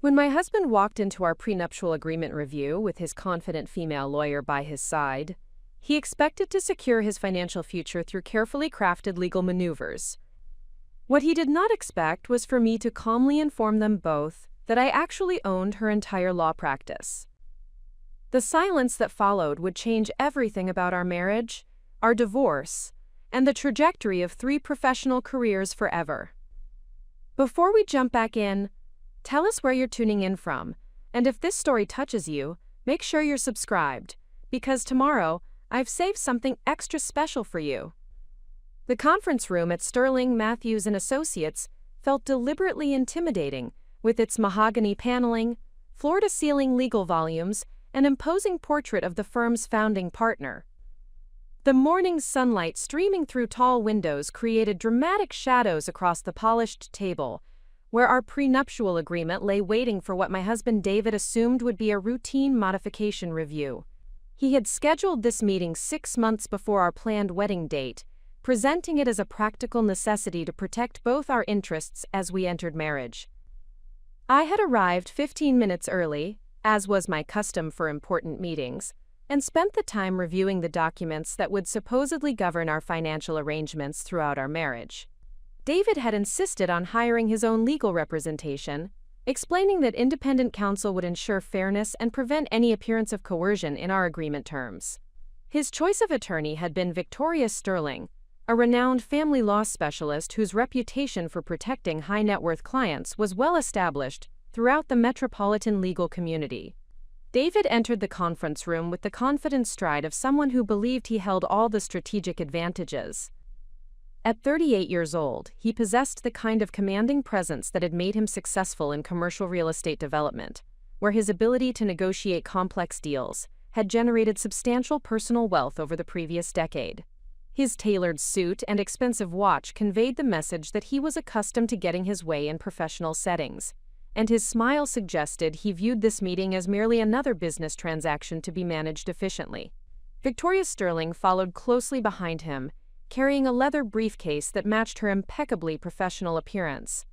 When my husband walked into our prenuptial agreement review with his confident female lawyer by his side, he expected to secure his financial future through carefully crafted legal maneuvers. What he did not expect was for me to calmly inform them both that I actually owned her entire law practice. The silence that followed would change everything about our marriage, our divorce, and the trajectory of 3 professional careers forever. Before we jump back in, tell us where you're tuning in from, and if this story touches you, make sure you're subscribed, because tomorrow, I've saved something extra special for you. The conference room at Sterling, Matthews & Associates felt deliberately intimidating, with its mahogany paneling, floor-to-ceiling legal volumes, and imposing portrait of the firm's founding partner. The morning sunlight streaming through tall windows created dramatic shadows across the polished table, where our prenuptial agreement lay waiting for what my husband David assumed would be a routine modification review. He had scheduled this meeting 6 months before our planned wedding date, presenting it as a practical necessity to protect both our interests as we entered marriage. I had arrived 15 minutes early, as was my custom for important meetings, and spent the time reviewing the documents that would supposedly govern our financial arrangements throughout our marriage. David had insisted on hiring his own legal representation, explaining that independent counsel would ensure fairness and prevent any appearance of coercion in our agreement terms. His choice of attorney had been Victoria Sterling, a renowned family law specialist whose reputation for protecting high-net-worth clients was well established throughout the metropolitan legal community. David entered the conference room with the confident stride of someone who believed he held all the strategic advantages. At 38 years old, he possessed the kind of commanding presence that had made him successful in commercial real estate development, where his ability to negotiate complex deals had generated substantial personal wealth over the previous decade. His tailored suit and expensive watch conveyed the message that he was accustomed to getting his way in professional settings, and his smile suggested he viewed this meeting as merely another business transaction to be managed efficiently. Victoria Sterling followed closely behind him, carrying a leather briefcase that matched her impeccably professional appearance.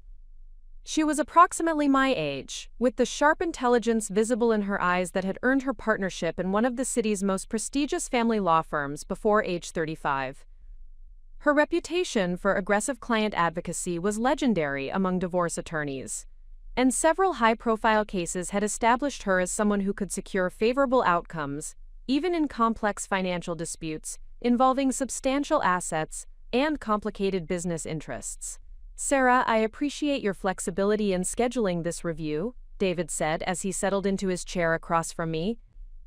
She was approximately my age, with the sharp intelligence visible in her eyes that had earned her partnership in one of the city's most prestigious family law firms before age 35. Her reputation for aggressive client advocacy was legendary among divorce attorneys, and several high-profile cases had established her as someone who could secure favorable outcomes, even in complex financial disputes involving substantial assets and complicated business interests. "Sarah, I appreciate your flexibility in scheduling this review," David said as he settled into his chair across from me.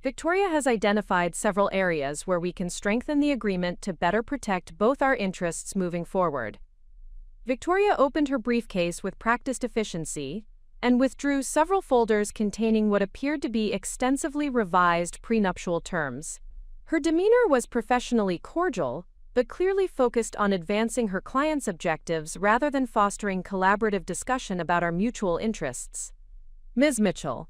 "Victoria has identified several areas where we can strengthen the agreement to better protect both our interests moving forward." Victoria opened her briefcase with practiced efficiency and withdrew several folders containing what appeared to be extensively revised prenuptial terms. Her demeanor was professionally cordial, but clearly focused on advancing her client's objectives rather than fostering collaborative discussion about our mutual interests. "Ms. Mitchell,"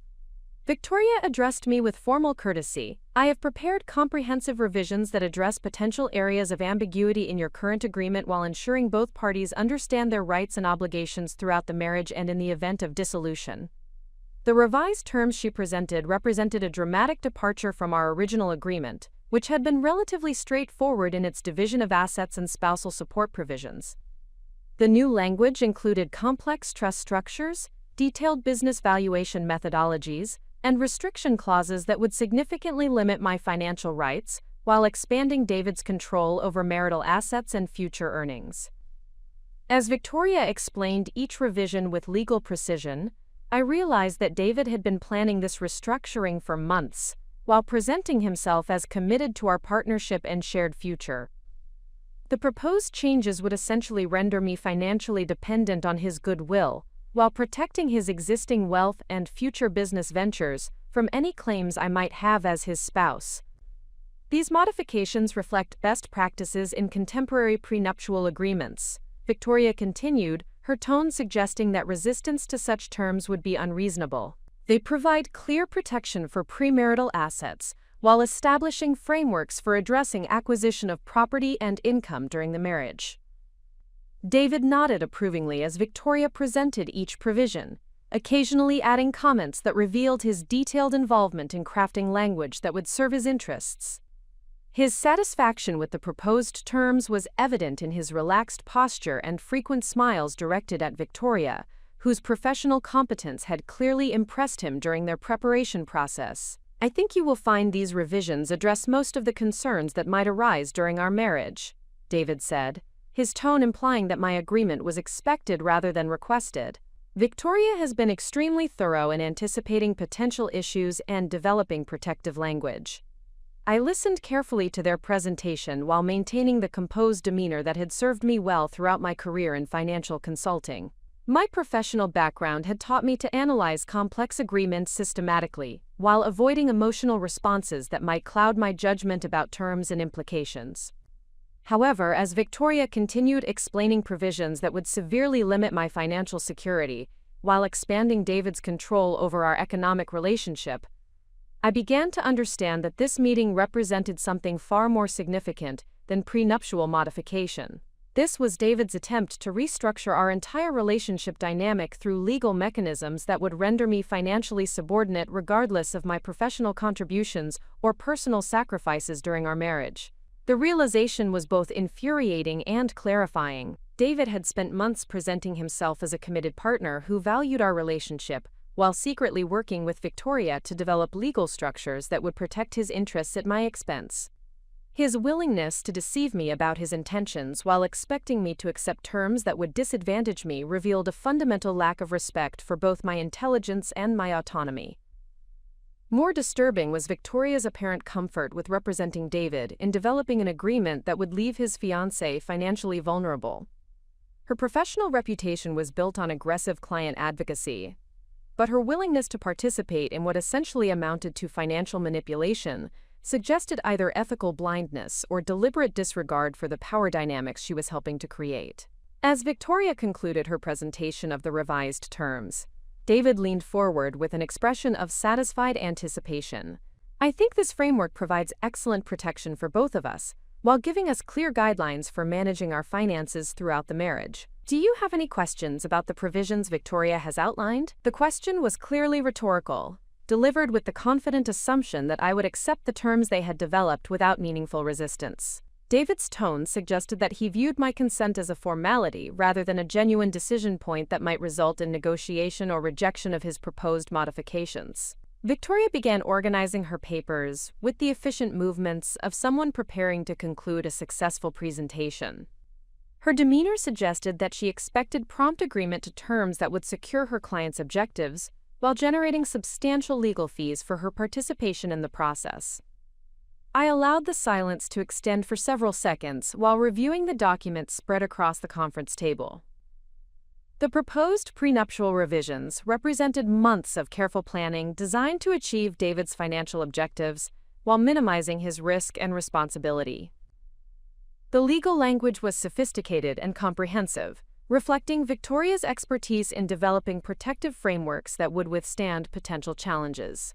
Victoria addressed me with formal courtesy, "I have prepared comprehensive revisions that address potential areas of ambiguity in your current agreement while ensuring both parties understand their rights and obligations throughout the marriage and in the event of dissolution." The revised terms she presented represented a dramatic departure from our original agreement, which had been relatively straightforward in its division of assets and spousal support provisions. The new language included complex trust structures, detailed business valuation methodologies, and restriction clauses that would significantly limit my financial rights, while expanding David's control over marital assets and future earnings. As Victoria explained each revision with legal precision, I realized that David had been planning this restructuring for months, while presenting himself as committed to our partnership and shared future. The proposed changes would essentially render me financially dependent on his goodwill, while protecting his existing wealth and future business ventures from any claims I might have as his spouse. These modifications reflect best practices in contemporary prenuptial agreements, Victoria continued, her tone suggesting that resistance to such terms would be unreasonable. They provide clear protection for premarital assets, while establishing frameworks for addressing acquisition of property and income during the marriage. David nodded approvingly as Victoria presented each provision, occasionally adding comments that revealed his detailed involvement in crafting language that would serve his interests. His satisfaction with the proposed terms was evident in his relaxed posture and frequent smiles directed at Victoria, whose professional competence had clearly impressed him during their preparation process. "I think you will find these revisions address most of the concerns that might arise during our marriage," David said, his tone implying that my agreement was expected rather than requested. Victoria has been extremely thorough in anticipating potential issues and developing protective language. I listened carefully to their presentation while maintaining the composed demeanor that had served me well throughout my career in financial consulting. My professional background had taught me to analyze complex agreements systematically, while avoiding emotional responses that might cloud my judgment about terms and implications. However, as Victoria continued explaining provisions that would severely limit my financial security, while expanding David's control over our economic relationship, I began to understand that this meeting represented something far more significant than prenuptial modification. This was David's attempt to restructure our entire relationship dynamic through legal mechanisms that would render me financially subordinate regardless of my professional contributions or personal sacrifices during our marriage. The realization was both infuriating and clarifying. David had spent months presenting himself as a committed partner who valued our relationship, while secretly working with Victoria to develop legal structures that would protect his interests at my expense. His willingness to deceive me about his intentions while expecting me to accept terms that would disadvantage me revealed a fundamental lack of respect for both my intelligence and my autonomy. More disturbing was Victoria's apparent comfort with representing David in developing an agreement that would leave his fiancé financially vulnerable. Her professional reputation was built on aggressive client advocacy, but her willingness to participate in what essentially amounted to financial manipulation suggested either ethical blindness or deliberate disregard for the power dynamics she was helping to create. As Victoria concluded her presentation of the revised terms, David leaned forward with an expression of satisfied anticipation. "I think this framework provides excellent protection for both of us, while giving us clear guidelines for managing our finances throughout the marriage. Do you have any questions about the provisions Victoria has outlined?" The question was clearly rhetorical, delivered with the confident assumption that I would accept the terms they had developed without meaningful resistance. David's tone suggested that he viewed my consent as a formality rather than a genuine decision point that might result in negotiation or rejection of his proposed modifications. Victoria began organizing her papers with the efficient movements of someone preparing to conclude a successful presentation. Her demeanor suggested that she expected prompt agreement to terms that would secure her client's objectives, while generating substantial legal fees for her participation in the process. I allowed the silence to extend for several seconds while reviewing the documents spread across the conference table. The proposed prenuptial revisions represented months of careful planning designed to achieve David's financial objectives while minimizing his risk and responsibility. The legal language was sophisticated and comprehensive, reflecting Victoria's expertise in developing protective frameworks that would withstand potential challenges.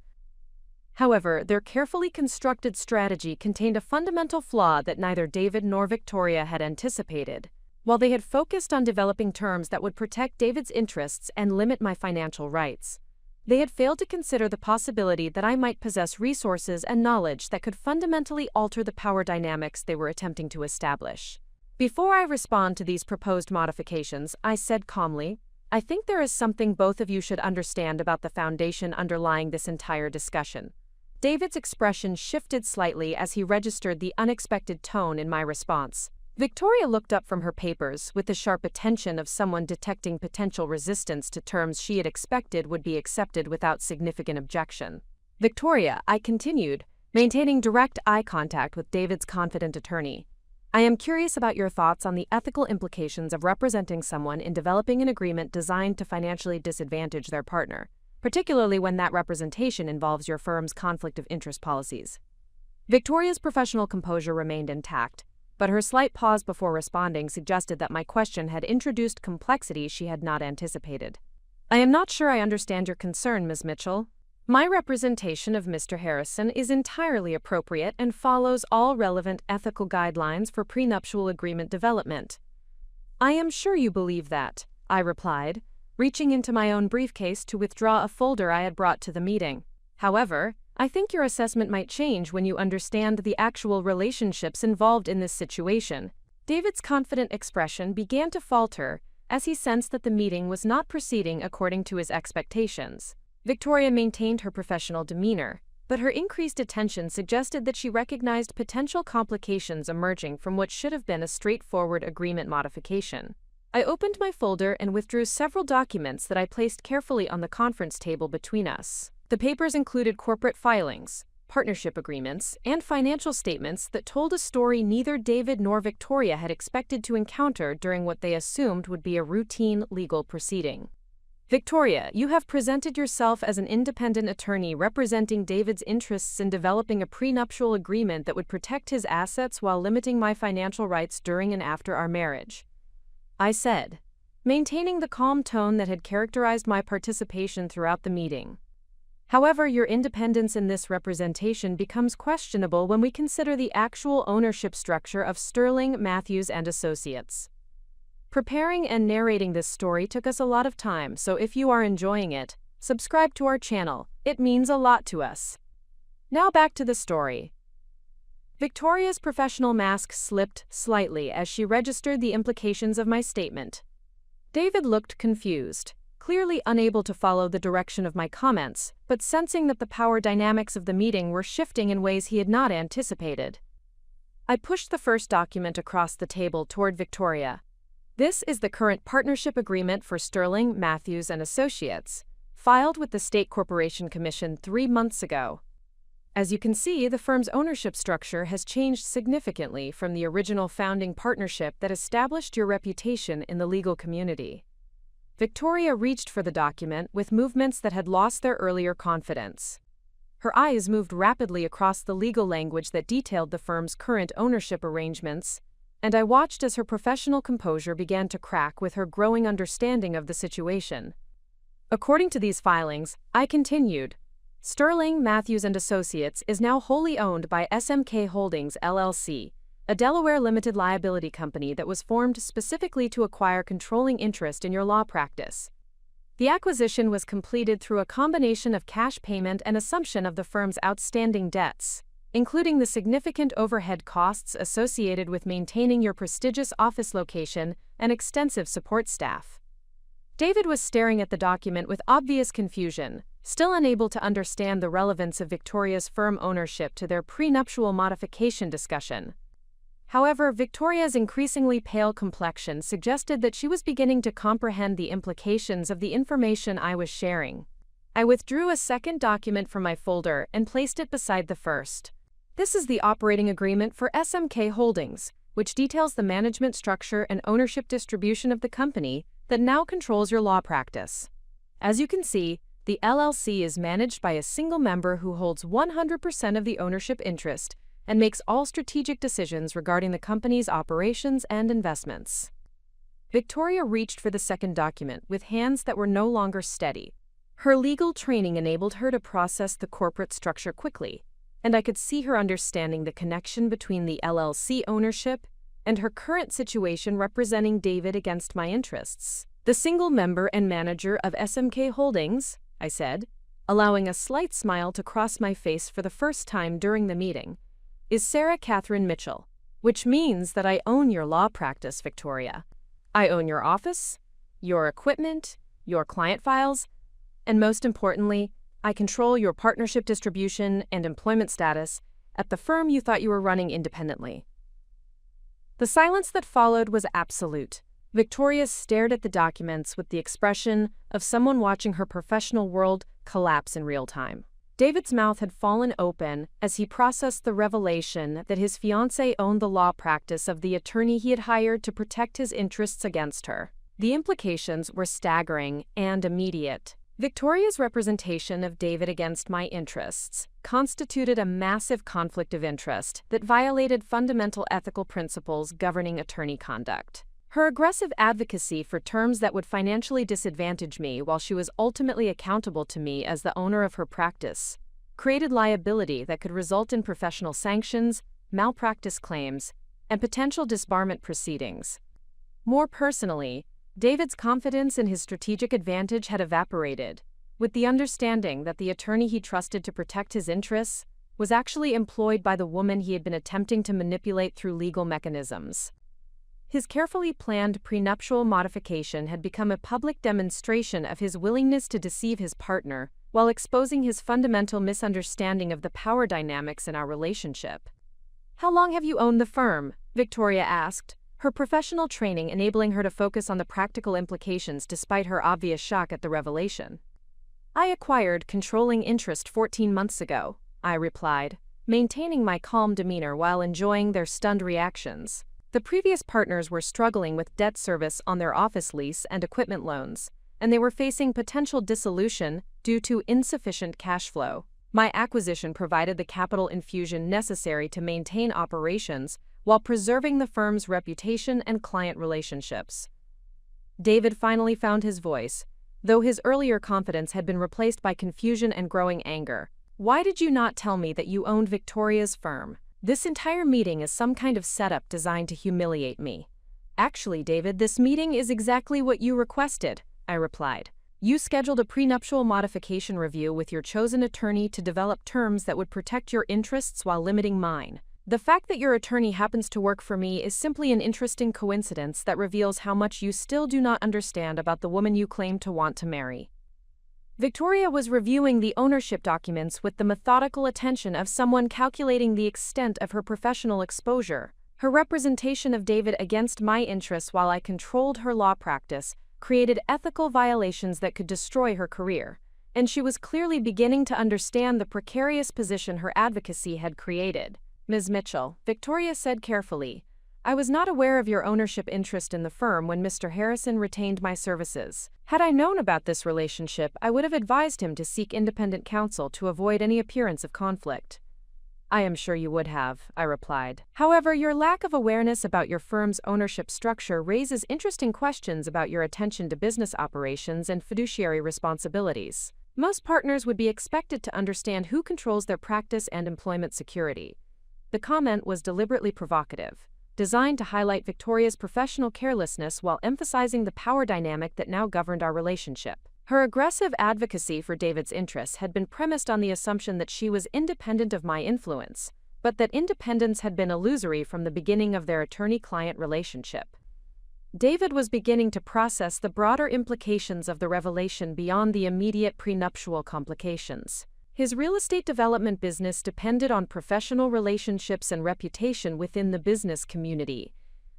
However, their carefully constructed strategy contained a fundamental flaw that neither David nor Victoria had anticipated. While they had focused on developing terms that would protect David's interests and limit my financial rights, they had failed to consider the possibility that I might possess resources and knowledge that could fundamentally alter the power dynamics they were attempting to establish. Before I respond to these proposed modifications, I said calmly, "I think there is something both of you should understand about the foundation underlying this entire discussion." David's expression shifted slightly as he registered the unexpected tone in my response. Victoria looked up from her papers with the sharp attention of someone detecting potential resistance to terms she had expected would be accepted without significant objection. "Victoria," I continued, maintaining direct eye contact with David's confident attorney, "I am curious about your thoughts on the ethical implications of representing someone in developing an agreement designed to financially disadvantage their partner, particularly when that representation involves your firm's conflict of interest policies." Victoria's professional composure remained intact, but her slight pause before responding suggested that my question had introduced complexity she had not anticipated. "I am not sure I understand your concern, Ms. Mitchell. My representation of Mr. Harrison is entirely appropriate and follows all relevant ethical guidelines for prenuptial agreement development." "I am sure you believe that," I replied, reaching into my own briefcase to withdraw a folder I had brought to the meeting. However, I think your assessment might change when you understand the actual relationships involved in this situation. David's confident expression began to falter as he sensed that the meeting was not proceeding according to his expectations. Victoria maintained her professional demeanor, but her increased attention suggested that she recognized potential complications emerging from what should have been a straightforward agreement modification. I opened my folder and withdrew several documents that I placed carefully on the conference table between us. The papers included corporate filings, partnership agreements, and financial statements that told a story neither David nor Victoria had expected to encounter during what they assumed would be a routine legal proceeding. Victoria, you have presented yourself as an independent attorney representing David's interests in developing a prenuptial agreement that would protect his assets while limiting my financial rights during and after our marriage, I said, maintaining the calm tone that had characterized my participation throughout the meeting. However, your independence in this representation becomes questionable when we consider the actual ownership structure of Sterling, Matthews and Associates. Preparing and narrating this story took us a lot of time, so if you are enjoying it, subscribe to our channel. It means a lot to us. Now back to the story. Victoria's professional mask slipped slightly as she registered the implications of my statement. David looked confused, clearly unable to follow the direction of my comments, but sensing that the power dynamics of the meeting were shifting in ways he had not anticipated. I pushed the first document across the table toward Victoria. This is the current partnership agreement for Sterling, Matthews and Associates, filed with the State Corporation Commission 3 months ago. As you can see, the firm's ownership structure has changed significantly from the original founding partnership that established your reputation in the legal community. Victoria reached for the document with movements that had lost their earlier confidence. Her eyes moved rapidly across the legal language that detailed the firm's current ownership arrangements, and I watched as her professional composure began to crack with her growing understanding of the situation. According to these filings, I continued, Sterling, Matthews and Associates is now wholly owned by SMK Holdings LLC, a Delaware limited liability company that was formed specifically to acquire controlling interest in your law practice. The acquisition was completed through a combination of cash payment and assumption of the firm's outstanding debts, including the significant overhead costs associated with maintaining your prestigious office location and extensive support staff. David was staring at the document with obvious confusion, still unable to understand the relevance of Victoria's firm ownership to their prenuptial modification discussion. However, Victoria's increasingly pale complexion suggested that she was beginning to comprehend the implications of the information I was sharing. I withdrew a second document from my folder and placed it beside the first. This is the operating agreement for SMK Holdings, which details the management structure and ownership distribution of the company that now controls your law practice. As you can see, the LLC is managed by a single member who holds 100% of the ownership interest and makes all strategic decisions regarding the company's operations and investments. Victoria reached for the second document with hands that were no longer steady. Her legal training enabled her to process the corporate structure quickly, and I could see her understanding the connection between the LLC ownership and her current situation representing David against my interests. The single member and manager of SMK Holdings, I said, allowing a slight smile to cross my face for the first time during the meeting, is Sarah Catherine Mitchell, which means that I own your law practice, Victoria. I own your office, your equipment, your client files, and most importantly, I control your partnership distribution and employment status at the firm you thought you were running independently. The silence that followed was absolute. Victoria stared at the documents with the expression of someone watching her professional world collapse in real time. David's mouth had fallen open as he processed the revelation that his fiancée owned the law practice of the attorney he had hired to protect his interests against her. The implications were staggering and immediate. Victoria's representation of David against my interests constituted a massive conflict of interest that violated fundamental ethical principles governing attorney conduct. Her aggressive advocacy for terms that would financially disadvantage me while she was ultimately accountable to me as the owner of her practice created liability that could result in professional sanctions, malpractice claims, and potential disbarment proceedings. More personally, David's confidence in his strategic advantage had evaporated, with the understanding that the attorney he trusted to protect his interests was actually employed by the woman he had been attempting to manipulate through legal mechanisms. His carefully planned prenuptial modification had become a public demonstration of his willingness to deceive his partner while exposing his fundamental misunderstanding of the power dynamics in our relationship. "How long have you owned the firm?" Victoria asked, her professional training enabling her to focus on the practical implications despite her obvious shock at the revelation. "I acquired controlling interest 14 months ago," I replied, maintaining my calm demeanor while enjoying their stunned reactions. The previous partners were struggling with debt service on their office lease and equipment loans, and they were facing potential dissolution due to insufficient cash flow. My acquisition provided the capital infusion necessary to maintain operations while preserving the firm's reputation and client relationships. David finally found his voice, though his earlier confidence had been replaced by confusion and growing anger. "Why did you not tell me that you owned Victoria's firm? This entire meeting is some kind of setup designed to humiliate me." "Actually, David, this meeting is exactly what you requested," I replied. "You scheduled a prenuptial modification review with your chosen attorney to develop terms that would protect your interests while limiting mine. The fact that your attorney happens to work for me is simply an interesting coincidence that reveals how much you still do not understand about the woman you claim to want to marry." Victoria was reviewing the ownership documents with the methodical attention of someone calculating the extent of her professional exposure. Her representation of David against my interests while I controlled her law practice created ethical violations that could destroy her career, and she was clearly beginning to understand the precarious position her advocacy had created. "Ms. Mitchell," Victoria said carefully, "I was not aware of your ownership interest in the firm when Mr. Harrison retained my services. Had I known about this relationship, I would have advised him to seek independent counsel to avoid any appearance of conflict." "I am sure you would have," I replied. "However, your lack of awareness about your firm's ownership structure raises interesting questions about your attention to business operations and fiduciary responsibilities. Most partners would be expected to understand who controls their practice and employment security." The comment was deliberately provocative, designed to highlight Victoria's professional carelessness while emphasizing the power dynamic that now governed our relationship. Her aggressive advocacy for David's interests had been premised on the assumption that she was independent of my influence, but that independence had been illusory from the beginning of their attorney-client relationship. David was beginning to process the broader implications of the revelation beyond the immediate prenuptial complications. His real estate development business depended on professional relationships and reputation within the business community,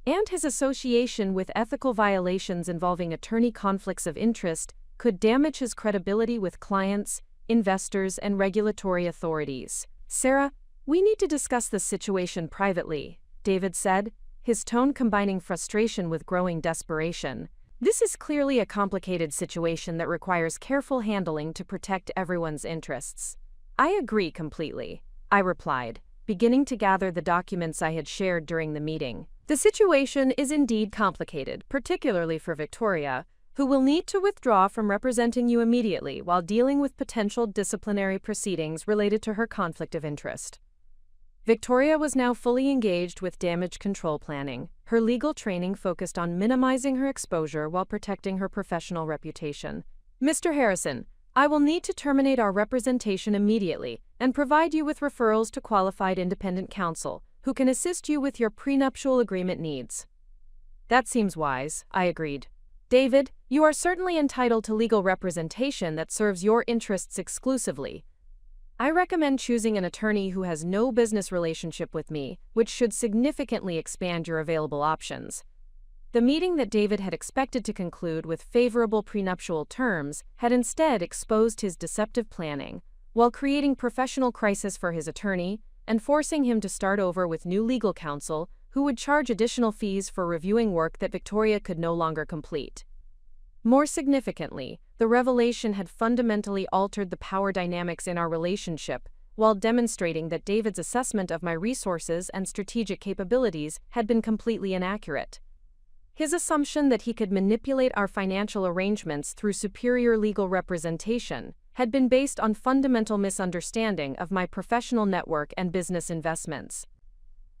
and his association with ethical violations involving attorney conflicts of interest could damage his credibility with clients, investors, and regulatory authorities. "Sarah, we need to discuss this situation privately," David said, his tone combining frustration with growing desperation. "This is clearly a complicated situation that requires careful handling to protect everyone's interests." "I agree completely," I replied, beginning to gather the documents I had shared during the meeting. "The situation is indeed complicated, particularly for Victoria, who will need to withdraw from representing you immediately while dealing with potential disciplinary proceedings related to her conflict of interest." Victoria was now fully engaged with damage control planning, her legal training focused on minimizing her exposure while protecting her professional reputation. "Mr. Harrison, I will need to terminate our representation immediately and provide you with referrals to qualified independent counsel who can assist you with your prenuptial agreement needs." "That seems wise," I agreed. "David, you are certainly entitled to legal representation that serves your interests exclusively. I recommend choosing an attorney who has no business relationship with me, which should significantly expand your available options." The meeting that David had expected to conclude with favorable prenuptial terms had instead exposed his deceptive planning, while creating professional crisis for his attorney and forcing him to start over with new legal counsel who would charge additional fees for reviewing work that Victoria could no longer complete. More significantly, the revelation had fundamentally altered the power dynamics in our relationship, while demonstrating that David's assessment of my resources and strategic capabilities had been completely inaccurate. His assumption that he could manipulate our financial arrangements through superior legal representation had been based on fundamental misunderstanding of my professional network and business investments.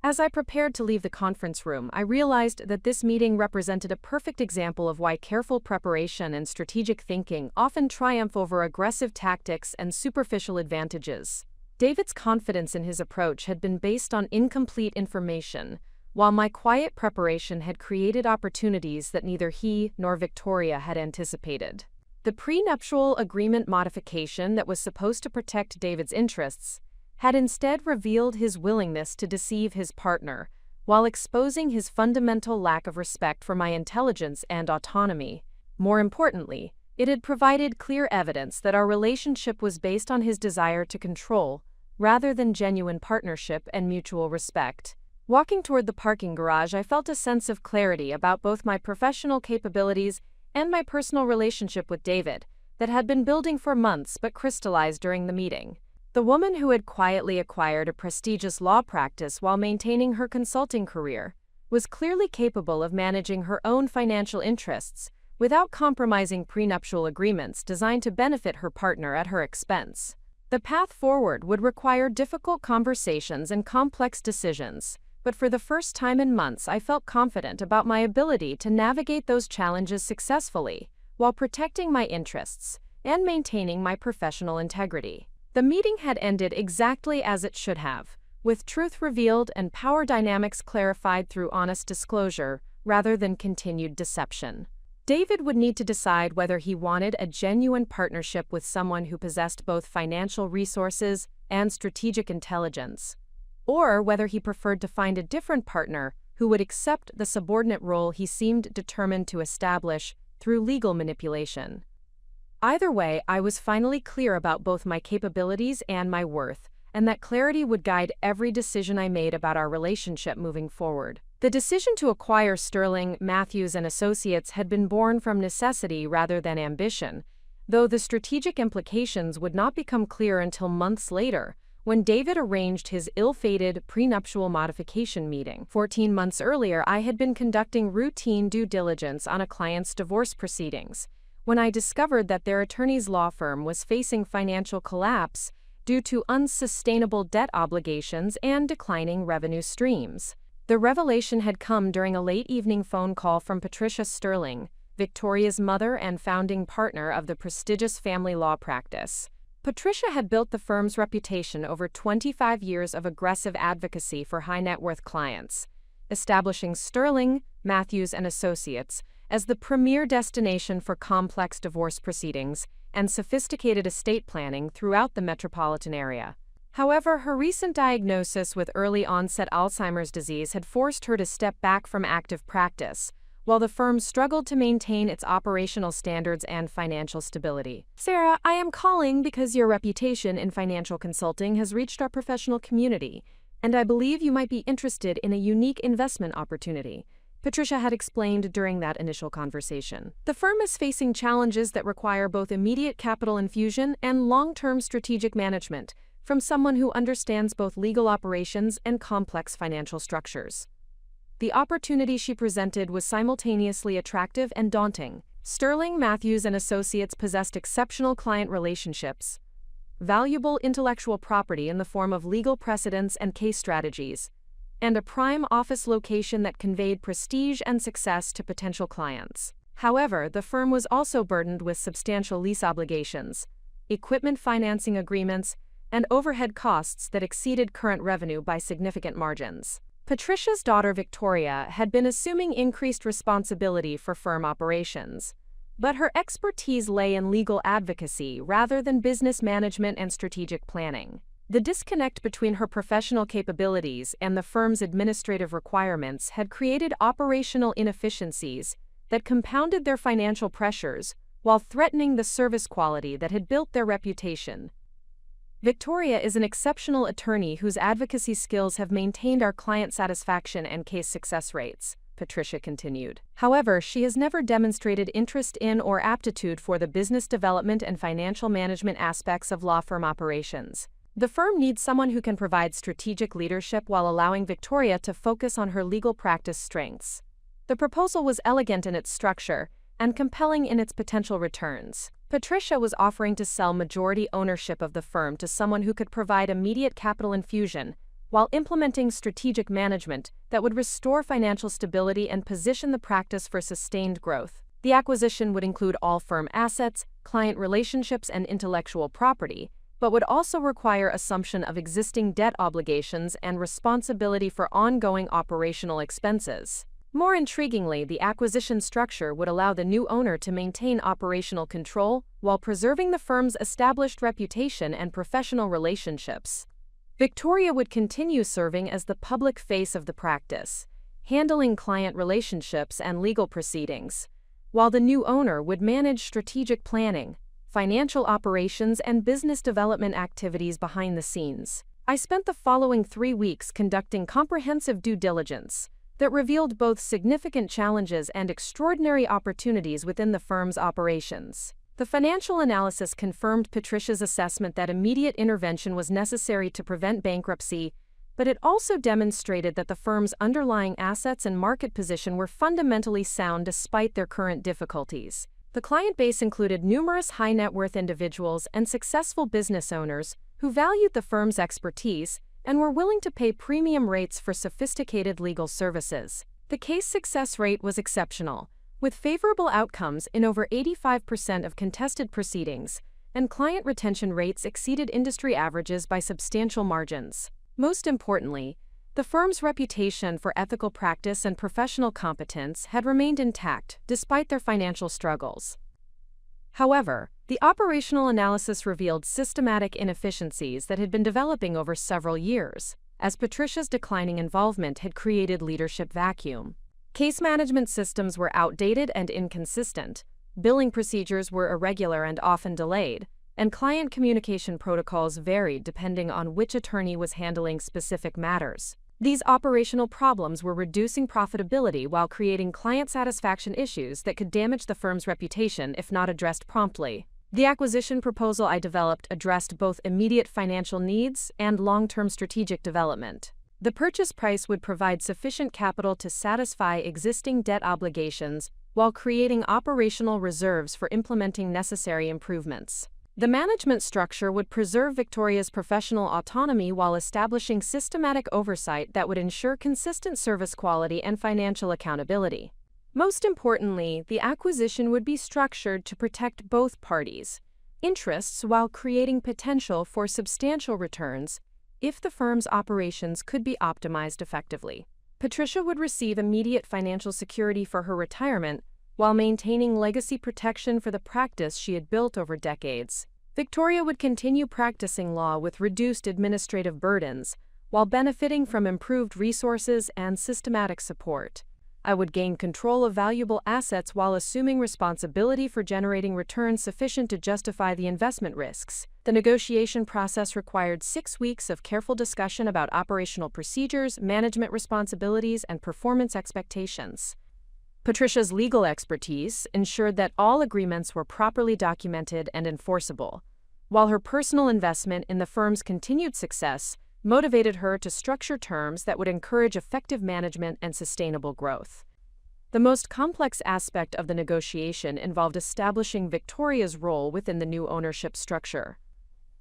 As I prepared to leave the conference room, I realized that this meeting represented a perfect example of why careful preparation and strategic thinking often triumph over aggressive tactics and superficial advantages. David's confidence in his approach had been based on incomplete information, while my quiet preparation had created opportunities that neither he nor Victoria had anticipated. The prenuptial agreement modification that was supposed to protect David's interests had instead revealed his willingness to deceive his partner, while exposing his fundamental lack of respect for my intelligence and autonomy. More importantly, it had provided clear evidence that our relationship was based on his desire to control, rather than genuine partnership and mutual respect. Walking toward the parking garage, I felt a sense of clarity about both my professional capabilities and my personal relationship with David that had been building for months but crystallized during the meeting. The woman who had quietly acquired a prestigious law practice while maintaining her consulting career was clearly capable of managing her own financial interests without compromising prenuptial agreements designed to benefit her partner at her expense. The path forward would require difficult conversations and complex decisions, but for the first time in months I felt confident about my ability to navigate those challenges successfully while protecting my interests and maintaining my professional integrity. The meeting had ended exactly as it should have, with truth revealed and power dynamics clarified through honest disclosure rather than continued deception. David would need to decide whether he wanted a genuine partnership with someone who possessed both financial resources and strategic intelligence, or whether he preferred to find a different partner who would accept the subordinate role he seemed determined to establish through legal manipulation. Either way, I was finally clear about both my capabilities and my worth, and that clarity would guide every decision I made about our relationship moving forward. The decision to acquire Sterling, Matthews & Associates had been born from necessity rather than ambition, though the strategic implications would not become clear until months later, when David arranged his ill-fated prenuptial modification meeting. 14 months earlier, I had been conducting routine due diligence on a client's divorce proceedings, when I discovered that their attorney's law firm was facing financial collapse due to unsustainable debt obligations and declining revenue streams. The revelation had come during a late evening phone call from Patricia Sterling, Victoria's mother and founding partner of the prestigious family law practice. Patricia had built the firm's reputation over 25 years of aggressive advocacy for high-net-worth clients, establishing Sterling, Matthews & Associates as the premier destination for complex divorce proceedings and sophisticated estate planning throughout the metropolitan area. However, her recent diagnosis with early-onset Alzheimer's disease had forced her to step back from active practice, while the firm struggled to maintain its operational standards and financial stability. "Sarah, I am calling because your reputation in financial consulting has reached our professional community, and I believe you might be interested in a unique investment opportunity," Patricia had explained during that initial conversation. "The firm is facing challenges that require both immediate capital infusion and long-term strategic management from someone who understands both legal operations and complex financial structures." The opportunity she presented was simultaneously attractive and daunting. Sterling, Matthews & Associates possessed exceptional client relationships, valuable intellectual property in the form of legal precedents and case strategies, and a prime office location that conveyed prestige and success to potential clients. However, the firm was also burdened with substantial lease obligations, equipment financing agreements, and overhead costs that exceeded current revenue by significant margins. Patricia's daughter Victoria had been assuming increased responsibility for firm operations, but her expertise lay in legal advocacy rather than business management and strategic planning. The disconnect between her professional capabilities and the firm's administrative requirements had created operational inefficiencies that compounded their financial pressures while threatening the service quality that had built their reputation. "Victoria is an exceptional attorney whose advocacy skills have maintained our client satisfaction and case success rates," Patricia continued. "However, she has never demonstrated interest in or aptitude for the business development and financial management aspects of law firm operations. The firm needs someone who can provide strategic leadership while allowing Victoria to focus on her legal practice strengths." The proposal was elegant in its structure and compelling in its potential returns. Patricia was offering to sell majority ownership of the firm to someone who could provide immediate capital infusion while implementing strategic management that would restore financial stability and position the practice for sustained growth. The acquisition would include all firm assets, client relationships, and intellectual property, but would also require assumption of existing debt obligations and responsibility for ongoing operational expenses. More intriguingly, the acquisition structure would allow the new owner to maintain operational control while preserving the firm's established reputation and professional relationships. Victoria would continue serving as the public face of the practice, handling client relationships and legal proceedings, while the new owner would manage strategic planning, financial operations, and business development activities behind the scenes. I spent the following 3 weeks conducting comprehensive due diligence that revealed both significant challenges and extraordinary opportunities within the firm's operations. The financial analysis confirmed Patricia's assessment that immediate intervention was necessary to prevent bankruptcy, but it also demonstrated that the firm's underlying assets and market position were fundamentally sound despite their current difficulties. The client base included numerous high-net-worth individuals and successful business owners who valued the firm's expertise and were willing to pay premium rates for sophisticated legal services. The case success rate was exceptional, with favorable outcomes in over 85% of contested proceedings, and client retention rates exceeded industry averages by substantial margins. Most importantly, the firm's reputation for ethical practice and professional competence had remained intact despite their financial struggles. However, the operational analysis revealed systematic inefficiencies that had been developing over several years, as Patricia's declining involvement had created leadership vacuum. Case management systems were outdated and inconsistent, billing procedures were irregular and often delayed, and client communication protocols varied depending on which attorney was handling specific matters. These operational problems were reducing profitability while creating client satisfaction issues that could damage the firm's reputation if not addressed promptly. The acquisition proposal I developed addressed both immediate financial needs and long-term strategic development. The purchase price would provide sufficient capital to satisfy existing debt obligations while creating operational reserves for implementing necessary improvements. The management structure would preserve Victoria's professional autonomy while establishing systematic oversight that would ensure consistent service quality and financial accountability. Most importantly, the acquisition would be structured to protect both parties' interests while creating potential for substantial returns if the firm's operations could be optimized effectively. Patricia would receive immediate financial security for her retirement while maintaining legacy protection for the practice she had built over decades. Victoria would continue practicing law with reduced administrative burdens while benefiting from improved resources and systematic support. I would gain control of valuable assets while assuming responsibility for generating returns sufficient to justify the investment risks. The negotiation process required 6 weeks of careful discussion about operational procedures, management responsibilities, and performance expectations. Patricia's legal expertise ensured that all agreements were properly documented and enforceable, while her personal investment in the firm's continued success motivated her to structure terms that would encourage effective management and sustainable growth. The most complex aspect of the negotiation involved establishing Victoria's role within the new ownership structure.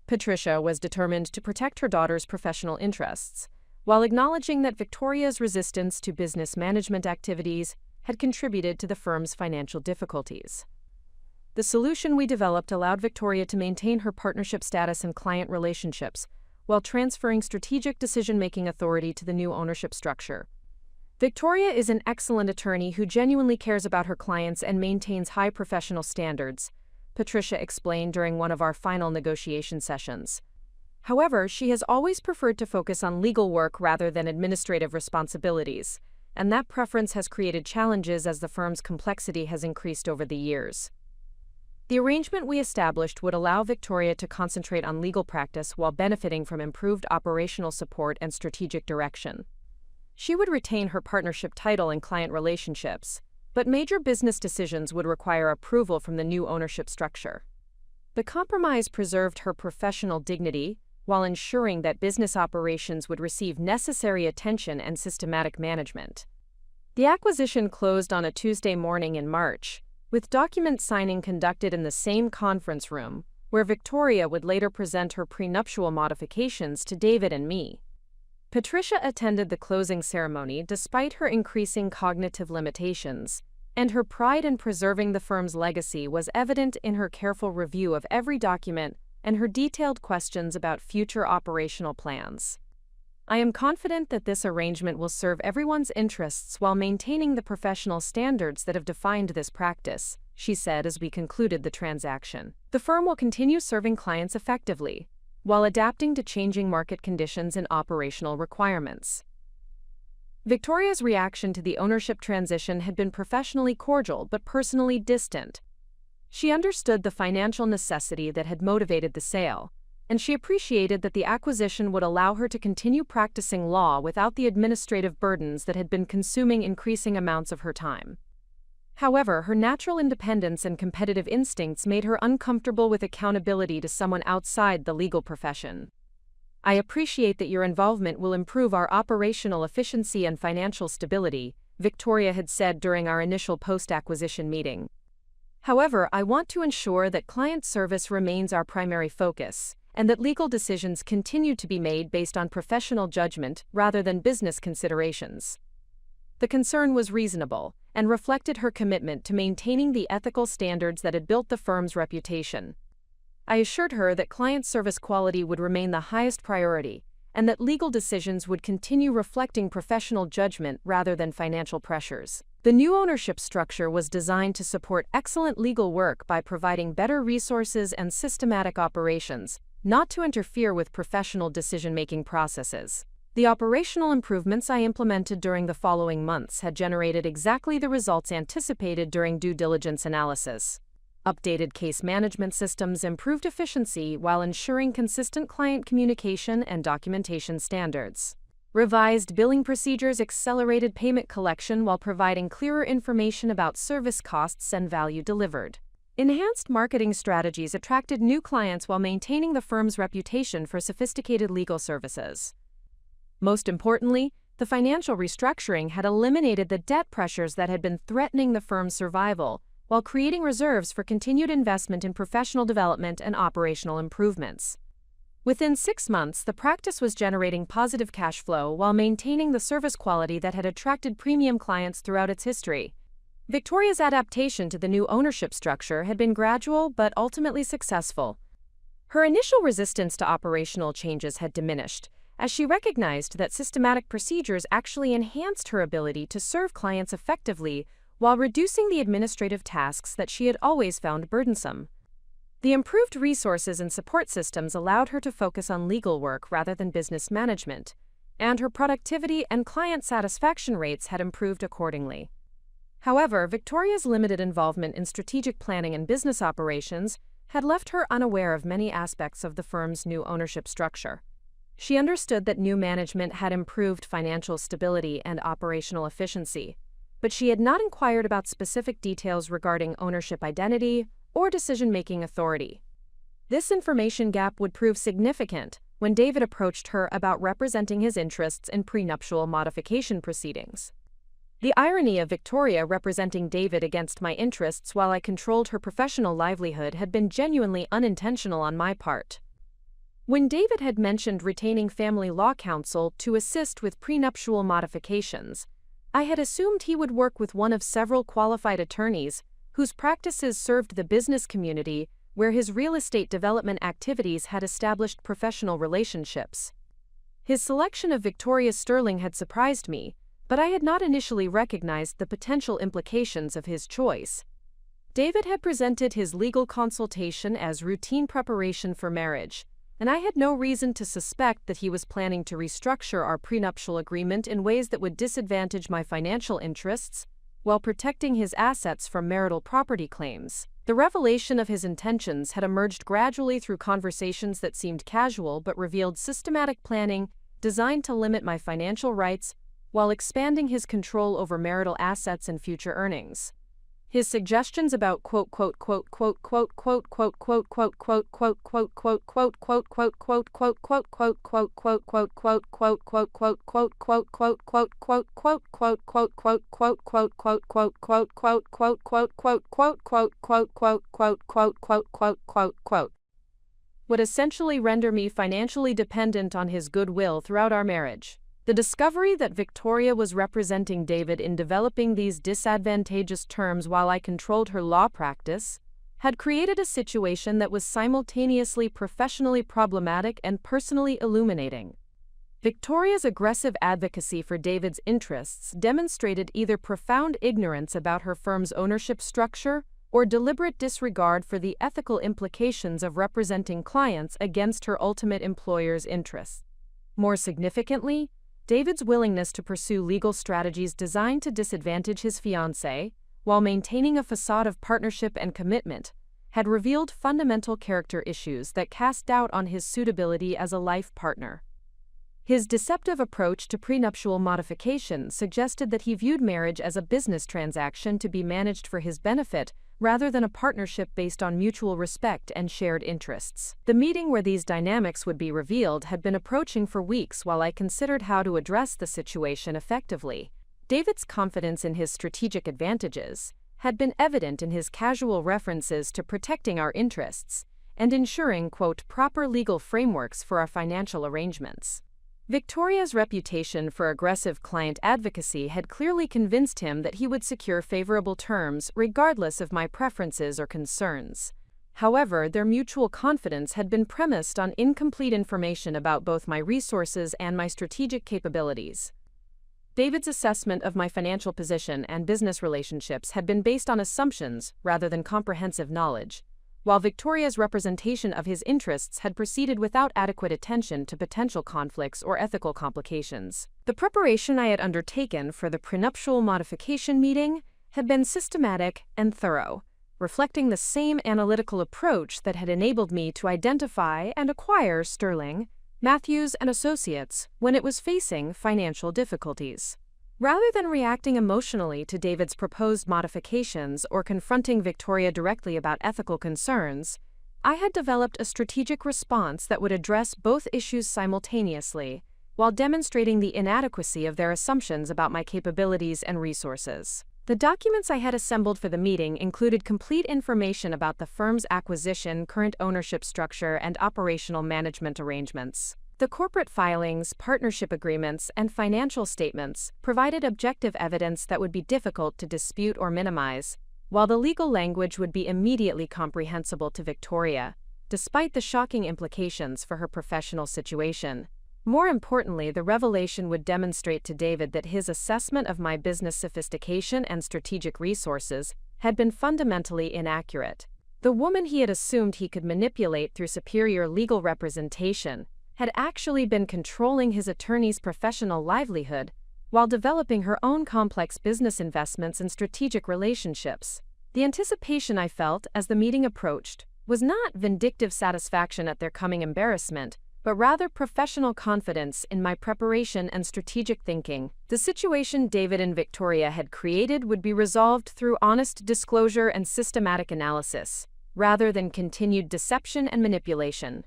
Patricia was determined to protect her daughter's professional interests, while acknowledging that Victoria's resistance to business management activities had contributed to the firm's financial difficulties. The solution we developed allowed Victoria to maintain her partnership status and client relationships, while transferring strategic decision-making authority to the new ownership structure. Victoria is an excellent attorney who genuinely cares about her clients and maintains high professional standards, Patricia explained during one of our final negotiation sessions. However, she has always preferred to focus on legal work rather than administrative responsibilities, and that preference has created challenges as the firm's complexity has increased over the years. The arrangement we established would allow Victoria to concentrate on legal practice while benefiting from improved operational support and strategic direction. She would retain her partnership title and client relationships, but major business decisions would require approval from the new ownership structure. The compromise preserved her professional dignity while ensuring that business operations would receive necessary attention and systematic management. The acquisition closed on a Tuesday morning in March, with document signing conducted in the same conference room, where Victoria would later present her prenuptial modifications to David and me. Patricia attended the closing ceremony despite her increasing cognitive limitations, and her pride in preserving the firm's legacy was evident in her careful review of every document and her detailed questions about future operational plans. I am confident that this arrangement will serve everyone's interests while maintaining the professional standards that have defined this practice, she said as we concluded the transaction. The firm will continue serving clients effectively, while adapting to changing market conditions and operational requirements. Victoria's reaction to the ownership transition had been professionally cordial but personally distant. She understood the financial necessity that had motivated the sale, and she appreciated that the acquisition would allow her to continue practicing law without the administrative burdens that had been consuming increasing amounts of her time. However, her natural independence and competitive instincts made her uncomfortable with accountability to someone outside the legal profession. I appreciate that your involvement will improve our operational efficiency and financial stability, Victoria had said during our initial post-acquisition meeting. However, I want to ensure that client service remains our primary focus, and that legal decisions continue to be made based on professional judgment rather than business considerations. The concern was reasonable and reflected her commitment to maintaining the ethical standards that had built the firm's reputation. I assured her that client service quality would remain the highest priority, and that legal decisions would continue reflecting professional judgment rather than financial pressures. The new ownership structure was designed to support excellent legal work by providing better resources and systematic operations, not to interfere with professional decision-making processes. The operational improvements I implemented during the following months had generated exactly the results anticipated during due diligence analysis. Updated case management systems improved efficiency while ensuring consistent client communication and documentation standards. Revised billing procedures accelerated payment collection while providing clearer information about service costs and value delivered. Enhanced marketing strategies attracted new clients while maintaining the firm's reputation for sophisticated legal services. Most importantly, the financial restructuring had eliminated the debt pressures that had been threatening the firm's survival, while creating reserves for continued investment in professional development and operational improvements. Within 6 months, the practice was generating positive cash flow while maintaining the service quality that had attracted premium clients throughout its history. Victoria's adaptation to the new ownership structure had been gradual but ultimately successful. Her initial resistance to operational changes had diminished, as she recognized that systematic procedures actually enhanced her ability to serve clients effectively while reducing the administrative tasks that she had always found burdensome. The improved resources and support systems allowed her to focus on legal work rather than business management, and her productivity and client satisfaction rates had improved accordingly. However, Victoria's limited involvement in strategic planning and business operations had left her unaware of many aspects of the firm's new ownership structure. She understood that new management had improved financial stability and operational efficiency, but she had not inquired about specific details regarding ownership identity or decision-making authority. This information gap would prove significant when David approached her about representing his interests in prenuptial modification proceedings. The irony of Victoria representing David against my interests while I controlled her professional livelihood had been genuinely unintentional on my part. When David had mentioned retaining family law counsel to assist with prenuptial modifications, I had assumed he would work with one of several qualified attorneys whose practices served the business community where his real estate development activities had established professional relationships. His selection of Victoria Sterling had surprised me, but I had not initially recognized the potential implications of his choice. David had presented his legal consultation as routine preparation for marriage, and I had no reason to suspect that he was planning to restructure our prenuptial agreement in ways that would disadvantage my financial interests while protecting his assets from marital property claims. The revelation of his intentions had emerged gradually through conversations that seemed casual but revealed systematic planning designed to limit my financial rights while expanding his control over marital assets and future earnings. His suggestions about would essentially render me financially dependent on his goodwill throughout our marriage. The discovery that Victoria was representing David in developing these disadvantageous terms while I controlled her law practice had created a situation that was simultaneously professionally problematic and personally illuminating. Victoria's aggressive advocacy for David's interests demonstrated either profound ignorance about her firm's ownership structure or deliberate disregard for the ethical implications of representing clients against her ultimate employer's interests. More significantly, David's willingness to pursue legal strategies designed to disadvantage his fiancée, while maintaining a facade of partnership and commitment, had revealed fundamental character issues that cast doubt on his suitability as a life partner. His deceptive approach to prenuptial modification suggested that he viewed marriage as a business transaction to be managed for his benefit rather than a partnership based on mutual respect and shared interests. The meeting where these dynamics would be revealed had been approaching for weeks while I considered how to address the situation effectively. David's confidence in his strategic advantages had been evident in his casual references to protecting our interests and ensuring, quote, proper legal frameworks for our financial arrangements. Victoria's reputation for aggressive client advocacy had clearly convinced him that he would secure favorable terms regardless of my preferences or concerns. However, their mutual confidence had been premised on incomplete information about both my resources and my strategic capabilities. David's assessment of my financial position and business relationships had been based on assumptions rather than comprehensive knowledge, while Victoria's representation of his interests had proceeded without adequate attention to potential conflicts or ethical complications. The preparation I had undertaken for the prenuptial modification meeting had been systematic and thorough, reflecting the same analytical approach that had enabled me to identify and acquire Sterling, Matthews and Associates when it was facing financial difficulties. Rather than reacting emotionally to David's proposed modifications or confronting Victoria directly about ethical concerns, I had developed a strategic response that would address both issues simultaneously, while demonstrating the inadequacy of their assumptions about my capabilities and resources. The documents I had assembled for the meeting included complete information about the firm's acquisition, current ownership structure, and operational management arrangements. The corporate filings, partnership agreements, and financial statements provided objective evidence that would be difficult to dispute or minimize, while the legal language would be immediately comprehensible to Victoria, despite the shocking implications for her professional situation. More importantly, the revelation would demonstrate to David that his assessment of my business sophistication and strategic resources had been fundamentally inaccurate. The woman he had assumed he could manipulate through superior legal representation had actually been controlling his attorney's professional livelihood while developing her own complex business investments and strategic relationships. The anticipation I felt as the meeting approached was not vindictive satisfaction at their coming embarrassment, but rather professional confidence in my preparation and strategic thinking. The situation David and Victoria had created would be resolved through honest disclosure and systematic analysis, rather than continued deception and manipulation.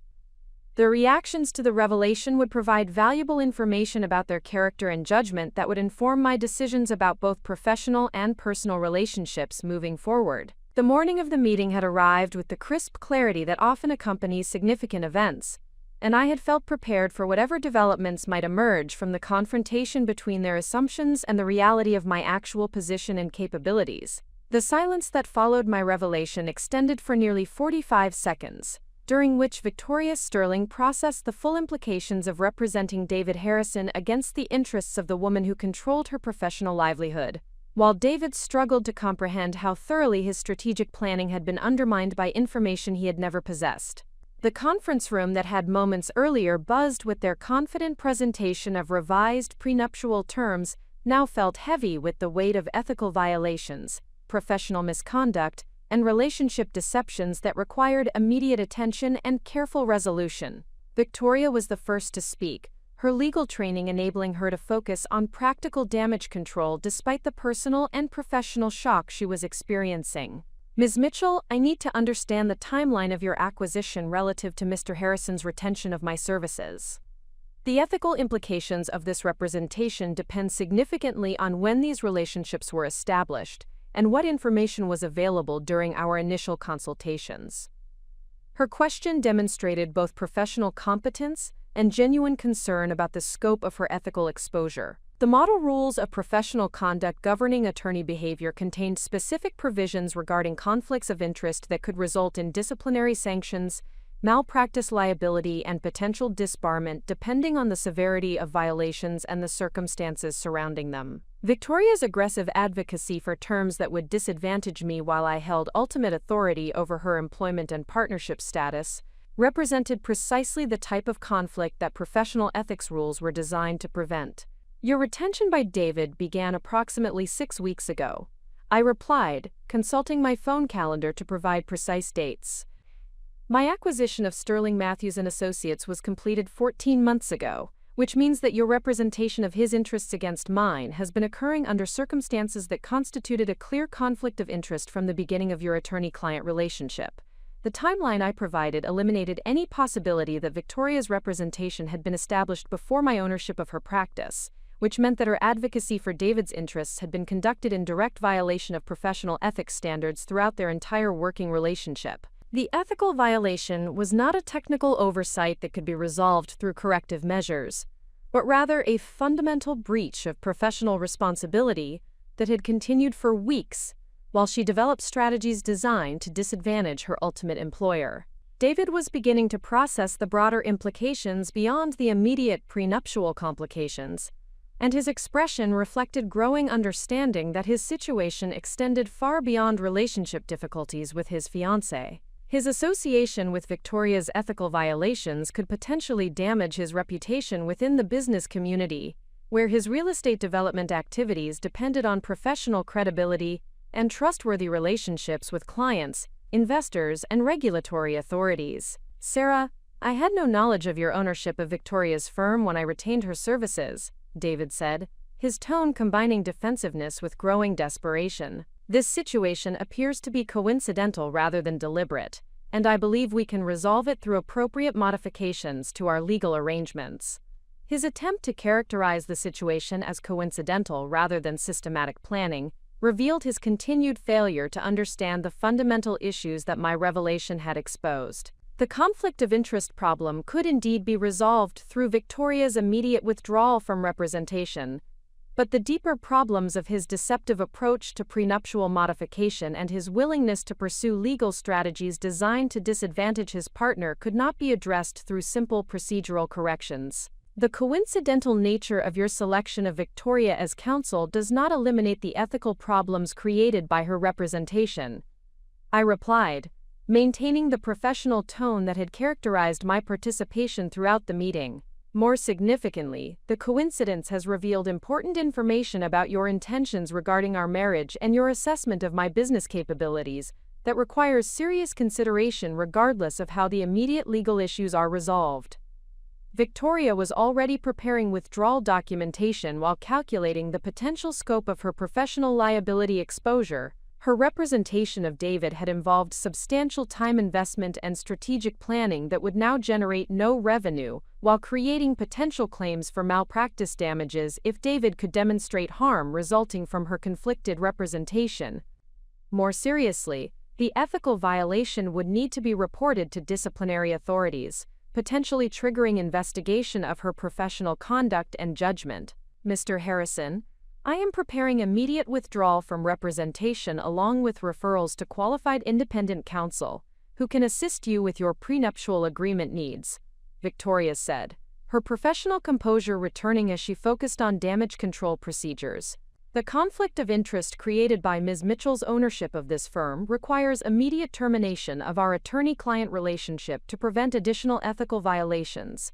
Their reactions to the revelation would provide valuable information about their character and judgment that would inform my decisions about both professional and personal relationships moving forward. The morning of the meeting had arrived with the crisp clarity that often accompanies significant events, and I had felt prepared for whatever developments might emerge from the confrontation between their assumptions and the reality of my actual position and capabilities. The silence that followed my revelation extended for nearly 45 seconds, during which Victoria Sterling processed the full implications of representing David Harrison against the interests of the woman who controlled her professional livelihood, while David struggled to comprehend how thoroughly his strategic planning had been undermined by information he had never possessed. The conference room that had moments earlier buzzed with their confident presentation of revised prenuptial terms now felt heavy with the weight of ethical violations, professional misconduct, and relationship deceptions that required immediate attention and careful resolution. Victoria was the first to speak, her legal training enabling her to focus on practical damage control despite the personal and professional shock she was experiencing. Ms. Mitchell, I need to understand the timeline of your acquisition relative to Mr. Harrison's retention of my services. The ethical implications of this representation depend significantly on when these relationships were established and what information was available during our initial consultations. Her question demonstrated both professional competence and genuine concern about the scope of her ethical exposure. The model rules of professional conduct governing attorney behavior contained specific provisions regarding conflicts of interest that could result in disciplinary sanctions, malpractice liability, and potential disbarment depending on the severity of violations and the circumstances surrounding them. Victoria's aggressive advocacy for terms that would disadvantage me while I held ultimate authority over her employment and partnership status represented precisely the type of conflict that professional ethics rules were designed to prevent. Your retention by David began approximately 6 weeks ago. I replied, consulting my phone calendar to provide precise dates. My acquisition of Sterling Matthews & Associates was completed 14 months ago, which means that your representation of his interests against mine has been occurring under circumstances that constituted a clear conflict of interest from the beginning of your attorney-client relationship. The timeline I provided eliminated any possibility that Victoria's representation had been established before my ownership of her practice, which meant that her advocacy for David's interests had been conducted in direct violation of professional ethics standards throughout their entire working relationship. The ethical violation was not a technical oversight that could be resolved through corrective measures, but rather a fundamental breach of professional responsibility that had continued for weeks while she developed strategies designed to disadvantage her ultimate employer. David was beginning to process the broader implications beyond the immediate prenuptial complications, and his expression reflected growing understanding that his situation extended far beyond relationship difficulties with his fiancée. His association with Victoria's ethical violations could potentially damage his reputation within the business community, where his real estate development activities depended on professional credibility and trustworthy relationships with clients, investors, and regulatory authorities. Sarah, I had no knowledge of your ownership of Victoria's firm when I retained her services, David said, his tone combining defensiveness with growing desperation. This situation appears to be coincidental rather than deliberate, and I believe we can resolve it through appropriate modifications to our legal arrangements. His attempt to characterize the situation as coincidental rather than systematic planning revealed his continued failure to understand the fundamental issues that my revelation had exposed. The conflict of interest problem could indeed be resolved through Victoria's immediate withdrawal from representation, but the deeper problems of his deceptive approach to prenuptial modification and his willingness to pursue legal strategies designed to disadvantage his partner could not be addressed through simple procedural corrections. The coincidental nature of your selection of Victoria as counsel does not eliminate the ethical problems created by her representation, I replied, maintaining the professional tone that had characterized my participation throughout the meeting. More significantly, the coincidence has revealed important information about your intentions regarding our marriage and your assessment of my business capabilities that requires serious consideration regardless of how the immediate legal issues are resolved. Victoria was already preparing withdrawal documentation while calculating the potential scope of her professional liability exposure. Her representation of David had involved substantial time investment and strategic planning that would now generate no revenue, while creating potential claims for malpractice damages if David could demonstrate harm resulting from her conflicted representation. More seriously, the ethical violation would need to be reported to disciplinary authorities, potentially triggering investigation of her professional conduct and judgment. Mr. Harrison, I am preparing immediate withdrawal from representation along with referrals to qualified independent counsel, who can assist you with your prenuptial agreement needs, Victoria said, her professional composure returning as she focused on damage control procedures. The conflict of interest created by Ms. Mitchell's ownership of this firm requires immediate termination of our attorney-client relationship to prevent additional ethical violations.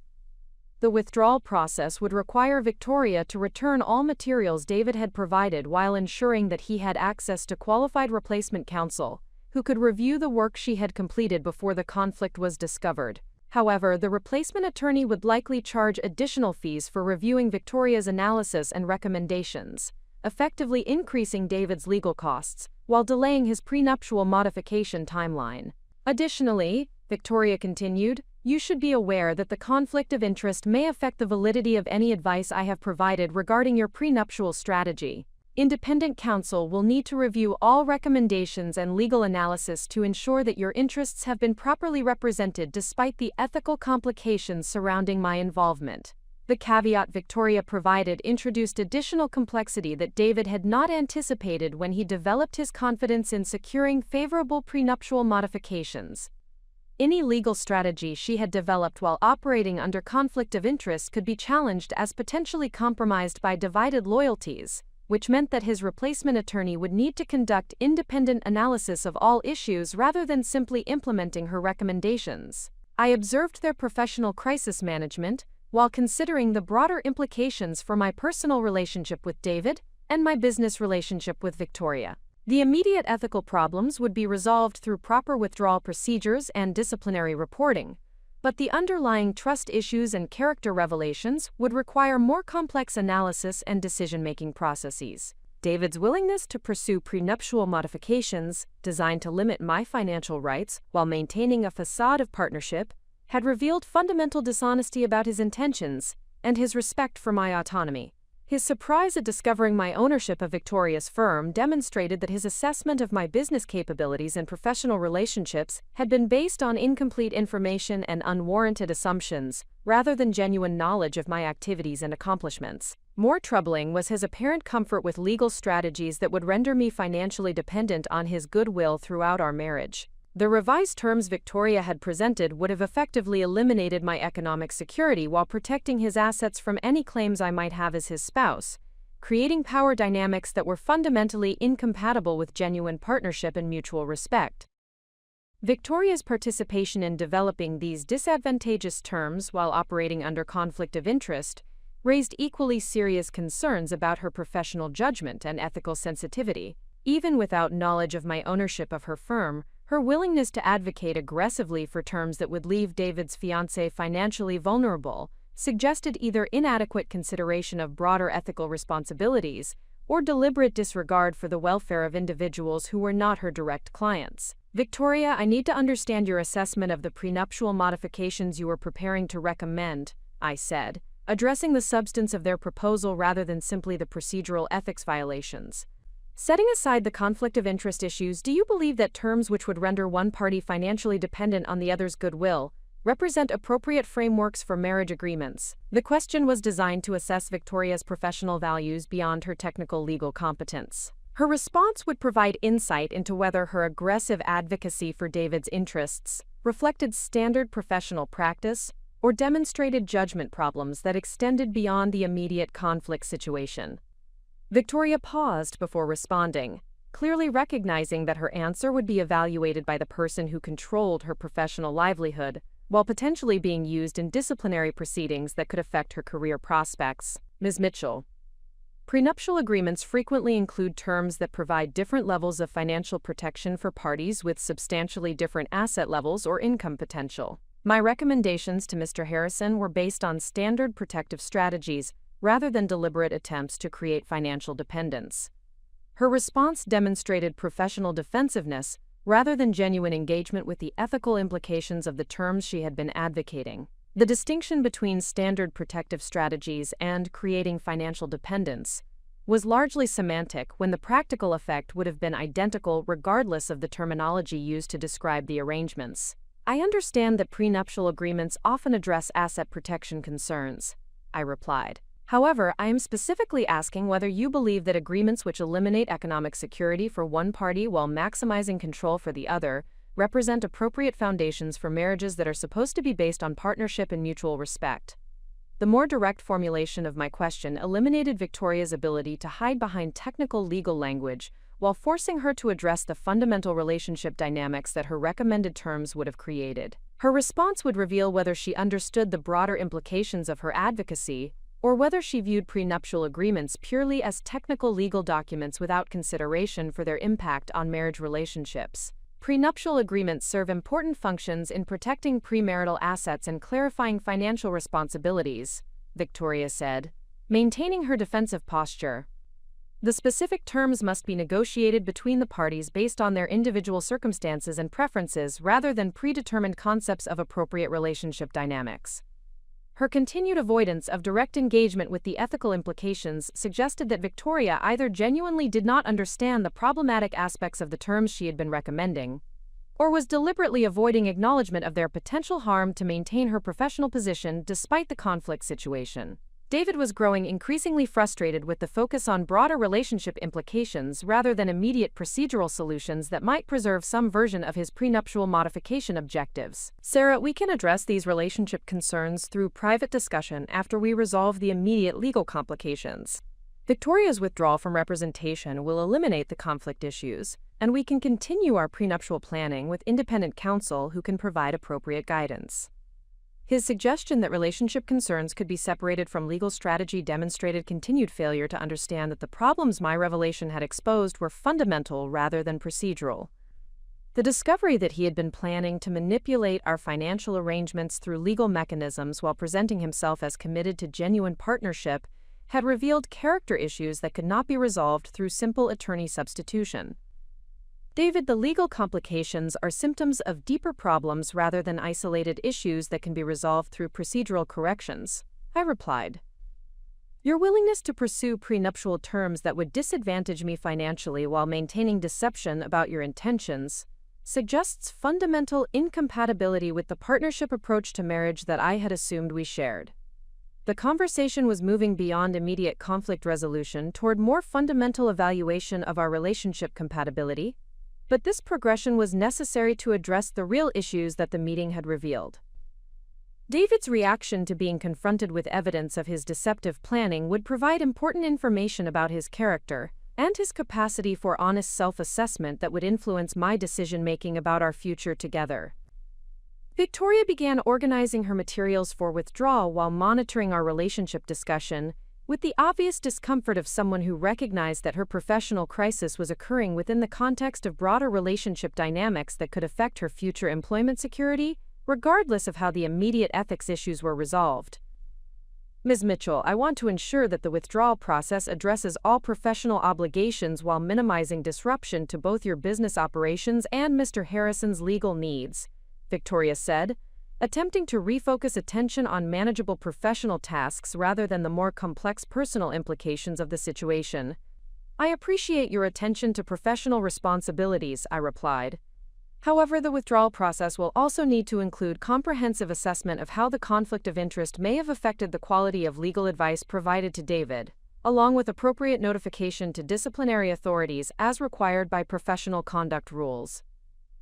The withdrawal process would require Victoria to return all materials David had provided while ensuring that he had access to qualified replacement counsel, who could review the work she had completed before the conflict was discovered. However, the replacement attorney would likely charge additional fees for reviewing Victoria's analysis and recommendations, effectively increasing David's legal costs, while delaying his prenuptial modification timeline. Additionally, Victoria continued, you should be aware that the conflict of interest may affect the validity of any advice I have provided regarding your prenuptial strategy. Independent counsel will need to review all recommendations and legal analysis to ensure that your interests have been properly represented despite the ethical complications surrounding my involvement. The caveat Victoria provided introduced additional complexity that David had not anticipated when he developed his confidence in securing favorable prenuptial modifications. Any legal strategy she had developed while operating under conflict of interest could be challenged as potentially compromised by divided loyalties, which meant that his replacement attorney would need to conduct independent analysis of all issues rather than simply implementing her recommendations. I observed their professional crisis management, while considering the broader implications for my personal relationship with David and my business relationship with Victoria. The immediate ethical problems would be resolved through proper withdrawal procedures and disciplinary reporting, but the underlying trust issues and character revelations would require more complex analysis and decision-making processes. David's willingness to pursue prenuptial modifications, designed to limit my financial rights while maintaining a facade of partnership, had revealed fundamental dishonesty about his intentions and his respect for my autonomy. His surprise at discovering my ownership of Victoria's firm demonstrated that his assessment of my business capabilities and professional relationships had been based on incomplete information and unwarranted assumptions, rather than genuine knowledge of my activities and accomplishments. More troubling was his apparent comfort with legal strategies that would render me financially dependent on his goodwill throughout our marriage. The revised terms Victoria had presented would have effectively eliminated my economic security while protecting his assets from any claims I might have as his spouse, creating power dynamics that were fundamentally incompatible with genuine partnership and mutual respect. Victoria's participation in developing these disadvantageous terms while operating under conflict of interest raised equally serious concerns about her professional judgment and ethical sensitivity. Even without knowledge of my ownership of her firm, her willingness to advocate aggressively for terms that would leave David's fiancée financially vulnerable suggested either inadequate consideration of broader ethical responsibilities or deliberate disregard for the welfare of individuals who were not her direct clients. Victoria, I need to understand your assessment of the prenuptial modifications you are preparing to recommend, I said, addressing the substance of their proposal rather than simply the procedural ethics violations. Setting aside the conflict of interest issues, do you believe that terms which would render one party financially dependent on the other's goodwill represent appropriate frameworks for marriage agreements? The question was designed to assess Victoria's professional values beyond her technical legal competence. Her response would provide insight into whether her aggressive advocacy for David's interests reflected standard professional practice or demonstrated judgment problems that extended beyond the immediate conflict situation. Victoria paused before responding, clearly recognizing that her answer would be evaluated by the person who controlled her professional livelihood, while potentially being used in disciplinary proceedings that could affect her career prospects. Ms. Mitchell, prenuptial agreements frequently include terms that provide different levels of financial protection for parties with substantially different asset levels or income potential. My recommendations to Mr. Harrison were based on standard protective strategies rather than deliberate attempts to create financial dependence. Her response demonstrated professional defensiveness rather than genuine engagement with the ethical implications of the terms she had been advocating. The distinction between standard protective strategies and creating financial dependence was largely semantic when the practical effect would have been identical regardless of the terminology used to describe the arrangements. I understand that prenuptial agreements often address asset protection concerns, I replied. However, I am specifically asking whether you believe that agreements which eliminate economic security for one party while maximizing control for the other represent appropriate foundations for marriages that are supposed to be based on partnership and mutual respect. The more direct formulation of my question eliminated Victoria's ability to hide behind technical legal language while forcing her to address the fundamental relationship dynamics that her recommended terms would have created. Her response would reveal whether she understood the broader implications of her advocacy or whether she viewed prenuptial agreements purely as technical legal documents without consideration for their impact on marriage relationships. Prenuptial agreements serve important functions in protecting premarital assets and clarifying financial responsibilities, Victoria said, maintaining her defensive posture. The specific terms must be negotiated between the parties based on their individual circumstances and preferences rather than predetermined concepts of appropriate relationship dynamics. Her continued avoidance of direct engagement with the ethical implications suggested that Victoria either genuinely did not understand the problematic aspects of the terms she had been recommending, or was deliberately avoiding acknowledgement of their potential harm to maintain her professional position despite the conflict situation. David was growing increasingly frustrated with the focus on broader relationship implications rather than immediate procedural solutions that might preserve some version of his prenuptial modification objectives. Sarah, we can address these relationship concerns through private discussion after we resolve the immediate legal complications. Victoria's withdrawal from representation will eliminate the conflict issues, and we can continue our prenuptial planning with independent counsel who can provide appropriate guidance. His suggestion that relationship concerns could be separated from legal strategy demonstrated continued failure to understand that the problems my revelation had exposed were fundamental rather than procedural. The discovery that he had been planning to manipulate our financial arrangements through legal mechanisms while presenting himself as committed to genuine partnership had revealed character issues that could not be resolved through simple attorney substitution. David, the legal complications are symptoms of deeper problems rather than isolated issues that can be resolved through procedural corrections, I replied. Your willingness to pursue prenuptial terms that would disadvantage me financially while maintaining deception about your intentions suggests fundamental incompatibility with the partnership approach to marriage that I had assumed we shared. The conversation was moving beyond immediate conflict resolution toward more fundamental evaluation of our relationship compatibility, but this progression was necessary to address the real issues that the meeting had revealed. David's reaction to being confronted with evidence of his deceptive planning would provide important information about his character and his capacity for honest self-assessment that would influence my decision-making about our future together. Victoria began organizing her materials for withdrawal while monitoring our relationship discussion, with the obvious discomfort of someone who recognized that her professional crisis was occurring within the context of broader relationship dynamics that could affect her future employment security, regardless of how the immediate ethics issues were resolved. Ms. Mitchell, I want to ensure that the withdrawal process addresses all professional obligations while minimizing disruption to both your business operations and Mr. Harrison's legal needs, Victoria said, attempting to refocus attention on manageable professional tasks rather than the more complex personal implications of the situation. I appreciate your attention to professional responsibilities, I replied. However, the withdrawal process will also need to include comprehensive assessment of how the conflict of interest may have affected the quality of legal advice provided to David, along with appropriate notification to disciplinary authorities as required by professional conduct rules.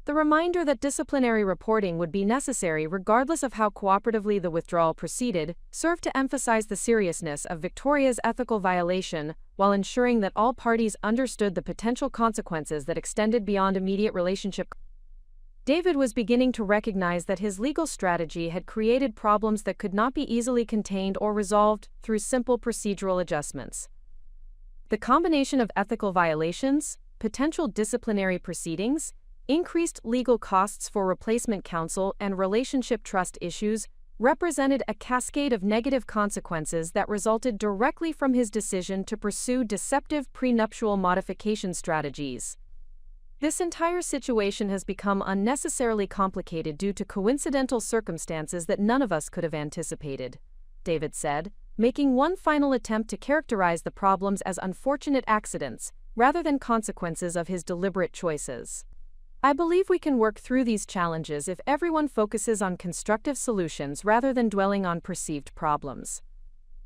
The reminder that disciplinary reporting would be necessary regardless of how cooperatively the withdrawal proceeded served to emphasize the seriousness of Victoria's ethical violation while ensuring that all parties understood the potential consequences that extended beyond immediate relationship. David was beginning to recognize that his legal strategy had created problems that could not be easily contained or resolved through simple procedural adjustments. The combination of ethical violations, potential disciplinary proceedings, increased legal costs for replacement counsel, and relationship trust issues represented a cascade of negative consequences that resulted directly from his decision to pursue deceptive prenuptial modification strategies. This entire situation has become unnecessarily complicated due to coincidental circumstances that none of us could have anticipated, David said, making one final attempt to characterize the problems as unfortunate accidents rather than consequences of his deliberate choices. I believe we can work through these challenges if everyone focuses on constructive solutions rather than dwelling on perceived problems.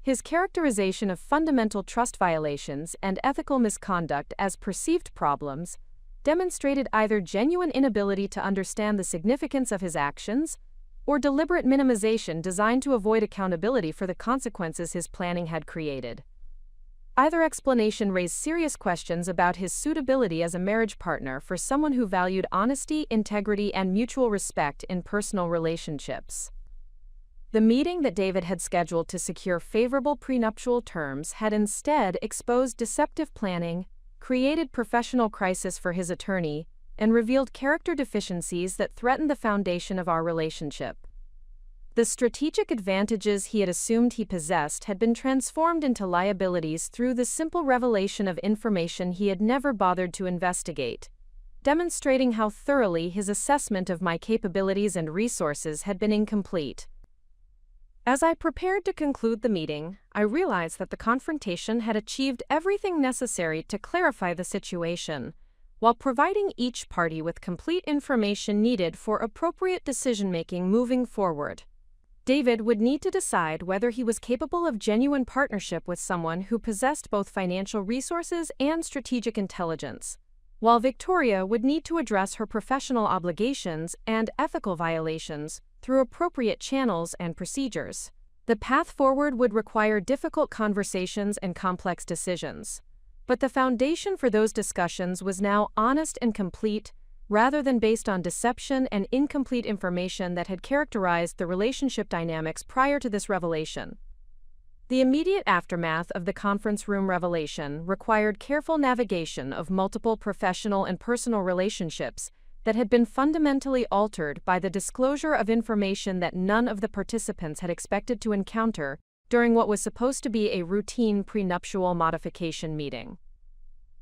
His characterization of fundamental trust violations and ethical misconduct as perceived problems demonstrated either genuine inability to understand the significance of his actions or deliberate minimization designed to avoid accountability for the consequences his planning had created. Either explanation raised serious questions about his suitability as a marriage partner for someone who valued honesty, integrity, and mutual respect in personal relationships. The meeting that David had scheduled to secure favorable prenuptial terms had instead exposed deceptive planning, created professional crisis for his attorney, and revealed character deficiencies that threatened the foundation of our relationship. The strategic advantages he had assumed he possessed had been transformed into liabilities through the simple revelation of information he had never bothered to investigate, demonstrating how thoroughly his assessment of my capabilities and resources had been incomplete. As I prepared to conclude the meeting, I realized that the confrontation had achieved everything necessary to clarify the situation, while providing each party with complete information needed for appropriate decision-making moving forward. David would need to decide whether he was capable of genuine partnership with someone who possessed both financial resources and strategic intelligence, while Victoria would need to address her professional obligations and ethical violations through appropriate channels and procedures. The path forward would require difficult conversations and complex decisions, but the foundation for those discussions was now honest and complete, rather than based on deception and incomplete information that had characterized the relationship dynamics prior to this revelation. The immediate aftermath of the conference room revelation required careful navigation of multiple professional and personal relationships that had been fundamentally altered by the disclosure of information that none of the participants had expected to encounter during what was supposed to be a routine prenuptial modification meeting.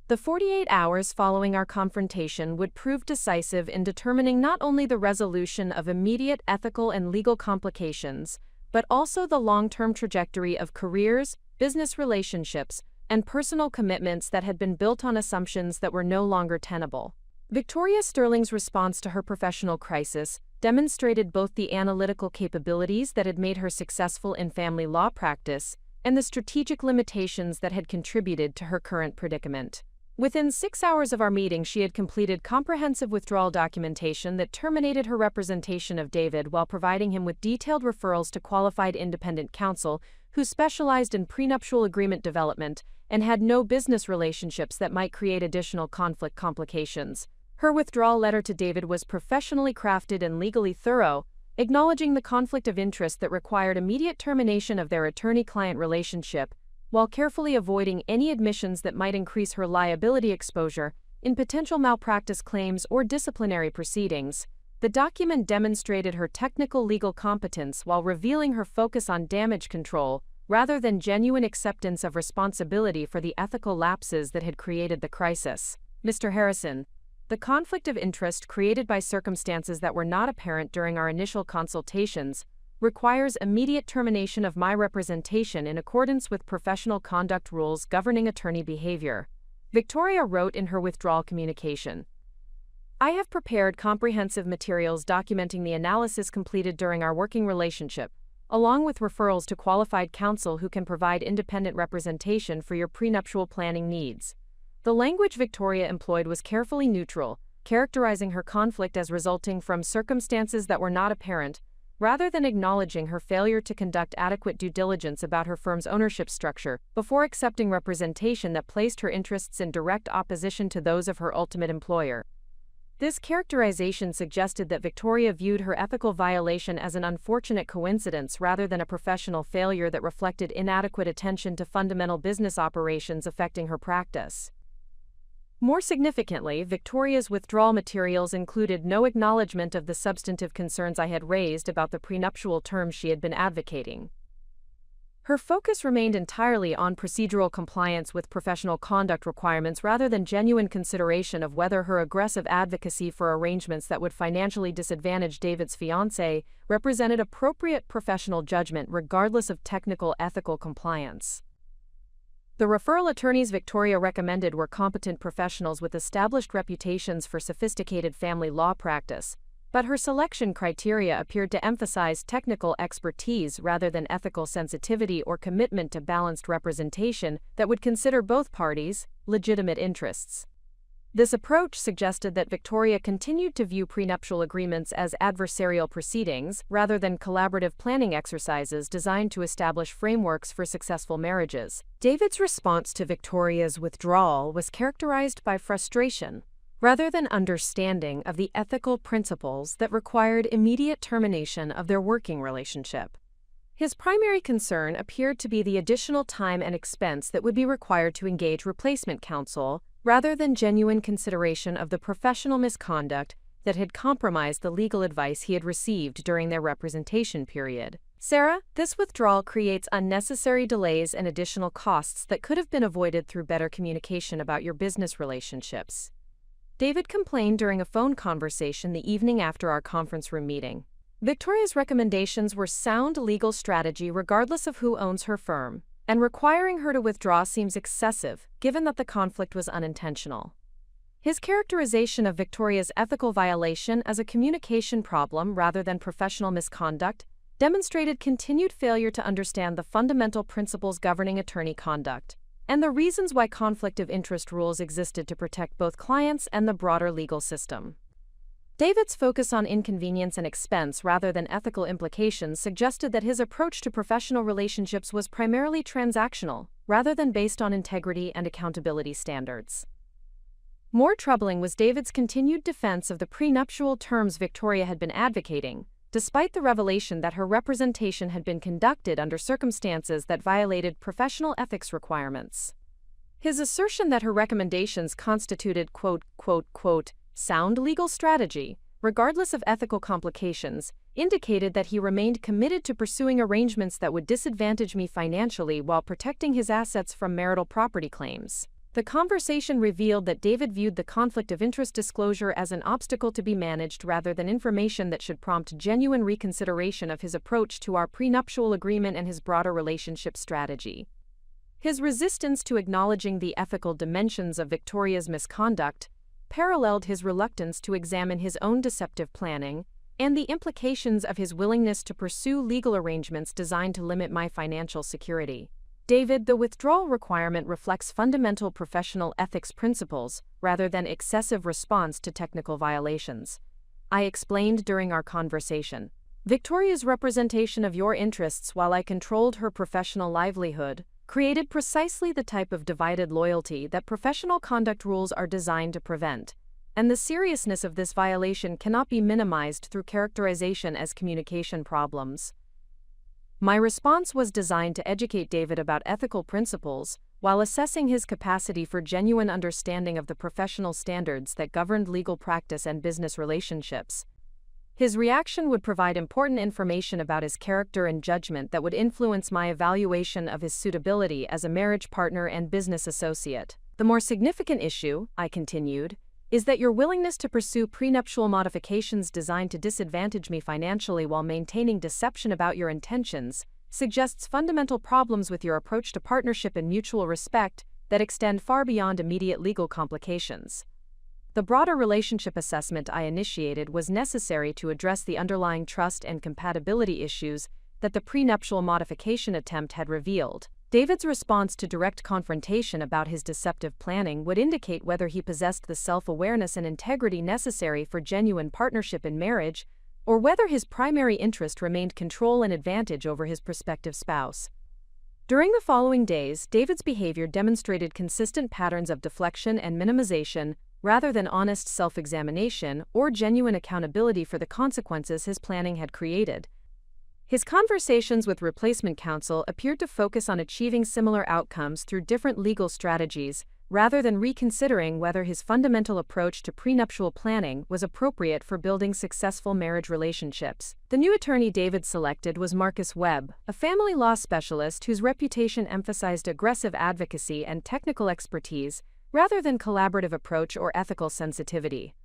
The 48 hours following our confrontation would prove decisive in determining not only the resolution of immediate ethical and legal complications, but also the long-term trajectory of careers, business relationships, and personal commitments that had been built on assumptions that were no longer tenable. Victoria Sterling's response to her professional crisis demonstrated both the analytical capabilities that had made her successful in family law practice and the strategic limitations that had contributed to her current predicament. Within 6 hours of our meeting, she had completed comprehensive withdrawal documentation that terminated her representation of David while providing him with detailed referrals to qualified independent counsel who specialized in prenuptial agreement development and had no business relationships that might create additional conflict complications. Her withdrawal letter to David was professionally crafted and legally thorough, acknowledging the conflict of interest that required immediate termination of their attorney-client relationship, while carefully avoiding any admissions that might increase her liability exposure in potential malpractice claims or disciplinary proceedings. The document demonstrated her technical legal competence while revealing her focus on damage control, rather than genuine acceptance of responsibility for the ethical lapses that had created the crisis. Mr. Harrison, the conflict of interest created by circumstances that were not apparent during our initial consultations requires immediate termination of my representation in accordance with professional conduct rules governing attorney behavior, Victoria wrote in her withdrawal communication. I have prepared comprehensive materials documenting the analysis completed during our working relationship, along with referrals to qualified counsel who can provide independent representation for your prenuptial planning needs. The language Victoria employed was carefully neutral, characterizing her conflict as resulting from circumstances that were not apparent, rather than acknowledging her failure to conduct adequate due diligence about her firm's ownership structure before accepting representation that placed her interests in direct opposition to those of her ultimate employer. This characterization suggested that Victoria viewed her ethical violation as an unfortunate coincidence rather than a professional failure that reflected inadequate attention to fundamental business operations affecting her practice. More significantly, Victoria's withdrawal materials included no acknowledgement of the substantive concerns I had raised about the prenuptial terms she had been advocating. Her focus remained entirely on procedural compliance with professional conduct requirements rather than genuine consideration of whether her aggressive advocacy for arrangements that would financially disadvantage David's fiancée represented appropriate professional judgment regardless of technical ethical compliance. The referral attorneys Victoria recommended were competent professionals with established reputations for sophisticated family law practice, but her selection criteria appeared to emphasize technical expertise rather than ethical sensitivity or commitment to balanced representation that would consider both parties' legitimate interests. This approach suggested that Victoria continued to view prenuptial agreements as adversarial proceedings rather than collaborative planning exercises designed to establish frameworks for successful marriages. David's response to Victoria's withdrawal was characterized by frustration, rather than understanding of the ethical principles that required immediate termination of their working relationship. His primary concern appeared to be the additional time and expense that would be required to engage replacement counsel, rather than genuine consideration of the professional misconduct that had compromised the legal advice he had received during their representation period. Sarah, this withdrawal creates unnecessary delays and additional costs that could have been avoided through better communication about your business relationships. David complained during a phone conversation the evening after our conference room meeting. Victoria's recommendations were sound legal strategy regardless of who owns her firm, and requiring her to withdraw seems excessive, given that the conflict was unintentional. His characterization of Victoria's ethical violation as a communication problem rather than professional misconduct demonstrated continued failure to understand the fundamental principles governing attorney conduct, and the reasons why conflict of interest rules existed to protect both clients and the broader legal system. David's focus on inconvenience and expense rather than ethical implications suggested that his approach to professional relationships was primarily transactional, rather than based on integrity and accountability standards. More troubling was David's continued defense of the prenuptial terms Victoria had been advocating, despite the revelation that her representation had been conducted under circumstances that violated professional ethics requirements. His assertion that her recommendations constituted sound legal strategy, regardless of ethical complications, indicated that he remained committed to pursuing arrangements that would disadvantage me financially while protecting his assets from marital property claims. The conversation revealed that David viewed the conflict of interest disclosure as an obstacle to be managed rather than information that should prompt genuine reconsideration of his approach to our prenuptial agreement and his broader relationship strategy. His resistance to acknowledging the ethical dimensions of Victoria's misconduct paralleled his reluctance to examine his own deceptive planning and the implications of his willingness to pursue legal arrangements designed to limit my financial security. David, the withdrawal requirement reflects fundamental professional ethics principles rather than excessive response to technical violations. I explained during our conversation. Victoria's representation of your interests while I controlled her professional livelihood created precisely the type of divided loyalty that professional conduct rules are designed to prevent, and the seriousness of this violation cannot be minimized through characterization as communication problems. My response was designed to educate David about ethical principles while assessing his capacity for genuine understanding of the professional standards that governed legal practice and business relationships. His reaction would provide important information about his character and judgment that would influence my evaluation of his suitability as a marriage partner and business associate. The more significant issue, I continued, is that your willingness to pursue prenuptial modifications designed to disadvantage me financially while maintaining deception about your intentions suggests fundamental problems with your approach to partnership and mutual respect that extend far beyond immediate legal complications. The broader relationship assessment I initiated was necessary to address the underlying trust and compatibility issues that the prenuptial modification attempt had revealed. David's response to direct confrontation about his deceptive planning would indicate whether he possessed the self-awareness and integrity necessary for genuine partnership in marriage, or whether his primary interest remained control and advantage over his prospective spouse. During the following days, David's behavior demonstrated consistent patterns of deflection and minimization, rather than honest self-examination or genuine accountability for the consequences his planning had created. His conversations with replacement counsel appeared to focus on achieving similar outcomes through different legal strategies, rather than reconsidering whether his fundamental approach to prenuptial planning was appropriate for building successful marriage relationships. The new attorney David selected was Marcus Webb, a family law specialist whose reputation emphasized aggressive advocacy and technical expertise, rather than collaborative approach or ethical sensitivity.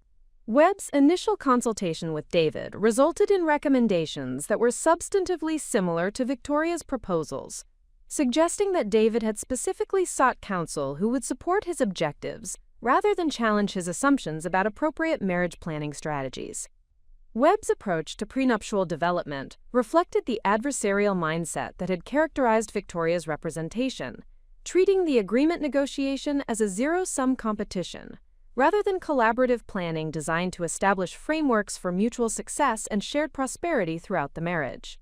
Webb's initial consultation with David resulted in recommendations that were substantively similar to Victoria's proposals, suggesting that David had specifically sought counsel who would support his objectives rather than challenge his assumptions about appropriate marriage planning strategies. Webb's approach to prenuptial development reflected the adversarial mindset that had characterized Victoria's representation, treating the agreement negotiation as a zero-sum competition, rather than collaborative planning designed to establish frameworks for mutual success and shared prosperity throughout the marriage.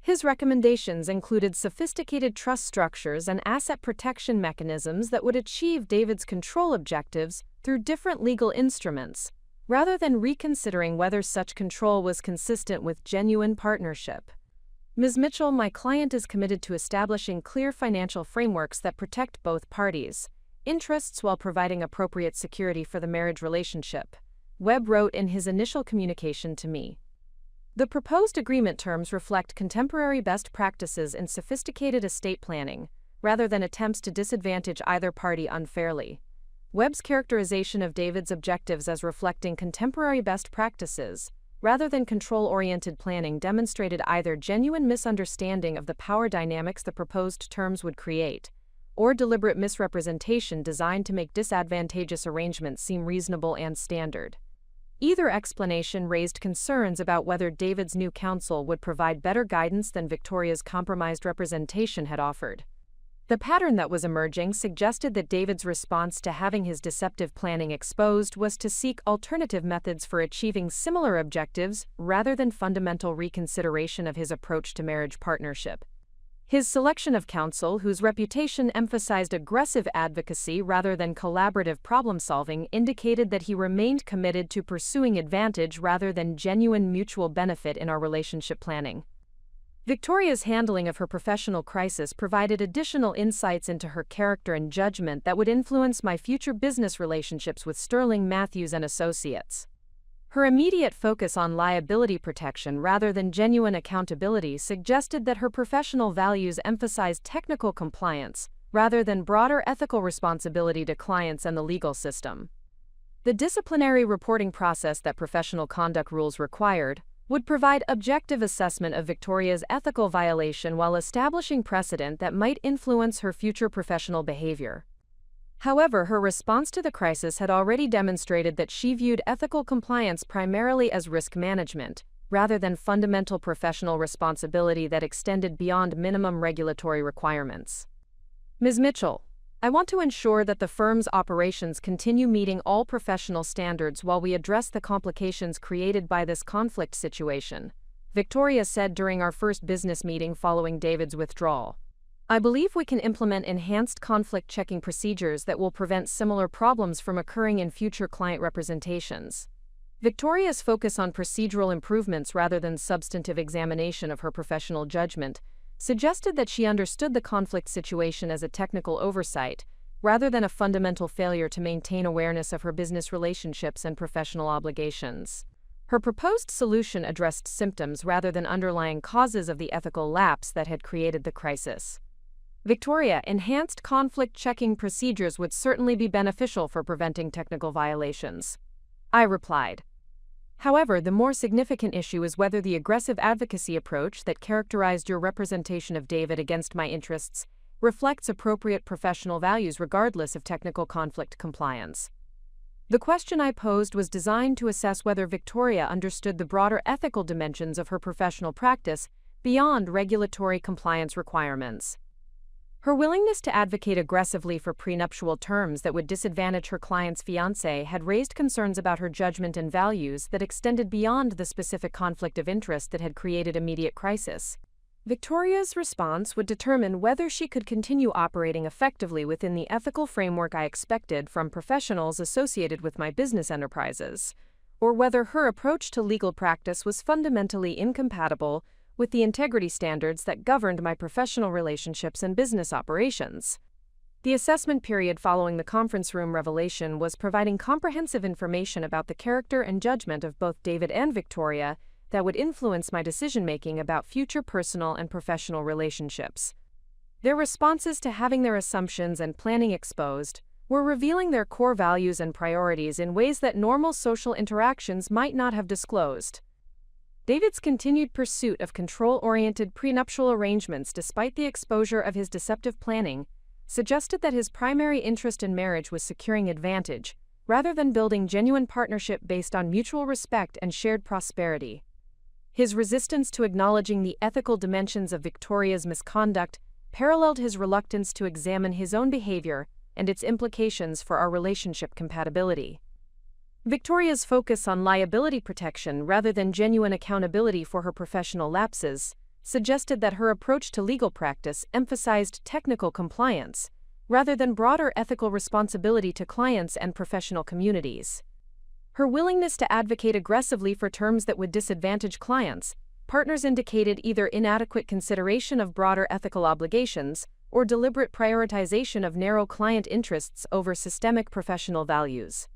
His recommendations included sophisticated trust structures and asset protection mechanisms that would achieve David's control objectives through different legal instruments, rather than reconsidering whether such control was consistent with genuine partnership. Ms. Mitchell, my client is committed to establishing clear financial frameworks that protect both parties' interests while providing appropriate security for the marriage relationship, Webb wrote in his initial communication to me. The proposed agreement terms reflect contemporary best practices in sophisticated estate planning, rather than attempts to disadvantage either party unfairly. Webb's characterization of David's objectives as reflecting contemporary best practices rather than control-oriented planning, demonstrated either genuine misunderstanding of the power dynamics the proposed terms would create, or deliberate misrepresentation designed to make disadvantageous arrangements seem reasonable and standard. Either explanation raised concerns about whether David's new counsel would provide better guidance than Victoria's compromised representation had offered. The pattern that was emerging suggested that David's response to having his deceptive planning exposed was to seek alternative methods for achieving similar objectives rather than fundamental reconsideration of his approach to marriage partnership. His selection of counsel, whose reputation emphasized aggressive advocacy rather than collaborative problem-solving, indicated that he remained committed to pursuing advantage rather than genuine mutual benefit in our relationship planning. Victoria's handling of her professional crisis provided additional insights into her character and judgment that would influence my future business relationships with Sterling Matthews and Associates. Her immediate focus on liability protection rather than genuine accountability suggested that her professional values emphasized technical compliance rather than broader ethical responsibility to clients and the legal system. The disciplinary reporting process that professional conduct rules required would provide objective assessment of Victoria's ethical violation while establishing precedent that might influence her future professional behavior. However, her response to the crisis had already demonstrated that she viewed ethical compliance primarily as risk management, rather than fundamental professional responsibility that extended beyond minimum regulatory requirements. Ms. Mitchell, I want to ensure that the firm's operations continue meeting all professional standards while we address the complications created by this conflict situation, Victoria said during our first business meeting following David's withdrawal. I believe we can implement enhanced conflict checking procedures that will prevent similar problems from occurring in future client representations. Victoria's focus on procedural improvements rather than substantive examination of her professional judgment suggested that she understood the conflict situation as a technical oversight, rather than a fundamental failure to maintain awareness of her business relationships and professional obligations. Her proposed solution addressed symptoms rather than underlying causes of the ethical lapse that had created the crisis. Victoria, enhanced conflict checking procedures would certainly be beneficial for preventing technical violations, I replied. However, the more significant issue is whether the aggressive advocacy approach that characterized your representation of David against my interests reflects appropriate professional values regardless of technical conflict compliance. The question I posed was designed to assess whether Victoria understood the broader ethical dimensions of her professional practice beyond regulatory compliance requirements. Her willingness to advocate aggressively for prenuptial terms that would disadvantage her client's fiancé had raised concerns about her judgment and values that extended beyond the specific conflict of interest that had created immediate crisis. Victoria's response would determine whether she could continue operating effectively within the ethical framework I expected from professionals associated with my business enterprises, or whether her approach to legal practice was fundamentally incompatible with the integrity standards that governed my professional relationships and business operations. The assessment period following the conference room revelation was providing comprehensive information about the character and judgment of both David and Victoria that would influence my decision-making about future personal and professional relationships. Their responses to having their assumptions and planning exposed were revealing their core values and priorities in ways that normal social interactions might not have disclosed. David's continued pursuit of control-oriented prenuptial arrangements despite the exposure of his deceptive planning suggested that his primary interest in marriage was securing advantage, rather than building genuine partnership based on mutual respect and shared prosperity. His resistance to acknowledging the ethical dimensions of Victoria's misconduct paralleled his reluctance to examine his own behavior and its implications for our relationship compatibility. Victoria's focus on liability protection rather than genuine accountability for her professional lapses suggested that her approach to legal practice emphasized technical compliance rather than broader ethical responsibility to clients and professional communities. Her willingness to advocate aggressively for terms that would disadvantage clients, partners indicated either inadequate consideration of broader ethical obligations or deliberate prioritization of narrow client interests over systemic professional values.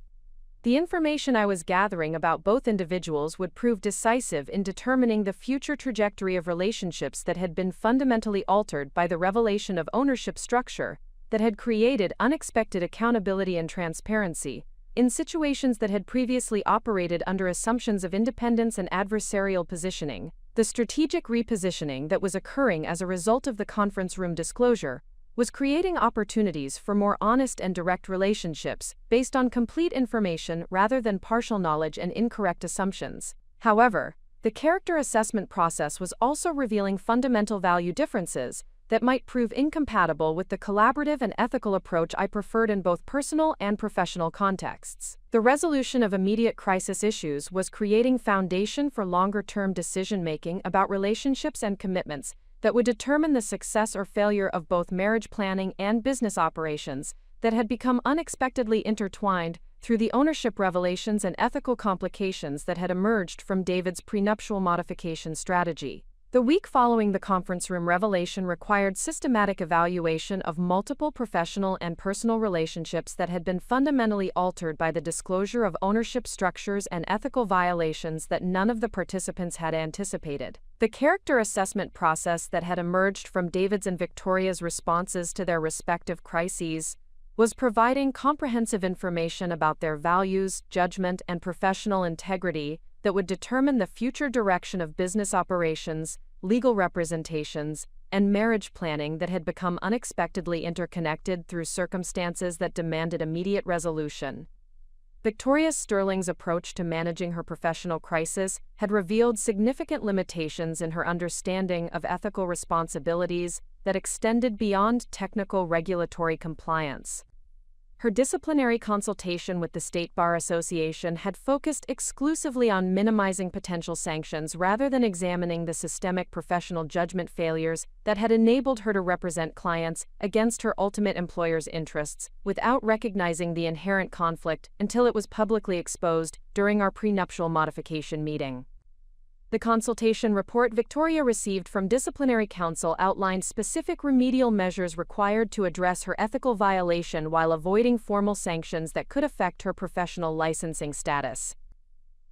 The information I was gathering about both individuals would prove decisive in determining the future trajectory of relationships that had been fundamentally altered by the revelation of ownership structure that had created unexpected accountability and transparency, in situations that had previously operated under assumptions of independence and adversarial positioning. The strategic repositioning that was occurring as a result of the conference room disclosure was creating opportunities for more honest and direct relationships based on complete information rather than partial knowledge and incorrect assumptions. However, the character assessment process was also revealing fundamental value differences that might prove incompatible with the collaborative and ethical approach I preferred in both personal and professional contexts. The resolution of immediate crisis issues was creating foundation for longer-term decision-making about relationships and commitments that would determine the success or failure of both marriage planning and business operations that had become unexpectedly intertwined through the ownership revelations and ethical complications that had emerged from David's prenuptial modification strategy. The week following the conference room revelation required systematic evaluation of multiple professional and personal relationships that had been fundamentally altered by the disclosure of ownership structures and ethical violations that none of the participants had anticipated. The character assessment process that had emerged from David's and Victoria's responses to their respective crises was providing comprehensive information about their values, judgment, and professional integrity that would determine the future direction of business operations, legal representations, and marriage planning that had become unexpectedly interconnected through circumstances that demanded immediate resolution. Victoria Sterling's approach to managing her professional crisis had revealed significant limitations in her understanding of ethical responsibilities that extended beyond technical regulatory compliance. Her disciplinary consultation with the State Bar Association had focused exclusively on minimizing potential sanctions rather than examining the systemic professional judgment failures that had enabled her to represent clients against her ultimate employer's interests without recognizing the inherent conflict until it was publicly exposed during our prenuptial modification meeting. The consultation report Victoria received from disciplinary counsel outlined specific remedial measures required to address her ethical violation while avoiding formal sanctions that could affect her professional licensing status.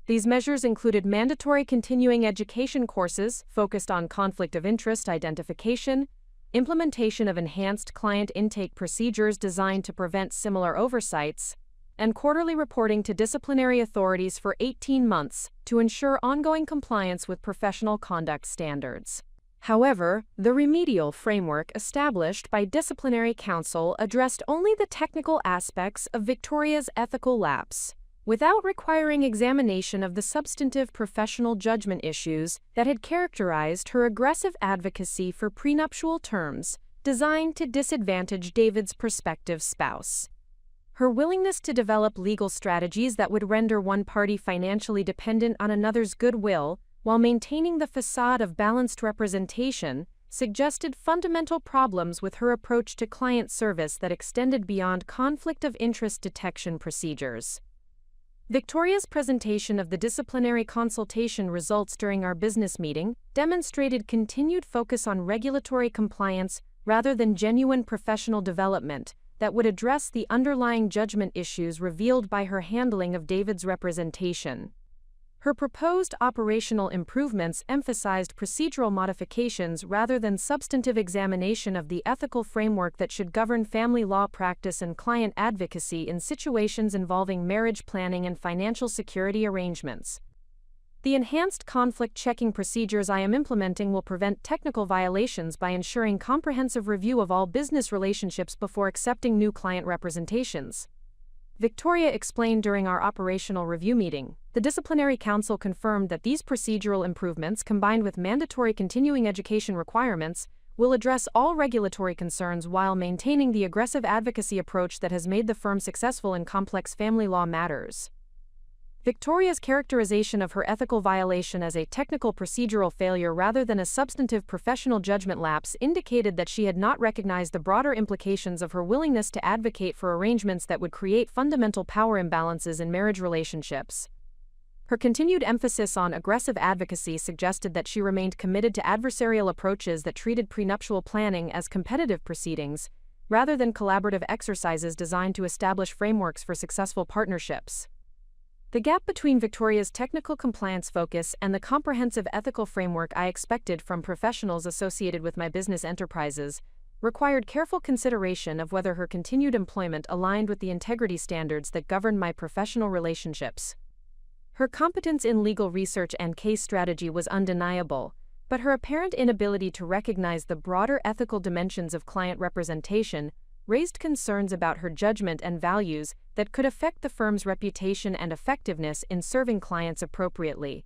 These measures included mandatory continuing education courses focused on conflict of interest identification, implementation of enhanced client intake procedures designed to prevent similar oversights, and quarterly reporting to disciplinary authorities for 18 months to ensure ongoing compliance with professional conduct standards. However, the remedial framework established by disciplinary counsel addressed only the technical aspects of Victoria's ethical lapse, without requiring examination of the substantive professional judgment issues that had characterized her aggressive advocacy for prenuptial terms designed to disadvantage David's prospective spouse. Her willingness to develop legal strategies that would render one party financially dependent on another's goodwill while maintaining the facade of balanced representation suggested fundamental problems with her approach to client service that extended beyond conflict of interest detection procedures. Victoria's presentation of the disciplinary consultation results during our business meeting demonstrated continued focus on regulatory compliance rather than genuine professional development that would address the underlying judgment issues revealed by her handling of David's representation. Her proposed operational improvements emphasized procedural modifications rather than substantive examination of the ethical framework that should govern family law practice and client advocacy in situations involving marriage planning and financial security arrangements. The enhanced conflict checking procedures I am implementing will prevent technical violations by ensuring comprehensive review of all business relationships before accepting new client representations. Victoria explained during our operational review meeting. The disciplinary council confirmed that these procedural improvements, combined with mandatory continuing education requirements, will address all regulatory concerns while maintaining the aggressive advocacy approach that has made the firm successful in complex family law matters. Victoria's characterization of her ethical violation as a technical procedural failure rather than a substantive professional judgment lapse indicated that she had not recognized the broader implications of her willingness to advocate for arrangements that would create fundamental power imbalances in marriage relationships. Her continued emphasis on aggressive advocacy suggested that she remained committed to adversarial approaches that treated prenuptial planning as competitive proceedings, rather than collaborative exercises designed to establish frameworks for successful partnerships. The gap between Victoria's technical compliance focus and the comprehensive ethical framework I expected from professionals associated with my business enterprises required careful consideration of whether her continued employment aligned with the integrity standards that govern my professional relationships. Her competence in legal research and case strategy was undeniable, but her apparent inability to recognize the broader ethical dimensions of client representation raised concerns about her judgment and values that could affect the firm's reputation and effectiveness in serving clients appropriately.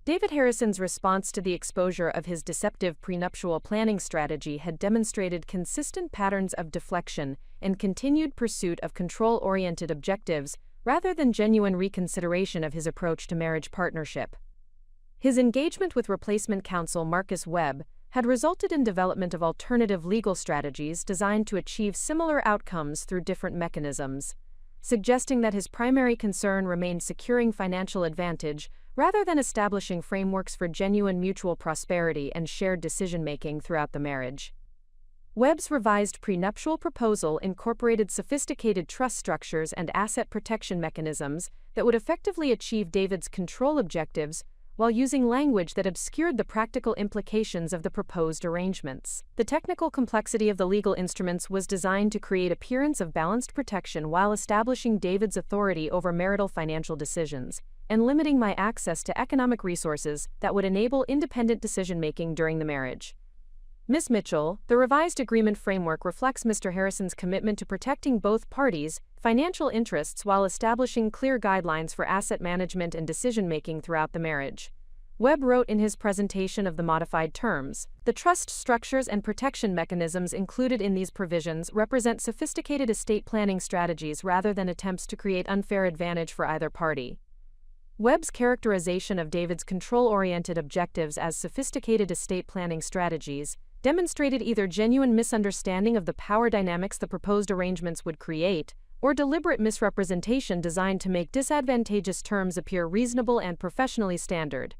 David Harrison's response to the exposure of his deceptive prenuptial planning strategy had demonstrated consistent patterns of deflection and continued pursuit of control-oriented objectives rather than genuine reconsideration of his approach to marriage partnership. His engagement with replacement counsel Marcus Webb had resulted in development of alternative legal strategies designed to achieve similar outcomes through different mechanisms, suggesting that his primary concern remained securing financial advantage rather than establishing frameworks for genuine mutual prosperity and shared decision-making throughout the marriage. Webb's revised prenuptial proposal incorporated sophisticated trust structures and asset protection mechanisms that would effectively achieve David's control objectives while using language that obscured the practical implications of the proposed arrangements. The technical complexity of the legal instruments was designed to create appearance of balanced protection while establishing David's authority over marital financial decisions and limiting my access to economic resources that would enable independent decision-making during the marriage. Ms. Mitchell, the revised agreement framework reflects Mr. Harrison's commitment to protecting both parties' financial interests while establishing clear guidelines for asset management and decision-making throughout the marriage. Webb wrote in his presentation of the modified terms, "The trust structures and protection mechanisms included in these provisions represent sophisticated estate planning strategies rather than attempts to create unfair advantage for either party." Webb's characterization of David's control-oriented objectives as sophisticated estate planning strategies demonstrated either genuine misunderstanding of the power dynamics the proposed arrangements would create, or deliberate misrepresentation designed to make disadvantageous terms appear reasonable and professionally standard.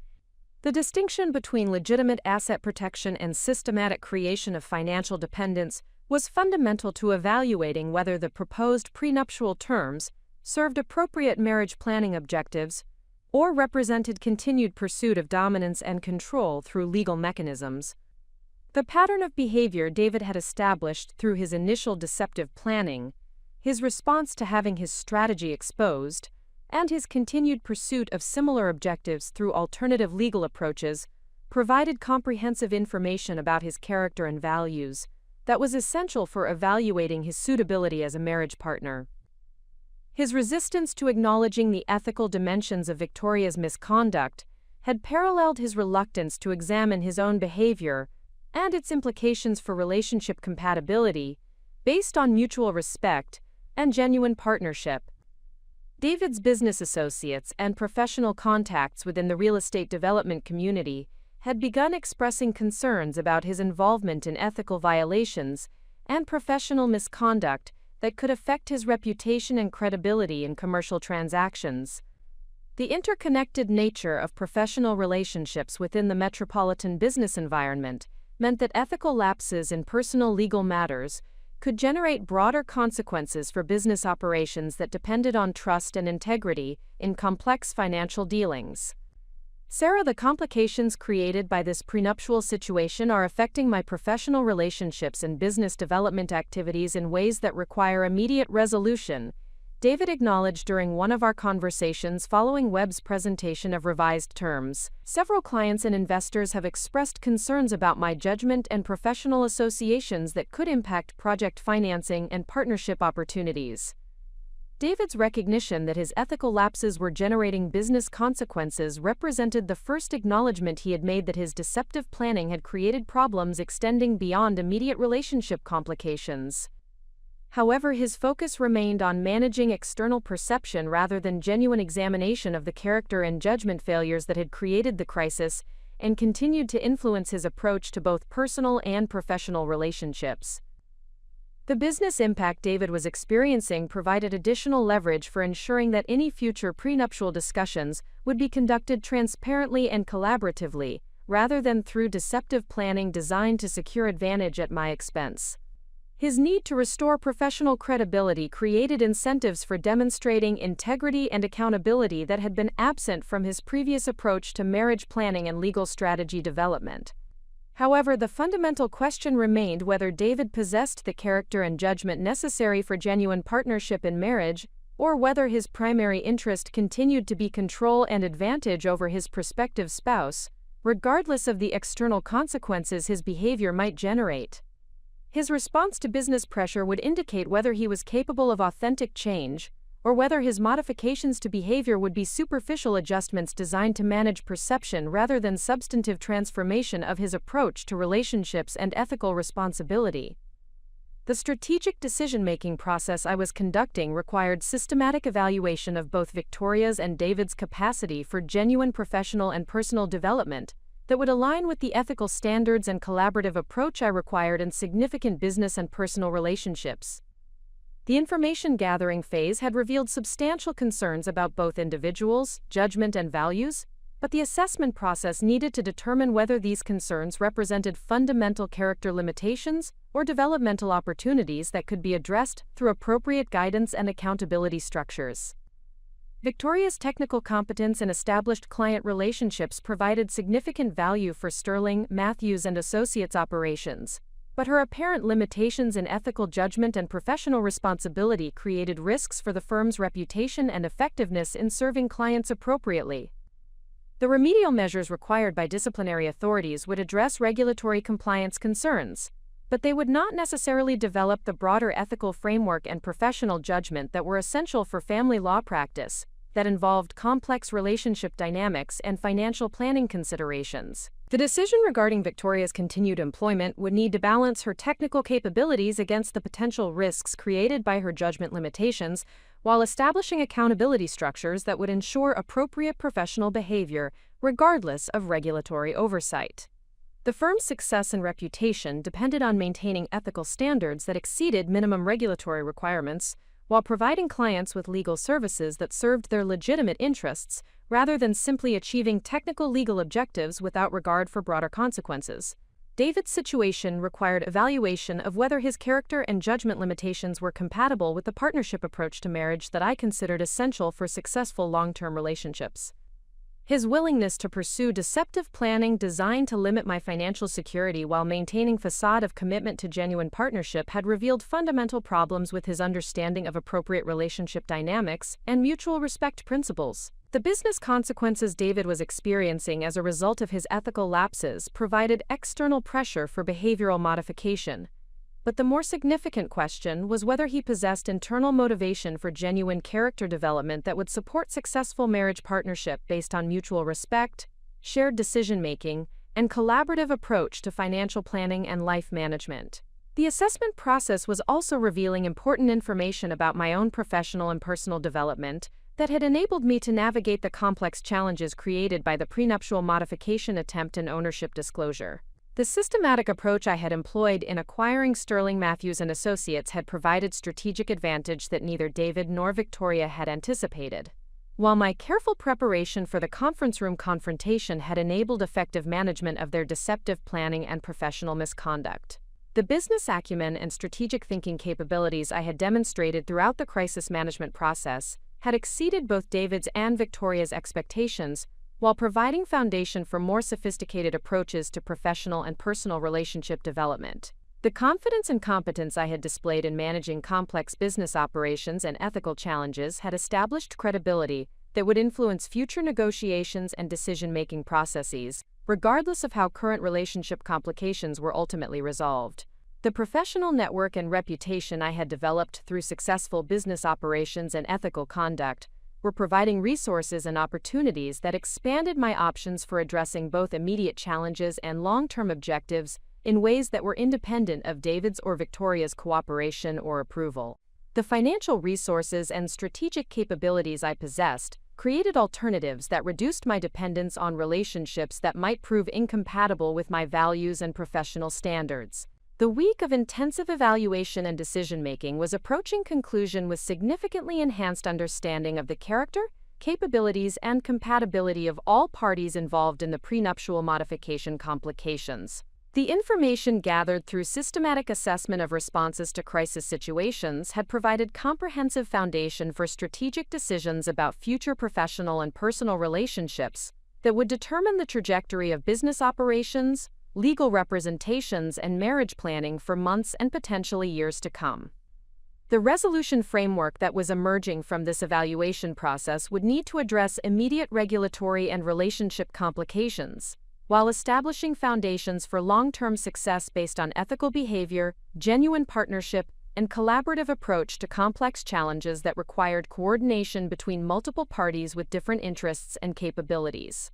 The distinction between legitimate asset protection and systematic creation of financial dependence was fundamental to evaluating whether the proposed prenuptial terms served appropriate marriage planning objectives or represented continued pursuit of dominance and control through legal mechanisms. The pattern of behavior David had established through his initial deceptive planning, his response to having his strategy exposed, and his continued pursuit of similar objectives through alternative legal approaches provided comprehensive information about his character and values that was essential for evaluating his suitability as a marriage partner. His resistance to acknowledging the ethical dimensions of Victoria's misconduct had paralleled his reluctance to examine his own behavior and its implications for relationship compatibility based on mutual respect and genuine partnership. David's business associates and professional contacts within the real estate development community had begun expressing concerns about his involvement in ethical violations and professional misconduct that could affect his reputation and credibility in commercial transactions. The interconnected nature of professional relationships within the metropolitan business environment meant that ethical lapses in personal legal matters could generate broader consequences for business operations that depended on trust and integrity in complex financial dealings. Sarah, the complications created by this prenuptial situation are affecting my professional relationships and business development activities in ways that require immediate resolution, David acknowledged during one of our conversations following Webb's presentation of revised terms. Several clients and investors have expressed concerns about my judgment and professional associations that could impact project financing and partnership opportunities. David's recognition that his ethical lapses were generating business consequences represented the first acknowledgement he had made that his deceptive planning had created problems extending beyond immediate relationship complications. However, his focus remained on managing external perception rather than genuine examination of the character and judgment failures that had created the crisis and continued to influence his approach to both personal and professional relationships. The business impact David was experiencing provided additional leverage for ensuring that any future prenuptial discussions would be conducted transparently and collaboratively, rather than through deceptive planning designed to secure advantage at my expense. His need to restore professional credibility created incentives for demonstrating integrity and accountability that had been absent from his previous approach to marriage planning and legal strategy development. However, the fundamental question remained whether David possessed the character and judgment necessary for genuine partnership in marriage, or whether his primary interest continued to be control and advantage over his prospective spouse, regardless of the external consequences his behavior might generate. His response to business pressure would indicate whether he was capable of authentic change, or whether his modifications to behavior would be superficial adjustments designed to manage perception rather than substantive transformation of his approach to relationships and ethical responsibility. The strategic decision-making process I was conducting required systematic evaluation of both Victoria's and David's capacity for genuine professional and personal development that would align with the ethical standards and collaborative approach I required in significant business and personal relationships. The information gathering phase had revealed substantial concerns about both individuals, judgment, and values, but the assessment process needed to determine whether these concerns represented fundamental character limitations or developmental opportunities that could be addressed through appropriate guidance and accountability structures. Victoria's technical competence in established client relationships provided significant value for Sterling, Matthews and Associates operations, but her apparent limitations in ethical judgment and professional responsibility created risks for the firm's reputation and effectiveness in serving clients appropriately. The remedial measures required by disciplinary authorities would address regulatory compliance concerns, but they would not necessarily develop the broader ethical framework and professional judgment that were essential for family law practice, that involved complex relationship dynamics and financial planning considerations. The decision regarding Victoria's continued employment would need to balance her technical capabilities against the potential risks created by her judgment limitations, while establishing accountability structures that would ensure appropriate professional behavior, regardless of regulatory oversight. The firm's success and reputation depended on maintaining ethical standards that exceeded minimum regulatory requirements, while providing clients with legal services that served their legitimate interests, rather than simply achieving technical legal objectives without regard for broader consequences. David's situation required evaluation of whether his character and judgment limitations were compatible with the partnership approach to marriage that I considered essential for successful long-term relationships. His willingness to pursue deceptive planning designed to limit my financial security while maintaining facade of commitment to genuine partnership had revealed fundamental problems with his understanding of appropriate relationship dynamics and mutual respect principles. The business consequences David was experiencing as a result of his ethical lapses provided external pressure for behavioral modification, but the more significant question was whether he possessed internal motivation for genuine character development that would support successful marriage partnership based on mutual respect, shared decision-making, and collaborative approach to financial planning and life management. The assessment process was also revealing important information about my own professional and personal development that had enabled me to navigate the complex challenges created by the prenuptial modification attempt and ownership disclosure. The systematic approach I had employed in acquiring Sterling, Matthews and Associates had provided strategic advantage that neither David nor Victoria had anticipated, while my careful preparation for the conference room confrontation had enabled effective management of their deceptive planning and professional misconduct. The business acumen and strategic thinking capabilities I had demonstrated throughout the crisis management process had exceeded both David's and Victoria's expectations, while providing foundation for more sophisticated approaches to professional and personal relationship development. The confidence and competence I had displayed in managing complex business operations and ethical challenges had established credibility that would influence future negotiations and decision-making processes, regardless of how current relationship complications were ultimately resolved. The professional network and reputation I had developed through successful business operations and ethical conduct were providing resources and opportunities that expanded my options for addressing both immediate challenges and long-term objectives in ways that were independent of David's or Victoria's cooperation or approval. The financial resources and strategic capabilities I possessed created alternatives that reduced my dependence on relationships that might prove incompatible with my values and professional standards. The week of intensive evaluation and decision-making was approaching conclusion with significantly enhanced understanding of the character, capabilities, and compatibility of all parties involved in the prenuptial modification complications. The information gathered through systematic assessment of responses to crisis situations had provided comprehensive foundation for strategic decisions about future professional and personal relationships that would determine the trajectory of business operations, legal representations, and marriage planning for months and potentially years to come. The resolution framework that was emerging from this evaluation process would need to address immediate regulatory and relationship complications, while establishing foundations for long-term success based on ethical behavior, genuine partnership, and collaborative approach to complex challenges that required coordination between multiple parties with different interests and capabilities.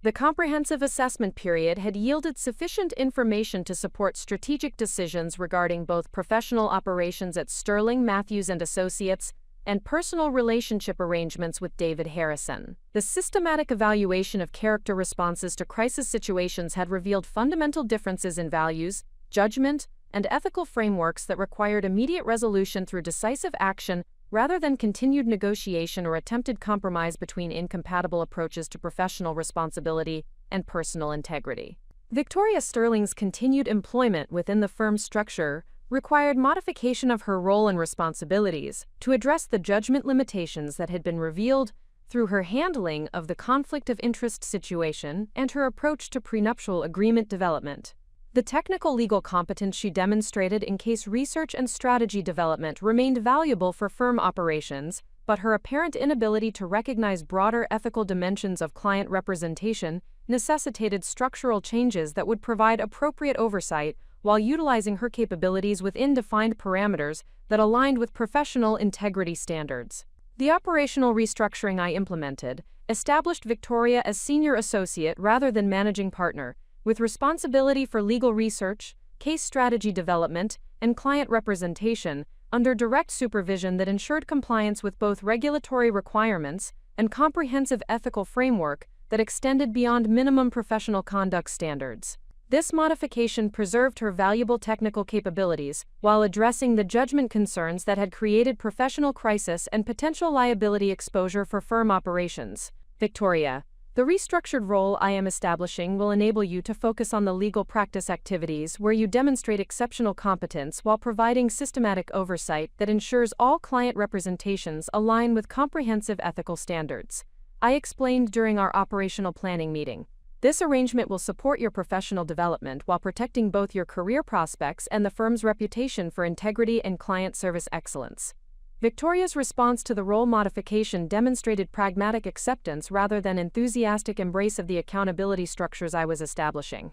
The comprehensive assessment period had yielded sufficient information to support strategic decisions regarding both professional operations at Sterling, Matthews & Associates and personal relationship arrangements with David Harrison. The systematic evaluation of character responses to crisis situations had revealed fundamental differences in values, judgment, and ethical frameworks that required immediate resolution through decisive action rather than continued negotiation or attempted compromise between incompatible approaches to professional responsibility and personal integrity. Victoria Sterling's continued employment within the firm's structure required modification of her role and responsibilities to address the judgment limitations that had been revealed through her handling of the conflict of interest situation and her approach to prenuptial agreement development. The technical legal competence she demonstrated in case research and strategy development remained valuable for firm operations, but her apparent inability to recognize broader ethical dimensions of client representation necessitated structural changes that would provide appropriate oversight while utilizing her capabilities within defined parameters that aligned with professional integrity standards. The operational restructuring I implemented established Victoria as senior associate rather than managing partner, with responsibility for legal research, case strategy development, and client representation, under direct supervision that ensured compliance with both regulatory requirements and comprehensive ethical framework that extended beyond minimum professional conduct standards. This modification preserved her valuable technical capabilities while addressing the judgment concerns that had created professional crisis and potential liability exposure for firm operations. Victoria, the restructured role I am establishing will enable you to focus on the legal practice activities where you demonstrate exceptional competence while providing systematic oversight that ensures all client representations align with comprehensive ethical standards, I explained during our operational planning meeting. This arrangement will support your professional development while protecting both your career prospects and the firm's reputation for integrity and client service excellence. Victoria's response to the role modification demonstrated pragmatic acceptance rather than enthusiastic embrace of the accountability structures I was establishing.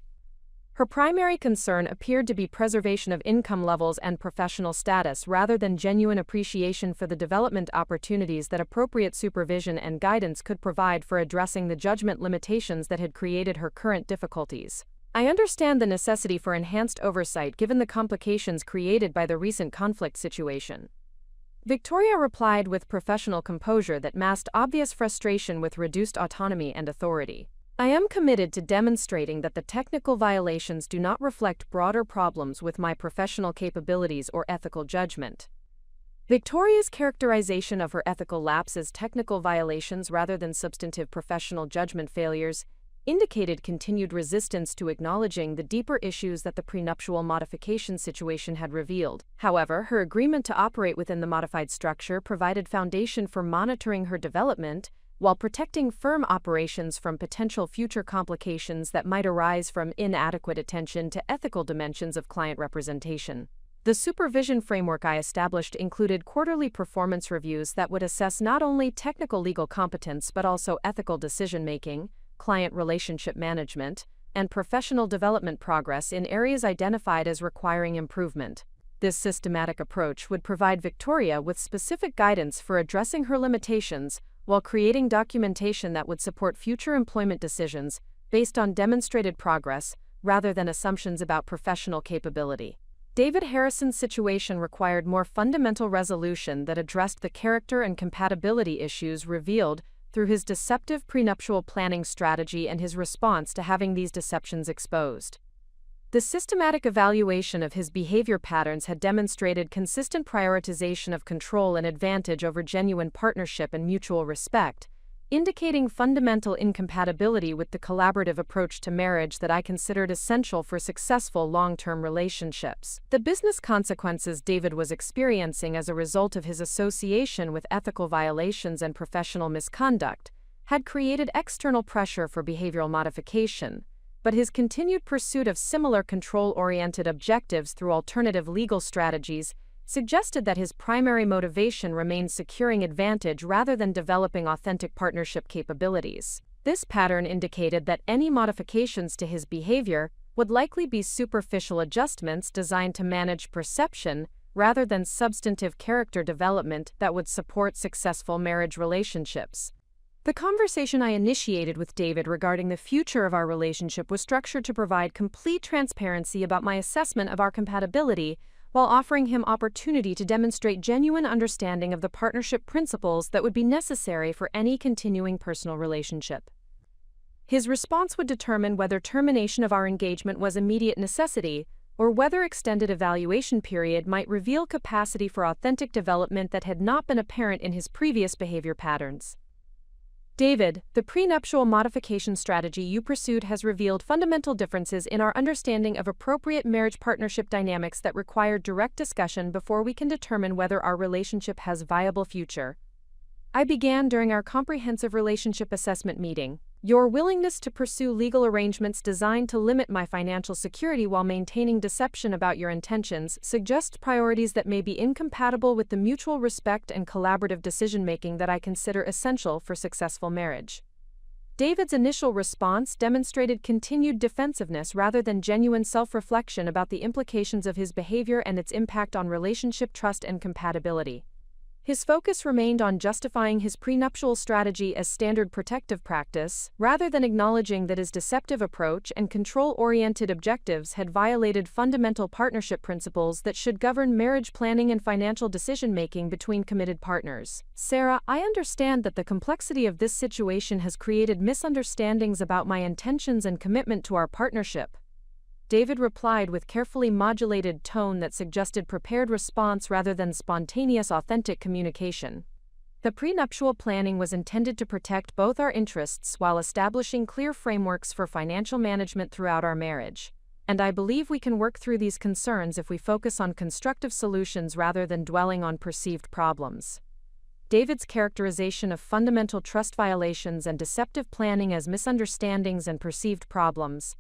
Her primary concern appeared to be preservation of income levels and professional status rather than genuine appreciation for the development opportunities that appropriate supervision and guidance could provide for addressing the judgment limitations that had created her current difficulties. I understand the necessity for enhanced oversight given the complications created by the recent conflict situation. Victoria replied with professional composure that masked obvious frustration with reduced autonomy and authority. I am committed to demonstrating that the technical violations do not reflect broader problems with my professional capabilities or ethical judgment. Victoria's characterization of her ethical lapse as technical violations rather than substantive professional judgment failures indicated continued resistance to acknowledging the deeper issues that the prenuptial modification situation had revealed. However, her agreement to operate within the modified structure provided foundation for monitoring her development while protecting firm operations from potential future complications that might arise from inadequate attention to ethical dimensions of client representation. The supervision framework I established included quarterly performance reviews that would assess not only technical legal competence but also ethical decision-making, client relationship management, and professional development progress in areas identified as requiring improvement. This systematic approach would provide Victoria with specific guidance for addressing her limitations while creating documentation that would support future employment decisions based on demonstrated progress rather than assumptions about professional capability. David Harrison's situation required more fundamental resolution that addressed the character and compatibility issues revealed through his deceptive prenuptial planning strategy and his response to having these deceptions exposed. The systematic evaluation of his behavior patterns had demonstrated consistent prioritization of control and advantage over genuine partnership and mutual respect, indicating fundamental incompatibility with the collaborative approach to marriage that I considered essential for successful long-term relationships. The business consequences David was experiencing as a result of his association with ethical violations and professional misconduct had created external pressure for behavioral modification, but his continued pursuit of similar control-oriented objectives through alternative legal strategies suggested that his primary motivation remained securing advantage rather than developing authentic partnership capabilities. This pattern indicated that any modifications to his behavior would likely be superficial adjustments designed to manage perception rather than substantive character development that would support successful marriage relationships. The conversation I initiated with David regarding the future of our relationship was structured to provide complete transparency about my assessment of our compatibility, while offering him opportunity to demonstrate genuine understanding of the partnership principles that would be necessary for any continuing personal relationship. His response would determine whether termination of our engagement was immediate necessity, or whether extended evaluation period might reveal capacity for authentic development that had not been apparent in his previous behavior patterns. David, the prenuptial modification strategy you pursued has revealed fundamental differences in our understanding of appropriate marriage partnership dynamics that require direct discussion before we can determine whether our relationship has a viable future. I began during our comprehensive relationship assessment meeting. Your willingness to pursue legal arrangements designed to limit my financial security while maintaining deception about your intentions suggests priorities that may be incompatible with the mutual respect and collaborative decision-making that I consider essential for successful marriage. David's initial response demonstrated continued defensiveness rather than genuine self-reflection about the implications of his behavior and its impact on relationship trust and compatibility. His focus remained on justifying his prenuptial strategy as standard protective practice, rather than acknowledging that his deceptive approach and control-oriented objectives had violated fundamental partnership principles that should govern marriage planning and financial decision-making between committed partners. Sarah, I understand that the complexity of this situation has created misunderstandings about my intentions and commitment to our partnership. David replied with carefully modulated tone that suggested prepared response rather than spontaneous authentic communication. The prenuptial planning was intended to protect both our interests while establishing clear frameworks for financial management throughout our marriage. And I believe we can work through these concerns if we focus on constructive solutions rather than dwelling on perceived problems. David's characterization of fundamental trust violations and deceptive planning as misunderstandings and perceived problems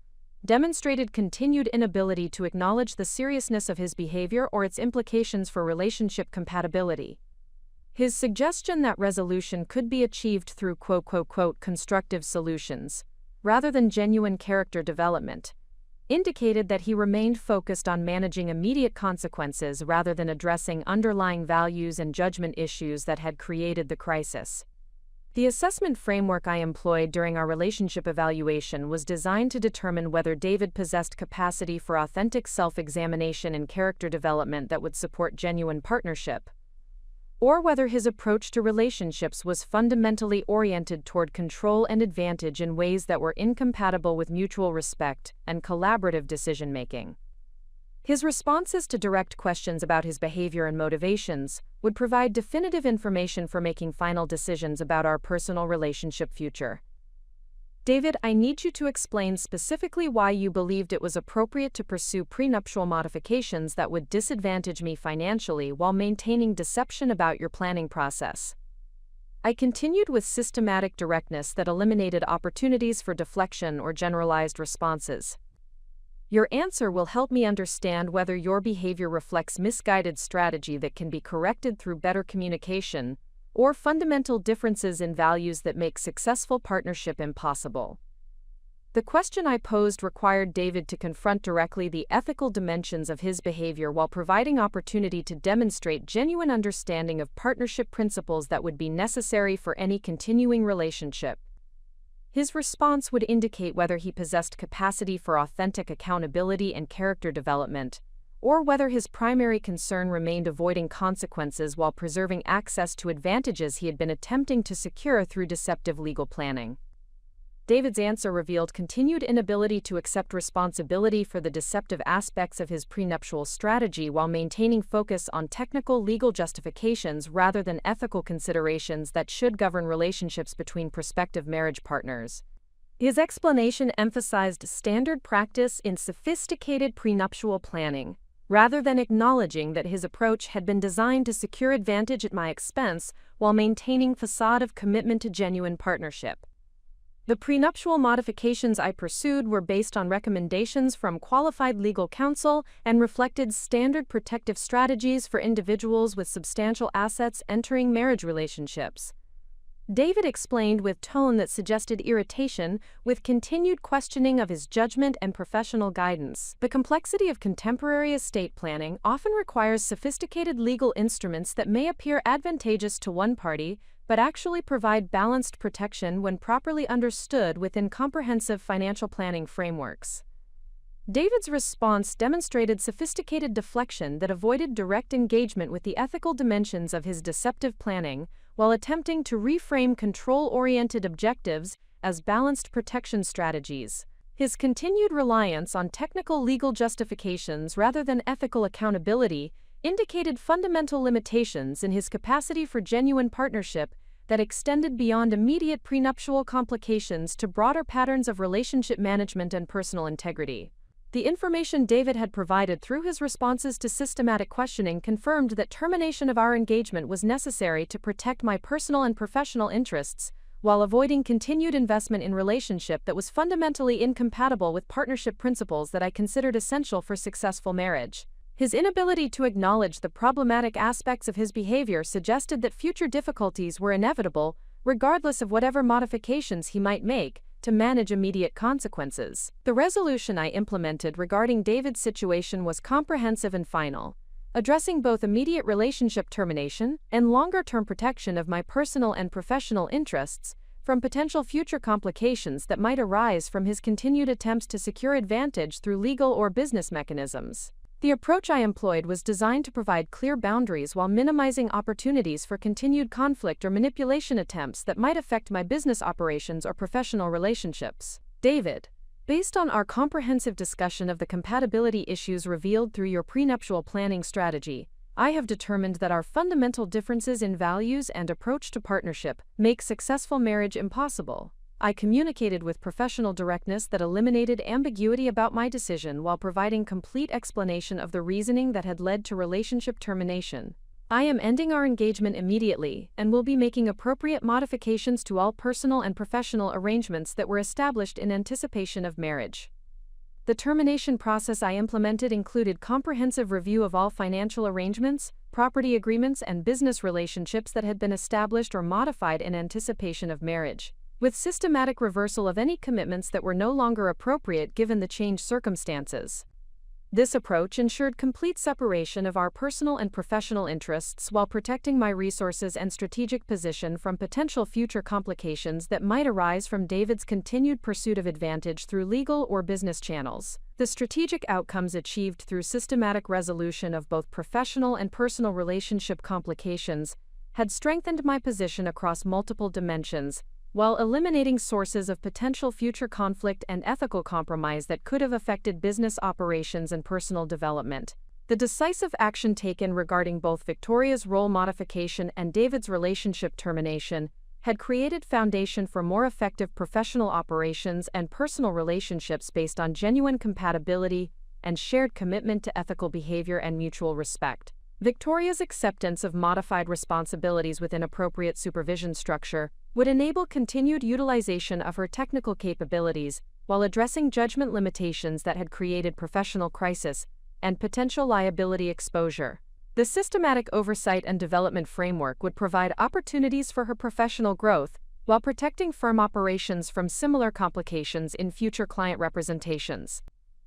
demonstrated continued inability to acknowledge the seriousness of his behavior or its implications for relationship compatibility. His suggestion that resolution could be achieved through quote-unquote constructive solutions, rather than genuine character development, indicated that he remained focused on managing immediate consequences rather than addressing underlying values and judgment issues that had created the crisis. The assessment framework I employed during our relationship evaluation was designed to determine whether David possessed capacity for authentic self-examination and character development that would support genuine partnership, or whether his approach to relationships was fundamentally oriented toward control and advantage in ways that were incompatible with mutual respect and collaborative decision-making. His responses to direct questions about his behavior and motivations would provide definitive information for making final decisions about our personal relationship future. David, I need you to explain specifically why you believed it was appropriate to pursue prenuptial modifications that would disadvantage me financially while maintaining deception about your planning process. I continued with systematic directness that eliminated opportunities for deflection or generalized responses. Your answer will help me understand whether your behavior reflects misguided strategy that can be corrected through better communication, or fundamental differences in values that make successful partnership impossible. The question I posed required David to confront directly the ethical dimensions of his behavior while providing opportunity to demonstrate genuine understanding of partnership principles that would be necessary for any continuing relationship. His response would indicate whether he possessed capacity for authentic accountability and character development, or whether his primary concern remained avoiding consequences while preserving access to advantages he had been attempting to secure through deceptive legal planning. David's answer revealed continued inability to accept responsibility for the deceptive aspects of his prenuptial strategy while maintaining focus on technical legal justifications rather than ethical considerations that should govern relationships between prospective marriage partners. His explanation emphasized standard practice in sophisticated prenuptial planning, rather than acknowledging that his approach had been designed to secure advantage at my expense while maintaining facade of commitment to genuine partnership. The prenuptial modifications I pursued were based on recommendations from qualified legal counsel and reflected standard protective strategies for individuals with substantial assets entering marriage relationships. David explained with tone that suggested irritation, with continued questioning of his judgment and professional guidance. The complexity of contemporary estate planning often requires sophisticated legal instruments that may appear advantageous to one party, but actually provide balanced protection when properly understood within comprehensive financial planning frameworks. David's response demonstrated sophisticated deflection that avoided direct engagement with the ethical dimensions of his deceptive planning, while attempting to reframe control-oriented objectives as balanced protection strategies. His continued reliance on technical legal justifications rather than ethical accountability indicated fundamental limitations in his capacity for genuine partnership that extended beyond immediate prenuptial complications to broader patterns of relationship management and personal integrity. The information David had provided through his responses to systematic questioning confirmed that termination of our engagement was necessary to protect my personal and professional interests, while avoiding continued investment in relationship that was fundamentally incompatible with partnership principles that I considered essential for successful marriage. His inability to acknowledge the problematic aspects of his behavior suggested that future difficulties were inevitable, regardless of whatever modifications he might make, to manage immediate consequences. The resolution I implemented regarding David's situation was comprehensive and final, addressing both immediate relationship termination and longer-term protection of my personal and professional interests from potential future complications that might arise from his continued attempts to secure advantage through legal or business mechanisms. The approach I employed was designed to provide clear boundaries while minimizing opportunities for continued conflict or manipulation attempts that might affect my business operations or professional relationships. David, based on our comprehensive discussion of the compatibility issues revealed through your prenuptial planning strategy, I have determined that our fundamental differences in values and approach to partnership make successful marriage impossible. I communicated with professional directness that eliminated ambiguity about my decision while providing complete explanation of the reasoning that had led to relationship termination. I am ending our engagement immediately and will be making appropriate modifications to all personal and professional arrangements that were established in anticipation of marriage. The termination process I implemented included comprehensive review of all financial arrangements, property agreements, and business relationships that had been established or modified in anticipation of marriage, with systematic reversal of any commitments that were no longer appropriate given the changed circumstances. This approach ensured complete separation of our personal and professional interests while protecting my resources and strategic position from potential future complications that might arise from David's continued pursuit of advantage through legal or business channels. The strategic outcomes achieved through systematic resolution of both professional and personal relationship complications had strengthened my position across multiple dimensions, while eliminating sources of potential future conflict and ethical compromise that could have affected business operations and personal development. The decisive action taken regarding both Victoria's role modification and David's relationship termination had created foundation for more effective professional operations and personal relationships based on genuine compatibility and shared commitment to ethical behavior and mutual respect. Victoria's acceptance of modified responsibilities within appropriate supervision structure would enable continued utilization of her technical capabilities while addressing judgment limitations that had created professional crisis and potential liability exposure. The systematic oversight and development framework would provide opportunities for her professional growth while protecting firm operations from similar complications in future client representations.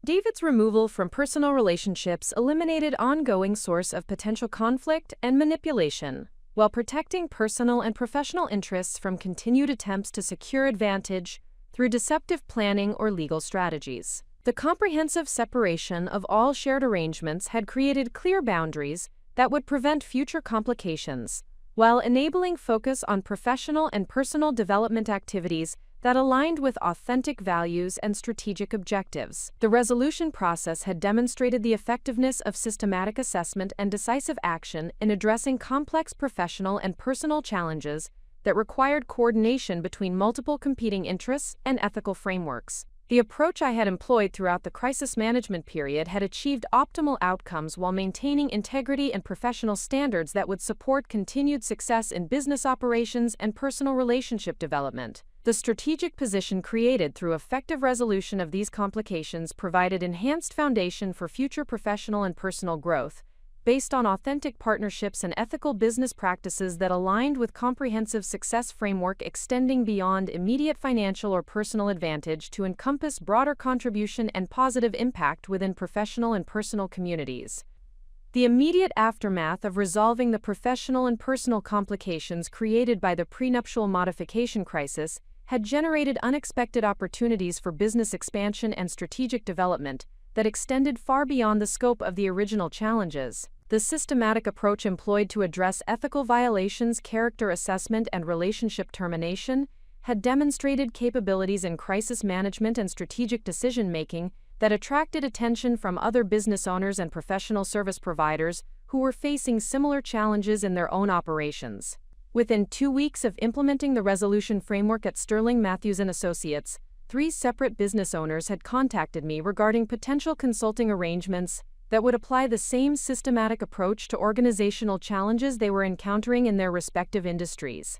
David's removal from personal relationships eliminated ongoing source of potential conflict and manipulation, while protecting personal and professional interests from continued attempts to secure advantage through deceptive planning or legal strategies. The comprehensive separation of all shared arrangements had created clear boundaries that would prevent future complications, while enabling focus on professional and personal development activities that aligned with authentic values and strategic objectives. The resolution process had demonstrated the effectiveness of systematic assessment and decisive action in addressing complex professional and personal challenges that required coordination between multiple competing interests and ethical frameworks. The approach I had employed throughout the crisis management period had achieved optimal outcomes while maintaining integrity and professional standards that would support continued success in business operations and personal relationship development. The strategic position created through effective resolution of these complications provided enhanced foundation for future professional and personal growth, based on authentic partnerships and ethical business practices that aligned with comprehensive success framework extending beyond immediate financial or personal advantage to encompass broader contribution and positive impact within professional and personal communities. The immediate aftermath of resolving the professional and personal complications created by the prenuptial modification crisis had generated unexpected opportunities for business expansion and strategic development that extended far beyond the scope of the original challenges. The systematic approach employed to address ethical violations, character assessment, and relationship termination had demonstrated capabilities in crisis management and strategic decision-making that attracted attention from other business owners and professional service providers who were facing similar challenges in their own operations. Within 2 weeks of implementing the resolution framework at Sterling Matthews & Associates, 3 separate business owners had contacted me regarding potential consulting arrangements that would apply the same systematic approach to organizational challenges they were encountering in their respective industries.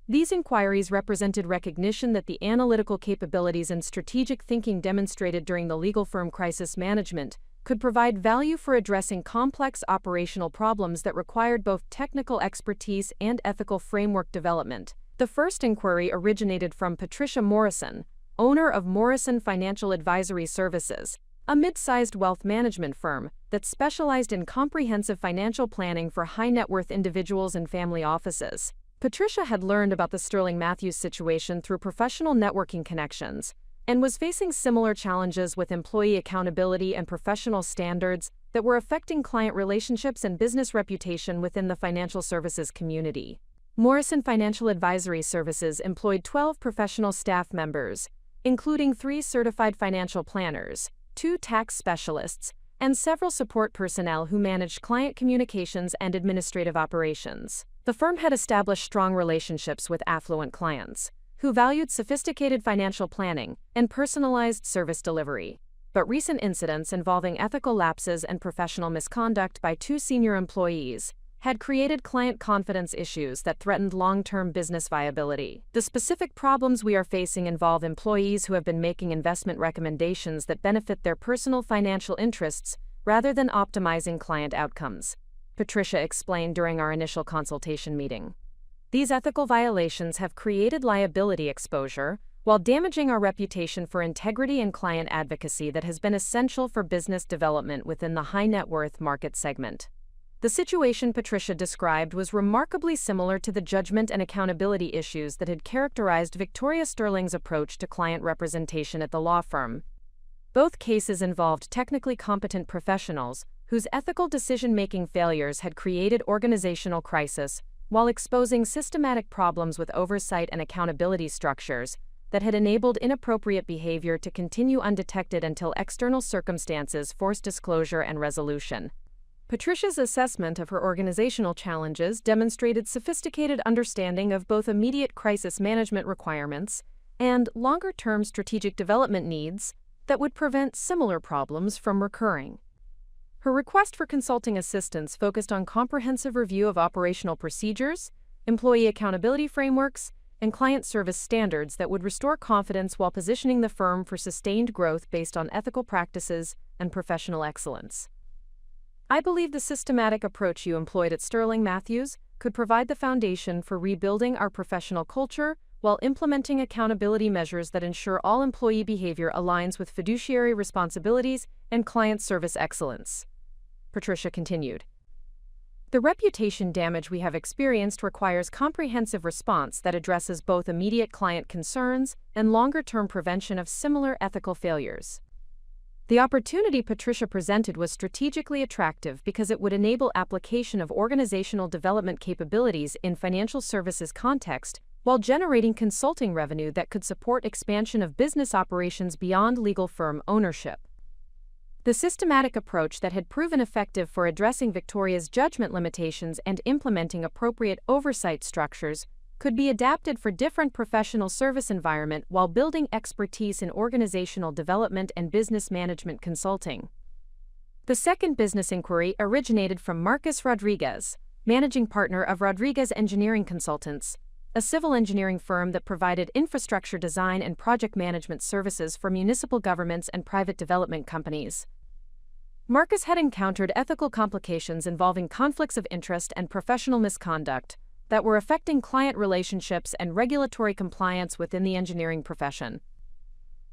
These inquiries represented recognition that the analytical capabilities and strategic thinking demonstrated during the legal firm crisis management could provide value for addressing complex operational problems that required both technical expertise and ethical framework development. The first inquiry originated from Patricia Morrison, owner of Morrison Financial Advisory Services, a mid-sized wealth management firm that specialized in comprehensive financial planning for high-net-worth individuals and family offices. Patricia had learned about the Sterling Matthews situation through professional networking connections and was facing similar challenges with employee accountability and professional standards that were affecting client relationships and business reputation within the financial services community. Morrison Financial Advisory Services employed 12 professional staff members, including 3 certified financial planners, 2 tax specialists, and several support personnel who managed client communications and administrative operations. The firm had established strong relationships with affluent clients, who valued sophisticated financial planning and personalized service delivery. But recent incidents involving ethical lapses and professional misconduct by 2 senior employees had created client confidence issues that threatened long-term business viability. The specific problems we are facing involve employees who have been making investment recommendations that benefit their personal financial interests rather than optimizing client outcomes, Patricia explained during our initial consultation meeting. These ethical violations have created liability exposure while damaging our reputation for integrity and client advocacy that has been essential for business development within the high-net-worth market segment. The situation Patricia described was remarkably similar to the judgment and accountability issues that had characterized Victoria Sterling's approach to client representation at the law firm. Both cases involved technically competent professionals whose ethical decision-making failures had created organizational crisis, while exposing systematic problems with oversight and accountability structures that had enabled inappropriate behavior to continue undetected until external circumstances forced disclosure and resolution. Patricia's assessment of her organizational challenges demonstrated sophisticated understanding of both immediate crisis management requirements and longer-term strategic development needs that would prevent similar problems from recurring. Her request for consulting assistance focused on comprehensive review of operational procedures, employee accountability frameworks, and client service standards that would restore confidence while positioning the firm for sustained growth based on ethical practices and professional excellence. I believe the systematic approach you employed at Sterling Matthews could provide the foundation for rebuilding our professional culture while implementing accountability measures that ensure all employee behavior aligns with fiduciary responsibilities and client service excellence. Patricia continued. The reputation damage we have experienced requires comprehensive response that addresses both immediate client concerns and longer-term prevention of similar ethical failures. The opportunity Patricia presented was strategically attractive because it would enable application of organizational development capabilities in financial services context while generating consulting revenue that could support expansion of business operations beyond legal firm ownership. The systematic approach that had proven effective for addressing Victoria's judgment limitations and implementing appropriate oversight structures could be adapted for different professional service environment while building expertise in organizational development and business management consulting. The second business inquiry originated from Marcus Rodriguez, managing partner of Rodriguez Engineering Consultants, a civil engineering firm that provided infrastructure design and project management services for municipal governments and private development companies. Marcus had encountered ethical complications involving conflicts of interest and professional misconduct that were affecting client relationships and regulatory compliance within the engineering profession.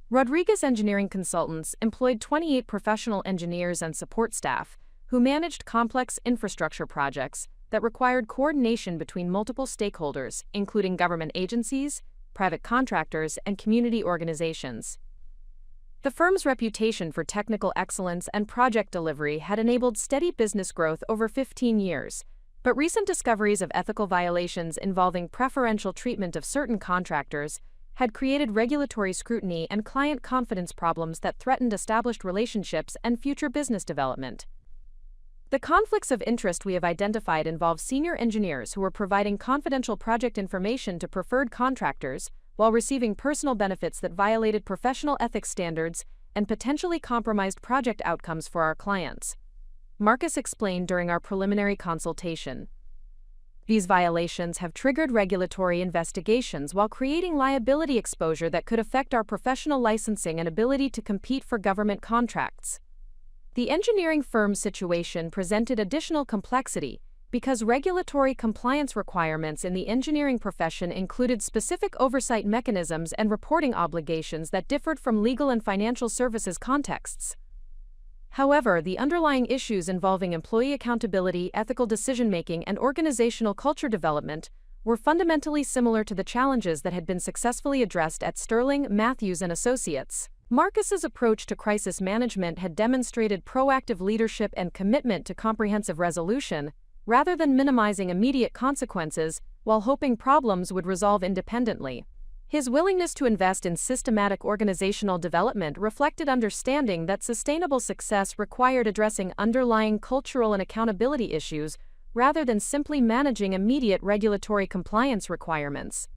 Rodriguez Engineering Consultants employed 28 professional engineers and support staff who managed complex infrastructure projects that required coordination between multiple stakeholders, including government agencies, private contractors, and community organizations. The firm's reputation for technical excellence and project delivery had enabled steady business growth over 15 years, but recent discoveries of ethical violations involving preferential treatment of certain contractors had created regulatory scrutiny and client confidence problems that threatened established relationships and future business development. The conflicts of interest we have identified involve senior engineers who were providing confidential project information to preferred contractors while receiving personal benefits that violated professional ethics standards and potentially compromised project outcomes for our clients, Marcus explained during our preliminary consultation. These violations have triggered regulatory investigations while creating liability exposure that could affect our professional licensing and ability to compete for government contracts. The engineering firm's situation presented additional complexity because regulatory compliance requirements in the engineering profession included specific oversight mechanisms and reporting obligations that differed from legal and financial services contexts. However, the underlying issues involving employee accountability, ethical decision-making, and organizational culture development were fundamentally similar to the challenges that had been successfully addressed at Sterling, Matthews & Associates. Marcus's approach to crisis management had demonstrated proactive leadership and commitment to comprehensive resolution, rather than minimizing immediate consequences while hoping problems would resolve independently. His willingness to invest in systematic organizational development reflected understanding that sustainable success required addressing underlying cultural and accountability issues rather than simply managing immediate regulatory compliance requirements.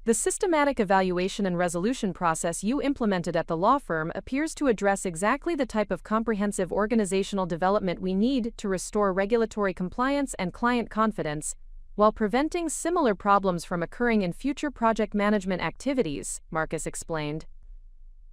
The systematic evaluation and resolution process you implemented at the law firm appears to address exactly the type of comprehensive organizational development we need to restore regulatory compliance and client confidence, while preventing similar problems from occurring in future project management activities, Marcus explained.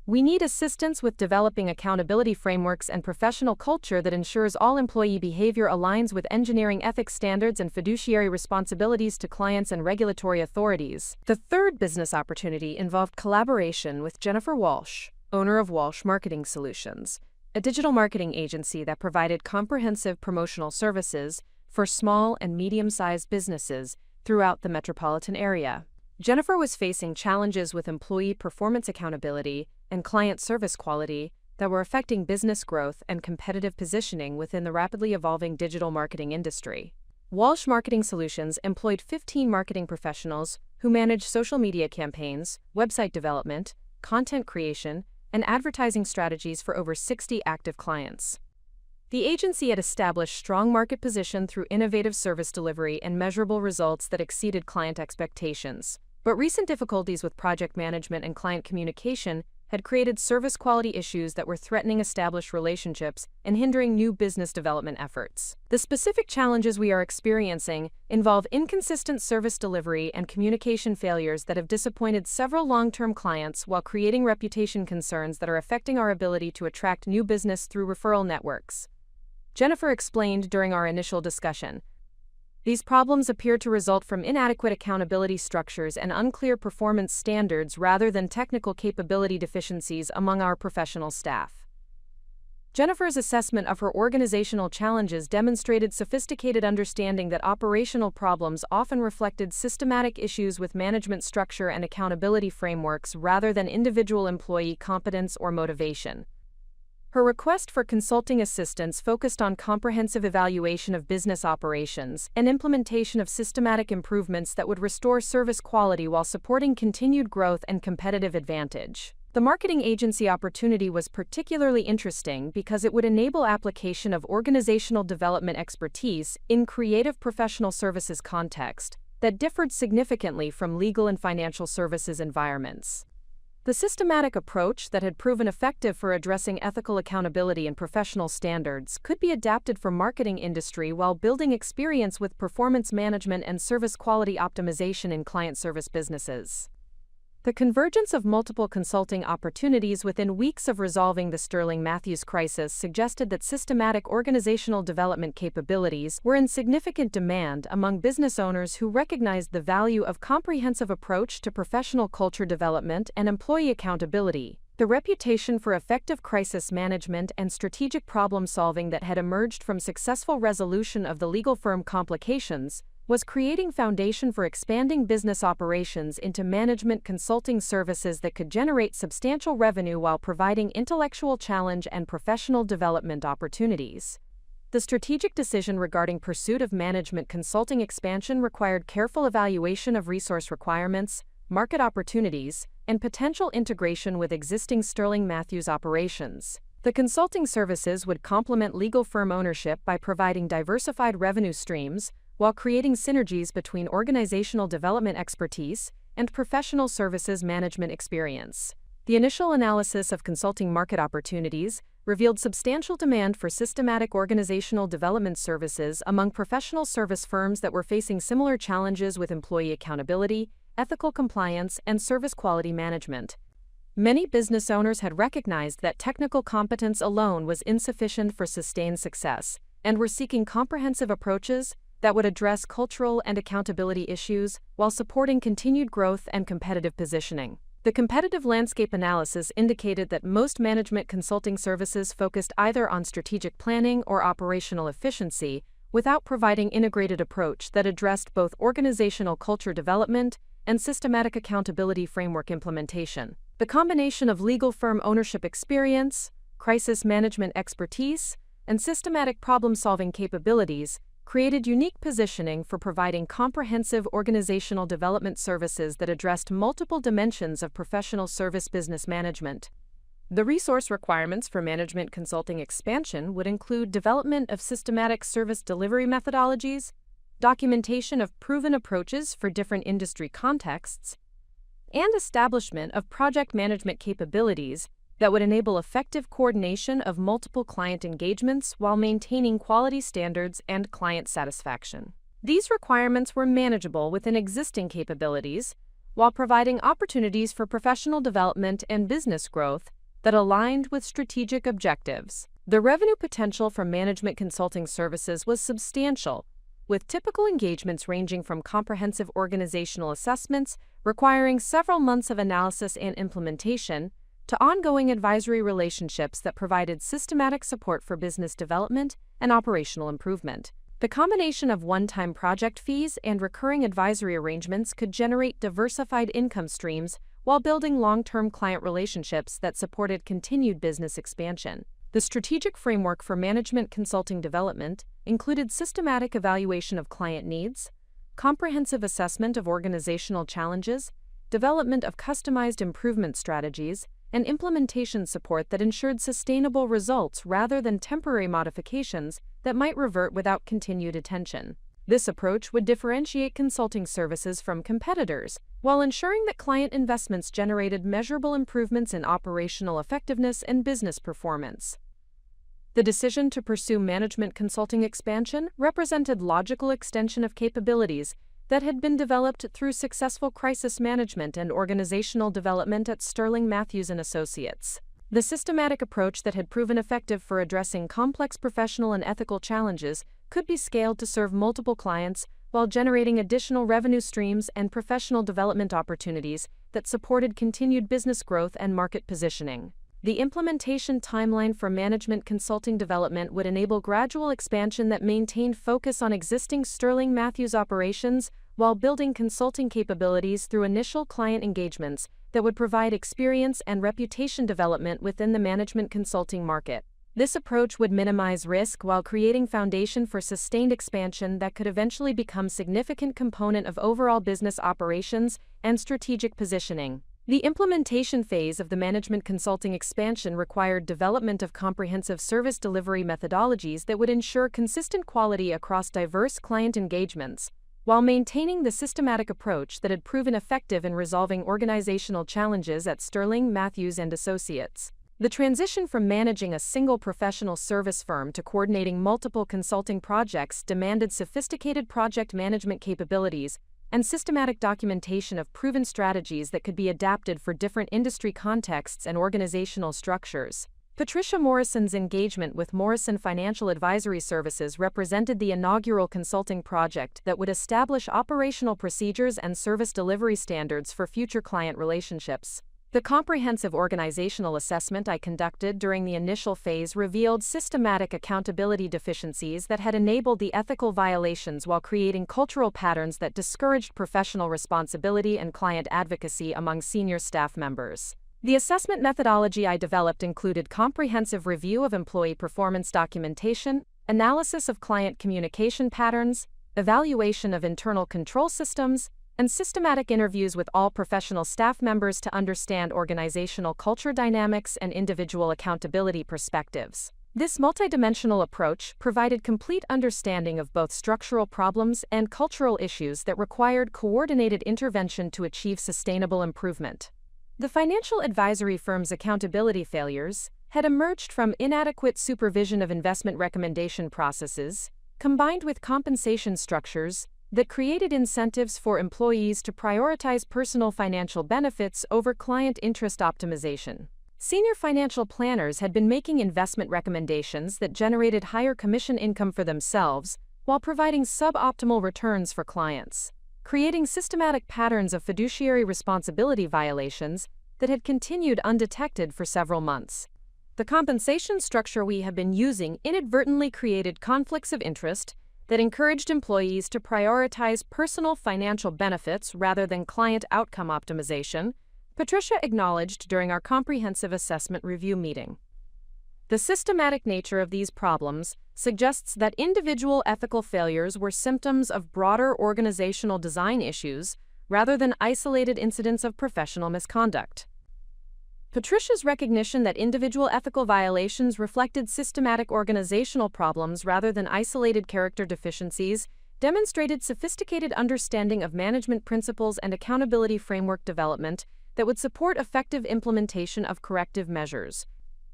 We need assistance with developing accountability frameworks and professional culture that ensures all employee behavior aligns with engineering ethics standards and fiduciary responsibilities to clients and regulatory authorities. The third business opportunity involved collaboration with Jennifer Walsh, owner of Walsh Marketing Solutions, a digital marketing agency that provided comprehensive promotional services for small and medium-sized businesses throughout the metropolitan area. Jennifer was facing challenges with employee performance accountability and client service quality that were affecting business growth and competitive positioning within the rapidly evolving digital marketing industry. Walsh Marketing Solutions employed 15 marketing professionals who managed social media campaigns, website development, content creation, and advertising strategies for over 60 active clients. The agency had established strong market position through innovative service delivery and measurable results that exceeded client expectations. But recent difficulties with project management and client communication had created service quality issues that were threatening established relationships and hindering new business development efforts. The specific challenges we are experiencing involve inconsistent service delivery and communication failures that have disappointed several long-term clients while creating reputation concerns that are affecting our ability to attract new business through referral networks, Jennifer explained during our initial discussion. These problems appear to result from inadequate accountability structures and unclear performance standards rather than technical capability deficiencies among our professional staff. Jennifer's assessment of her organizational challenges demonstrated sophisticated understanding that operational problems often reflected systematic issues with management structure and accountability frameworks rather than individual employee competence or motivation. Her request for consulting assistance focused on comprehensive evaluation of business operations and implementation of systematic improvements that would restore service quality while supporting continued growth and competitive advantage. The marketing agency opportunity was particularly interesting because it would enable application of organizational development expertise in creative professional services context that differed significantly from legal and financial services environments. The systematic approach that had proven effective for addressing ethical accountability and professional standards could be adapted for marketing industry while building experience with performance management and service quality optimization in client service businesses. The convergence of multiple consulting opportunities within weeks of resolving the Sterling Matthews crisis suggested that systematic organizational development capabilities were in significant demand among business owners who recognized the value of comprehensive approach to professional culture development and employee accountability. The reputation for effective crisis management and strategic problem solving that had emerged from successful resolution of the legal firm complications was creating foundation for expanding business operations into management consulting services that could generate substantial revenue while providing intellectual challenge and professional development opportunities. The strategic decision regarding pursuit of management consulting expansion required careful evaluation of resource requirements, market opportunities, and potential integration with existing Sterling Matthews operations. The consulting services would complement legal firm ownership by providing diversified revenue streams, while creating synergies between organizational development expertise and professional services management experience. The initial analysis of consulting market opportunities revealed substantial demand for systematic organizational development services among professional service firms that were facing similar challenges with employee accountability, ethical compliance, and service quality management. Many business owners had recognized that technical competence alone was insufficient for sustained success, and were seeking comprehensive approaches that would address cultural and accountability issues while supporting continued growth and competitive positioning. The competitive landscape analysis indicated that most management consulting services focused either on strategic planning or operational efficiency, without providing an integrated approach that addressed both organizational culture development and systematic accountability framework implementation. The combination of legal firm ownership experience, crisis management expertise, and systematic problem-solving capabilities created unique positioning for providing comprehensive organizational development services that addressed multiple dimensions of professional service business management. The resource requirements for management consulting expansion would include development of systematic service delivery methodologies, documentation of proven approaches for different industry contexts, and establishment of project management capabilities that would enable effective coordination of multiple client engagements while maintaining quality standards and client satisfaction. These requirements were manageable within existing capabilities, while providing opportunities for professional development and business growth that aligned with strategic objectives. The revenue potential from management consulting services was substantial, with typical engagements ranging from comprehensive organizational assessments requiring several months of analysis and implementation, to ongoing advisory relationships that provided systematic support for business development and operational improvement. The combination of one-time project fees and recurring advisory arrangements could generate diversified income streams while building long-term client relationships that supported continued business expansion. The strategic framework for management consulting development included systematic evaluation of client needs, comprehensive assessment of organizational challenges, development of customized improvement strategies, and implementation support that ensured sustainable results rather than temporary modifications that might revert without continued attention. This approach would differentiate consulting services from competitors, while ensuring that client investments generated measurable improvements in operational effectiveness and business performance. The decision to pursue management consulting expansion represented logical extension of capabilities that had been developed through successful crisis management and organizational development at Sterling Matthews & Associates. The systematic approach that had proven effective for addressing complex professional and ethical challenges could be scaled to serve multiple clients while generating additional revenue streams and professional development opportunities that supported continued business growth and market positioning. The implementation timeline for management consulting development would enable gradual expansion that maintained focus on existing Sterling Matthews operations while building consulting capabilities through initial client engagements that would provide experience and reputation development within the management consulting market. This approach would minimize risk while creating foundation for sustained expansion that could eventually become a significant component of overall business operations and strategic positioning. The implementation phase of the management consulting expansion required development of comprehensive service delivery methodologies that would ensure consistent quality across diverse client engagements, while maintaining the systematic approach that had proven effective in resolving organizational challenges at Sterling, Matthews and Associates. The transition from managing a single professional service firm to coordinating multiple consulting projects demanded sophisticated project management capabilities and systematic documentation of proven strategies that could be adapted for different industry contexts and organizational structures. Patricia Morrison's engagement with Morrison Financial Advisory Services represented the inaugural consulting project that would establish operational procedures and service delivery standards for future client relationships. The comprehensive organizational assessment I conducted during the initial phase revealed systematic accountability deficiencies that had enabled the ethical violations while creating cultural patterns that discouraged professional responsibility and client advocacy among senior staff members. The assessment methodology I developed included comprehensive review of employee performance documentation, analysis of client communication patterns, evaluation of internal control systems, and systematic interviews with all professional staff members to understand organizational culture dynamics and individual accountability perspectives. This multidimensional approach provided complete understanding of both structural problems and cultural issues that required coordinated intervention to achieve sustainable improvement. The financial advisory firm's accountability failures had emerged from inadequate supervision of investment recommendation processes, combined with compensation structures that created incentives for employees to prioritize personal financial benefits over client interest optimization. Senior financial planners had been making investment recommendations that generated higher commission income for themselves while providing suboptimal returns for clients, creating systematic patterns of fiduciary responsibility violations that had continued undetected for several months. The compensation structure we had been using inadvertently created conflicts of interest that encouraged employees to prioritize personal financial benefits rather than client outcome optimization, Patricia acknowledged during our comprehensive assessment review meeting. The systematic nature of these problems suggests that individual ethical failures were symptoms of broader organizational design issues rather than isolated incidents of professional misconduct. Patricia's recognition that individual ethical violations reflected systematic organizational problems rather than isolated character deficiencies demonstrated sophisticated understanding of management principles and accountability framework development that would support effective implementation of corrective measures.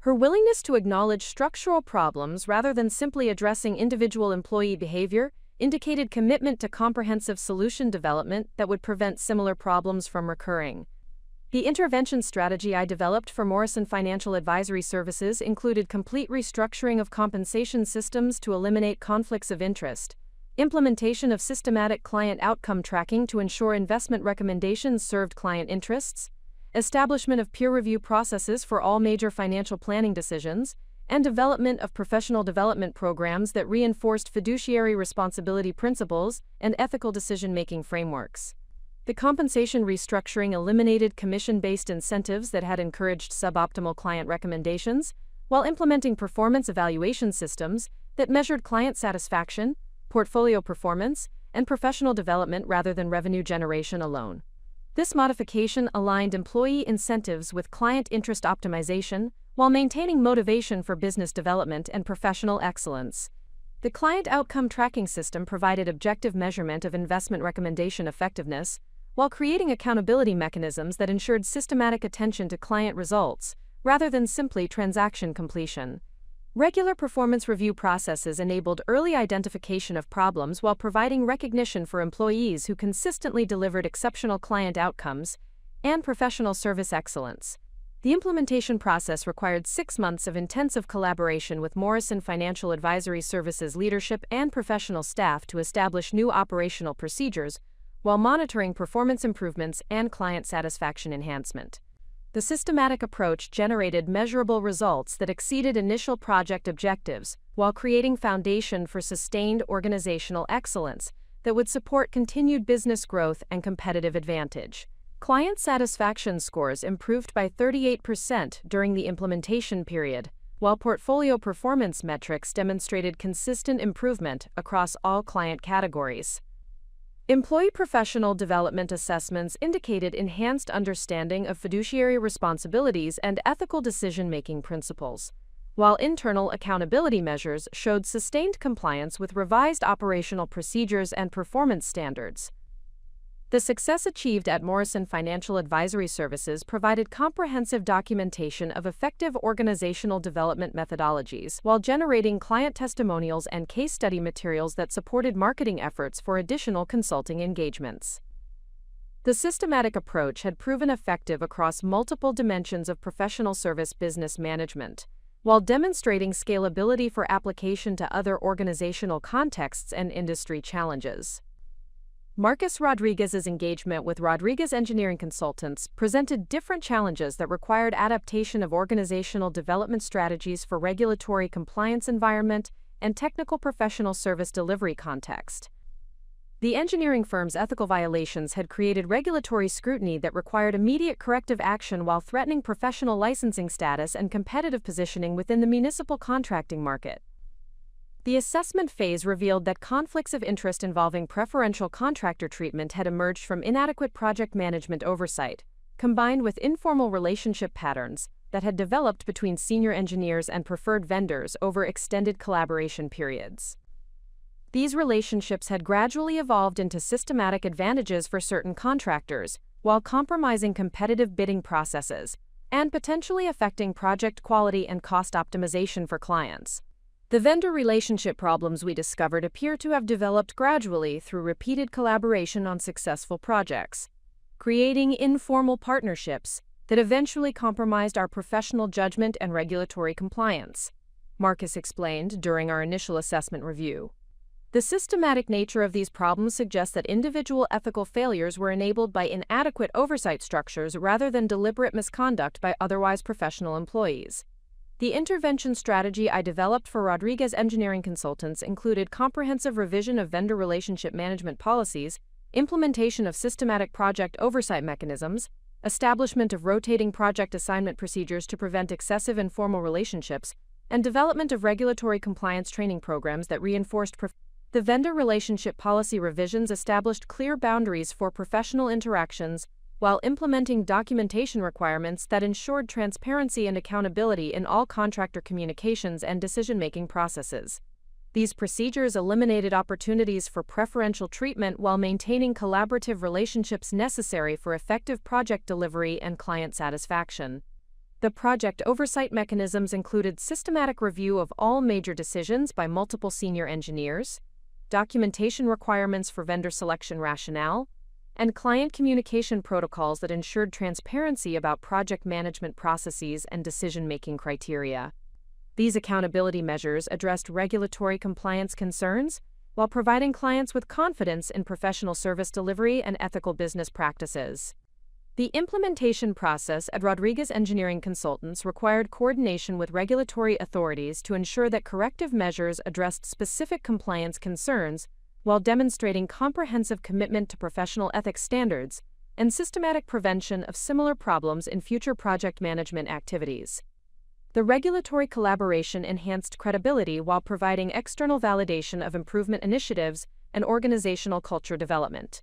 Her willingness to acknowledge structural problems rather than simply addressing individual employee behavior indicated commitment to comprehensive solution development that would prevent similar problems from recurring. The intervention strategy I developed for Morrison Financial Advisory Services included complete restructuring of compensation systems to eliminate conflicts of interest, implementation of systematic client outcome tracking to ensure investment recommendations served client interests, establishment of peer review processes for all major financial planning decisions, and development of professional development programs that reinforced fiduciary responsibility principles and ethical decision-making frameworks. The compensation restructuring eliminated commission-based incentives that had encouraged suboptimal client recommendations, while implementing performance evaluation systems that measured client satisfaction, portfolio performance, and professional development rather than revenue generation alone. This modification aligned employee incentives with client interest optimization while maintaining motivation for business development and professional excellence. The client outcome tracking system provided objective measurement of investment recommendation effectiveness, while creating accountability mechanisms that ensured systematic attention to client results, rather than simply transaction completion. Regular performance review processes enabled early identification of problems while providing recognition for employees who consistently delivered exceptional client outcomes and professional service excellence. The implementation process required 6 months of intensive collaboration with Morrison Financial Advisory Services leadership and professional staff to establish new operational procedures while monitoring performance improvements and client satisfaction enhancement. The systematic approach generated measurable results that exceeded initial project objectives while creating foundation for sustained organizational excellence that would support continued business growth and competitive advantage. Client satisfaction scores improved by 38% during the implementation period, while portfolio performance metrics demonstrated consistent improvement across all client categories. Employee professional development assessments indicated enhanced understanding of fiduciary responsibilities and ethical decision-making principles. while internal accountability measures showed sustained compliance with revised operational procedures and performance standards. The success achieved at Morrison Financial Advisory Services provided comprehensive documentation of effective organizational development methodologies while generating client testimonials and case study materials that supported marketing efforts for additional consulting engagements. The systematic approach had proven effective across multiple dimensions of professional service business management, while demonstrating scalability for application to other organizational contexts and industry challenges. Marcus Rodriguez's engagement with Rodriguez Engineering Consultants presented different challenges that required adaptation of organizational development strategies for regulatory compliance environment and technical professional service delivery context. The engineering firm's ethical violations had created regulatory scrutiny that required immediate corrective action while threatening professional licensing status and competitive positioning within the municipal contracting market. The assessment phase revealed that conflicts of interest involving preferential contractor treatment had emerged from inadequate project management oversight, combined with informal relationship patterns that had developed between senior engineers and preferred vendors over extended collaboration periods. These relationships had gradually evolved into systematic advantages for certain contractors, while compromising competitive bidding processes and potentially affecting project quality and cost optimization for clients. The vendor relationship problems we discovered appear to have developed gradually through repeated collaboration on successful projects, creating informal partnerships that eventually compromised our professional judgment and regulatory compliance, Marcus explained during our initial assessment review. The systematic nature of these problems suggests that individual ethical failures were enabled by inadequate oversight structures rather than deliberate misconduct by otherwise professional employees. The intervention strategy I developed for Rodriguez Engineering Consultants included comprehensive revision of vendor relationship management policies, implementation of systematic project oversight mechanisms, establishment of rotating project assignment procedures to prevent excessive informal relationships, and development of regulatory compliance training programs that reinforced the vendor relationship policy revisions established clear boundaries for professional interactions while implementing documentation requirements that ensured transparency and accountability in all contractor communications and decision-making processes. These procedures eliminated opportunities for preferential treatment while maintaining collaborative relationships necessary for effective project delivery and client satisfaction. The project oversight mechanisms included systematic review of all major decisions by multiple senior engineers, documentation requirements for vendor selection rationale, and client communication protocols that ensured transparency about project management processes and decision-making criteria. These accountability measures addressed regulatory compliance concerns while providing clients with confidence in professional service delivery and ethical business practices. The implementation process at Rodriguez Engineering Consultants required coordination with regulatory authorities to ensure that corrective measures addressed specific compliance concerns while demonstrating comprehensive commitment to professional ethics standards and systematic prevention of similar problems in future project management activities. The regulatory collaboration enhanced credibility while providing external validation of improvement initiatives and organizational culture development.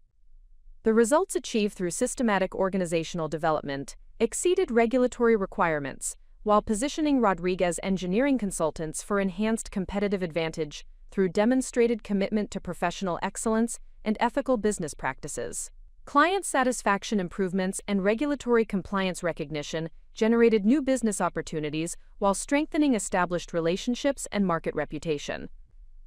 The results achieved through systematic organizational development exceeded regulatory requirements while positioning Rodriguez Engineering Consultants for enhanced competitive advantage through demonstrated commitment to professional excellence and ethical business practices. Client satisfaction improvements and regulatory compliance recognition generated new business opportunities while strengthening established relationships and market reputation.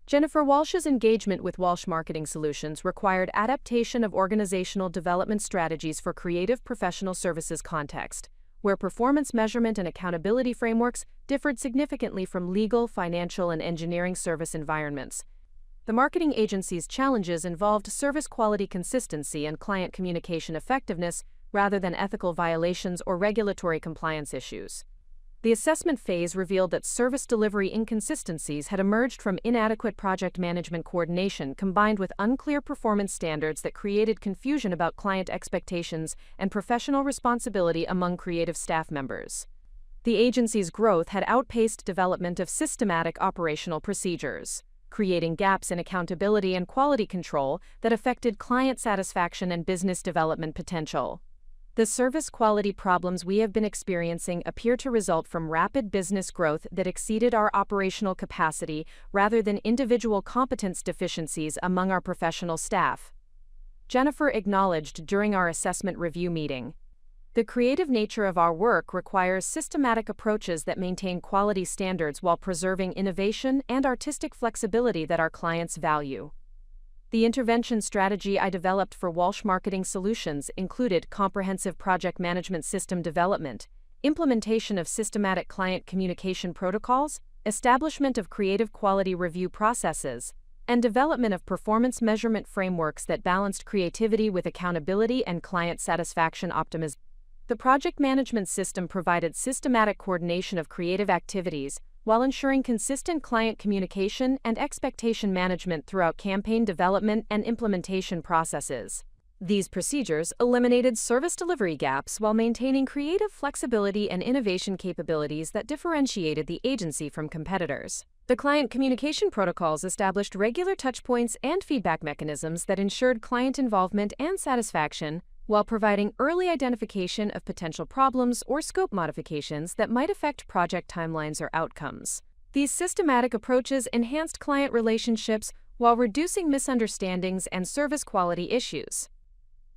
Jennifer Walsh's engagement with Walsh Marketing Solutions required adaptation of organizational development strategies for creative professional services context, where performance measurement and accountability frameworks differed significantly from legal, financial, and engineering service environments. The marketing agency's challenges involved service quality consistency and client communication effectiveness rather than ethical violations or regulatory compliance issues. The assessment phase revealed that service delivery inconsistencies had emerged from inadequate project management coordination combined with unclear performance standards that created confusion about client expectations and professional responsibility among creative staff members. The agency's growth had outpaced development of systematic operational procedures, creating gaps in accountability and quality control that affected client satisfaction and business development potential. The service quality problems we have been experiencing appear to result from rapid business growth that exceeded our operational capacity rather than individual competence deficiencies among our professional staff. Jennifer acknowledged during our assessment review meeting. The creative nature of our work requires systematic approaches that maintain quality standards while preserving innovation and artistic flexibility that our clients value. The intervention strategy I developed for Walsh Marketing Solutions included comprehensive project management system development, implementation of systematic client communication protocols, establishment of creative quality review processes, and development of performance measurement frameworks that balanced creativity with accountability and client satisfaction optimization. The project management system provided systematic coordination of creative activities while ensuring consistent client communication and expectation management throughout campaign development and implementation processes. These procedures eliminated service delivery gaps while maintaining creative flexibility and innovation capabilities that differentiated the agency from competitors. The client communication protocols established regular touchpoints and feedback mechanisms that ensured client involvement and satisfaction, while providing early identification of potential problems or scope modifications that might affect project timelines or outcomes. These systematic approaches enhanced client relationships while reducing misunderstandings and service quality issues.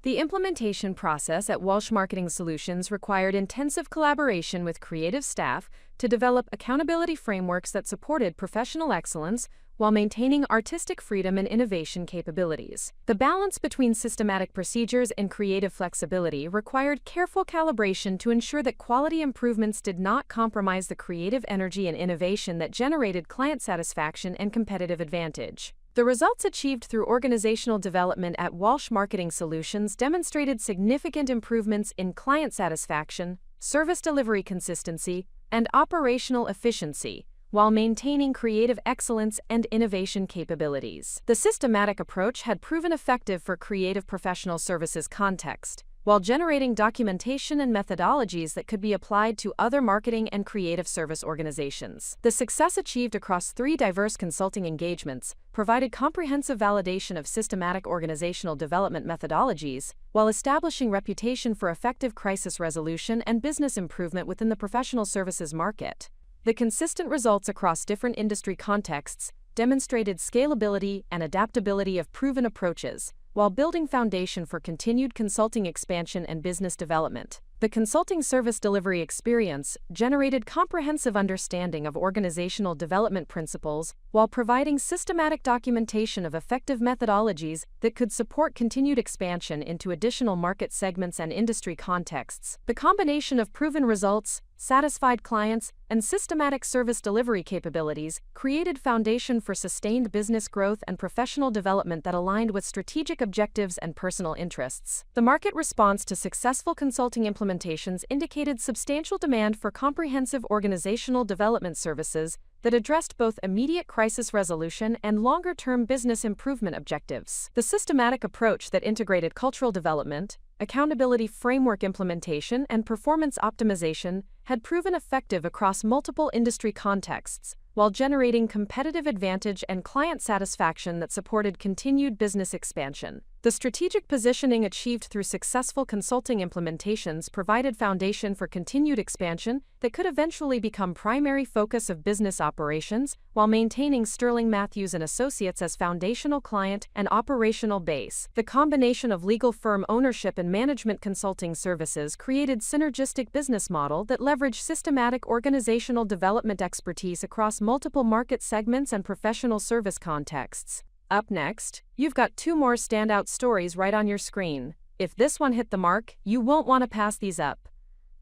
The implementation process at Walsh Marketing Solutions required intensive collaboration with creative staff to develop accountability frameworks that supported professional excellence while maintaining artistic freedom and innovation capabilities. The balance between systematic procedures and creative flexibility required careful calibration to ensure that quality improvements did not compromise the creative energy and innovation that generated client satisfaction and competitive advantage. The results achieved through organizational development at Walsh Marketing Solutions demonstrated significant improvements in client satisfaction, service delivery consistency, and operational efficiency, while maintaining creative excellence and innovation capabilities. The systematic approach had proven effective for creative professional services context, while generating documentation and methodologies that could be applied to other marketing and creative service organizations. The success achieved across 3 diverse consulting engagements provided comprehensive validation of systematic organizational development methodologies, while establishing reputation for effective crisis resolution and business improvement within the professional services market. The consistent results across different industry contexts demonstrated scalability and adaptability of proven approaches, while building foundation for continued consulting expansion and business development. The consulting service delivery experience generated comprehensive understanding of organizational development principles while providing systematic documentation of effective methodologies that could support continued expansion into additional market segments and industry contexts. The combination of proven results, satisfied clients, and systematic service delivery capabilities created foundation for sustained business growth and professional development that aligned with strategic objectives and personal interests. The market response to successful consulting implementations indicated substantial demand for comprehensive organizational development services that addressed both immediate crisis resolution and longer-term business improvement objectives. The systematic approach that integrated cultural development, accountability framework implementation, and performance optimization had proven effective across multiple industry contexts, while generating competitive advantage and client satisfaction that supported continued business expansion. The strategic positioning achieved through successful consulting implementations provided foundation for continued expansion that could eventually become primary focus of business operations, while maintaining Sterling Matthews and Associates as foundational client and operational base. The combination of legal firm ownership and management consulting services created synergistic business model that leveraged systematic organizational development expertise across multiple market segments and professional service contexts. Up next, you've got 2 more standout stories right on your screen. If this one hit the mark, you won't want to pass these up.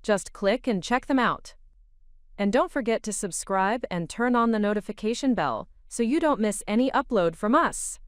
Just click and check them out. And don't forget to subscribe and turn on the notification bell so you don't miss any upload from us.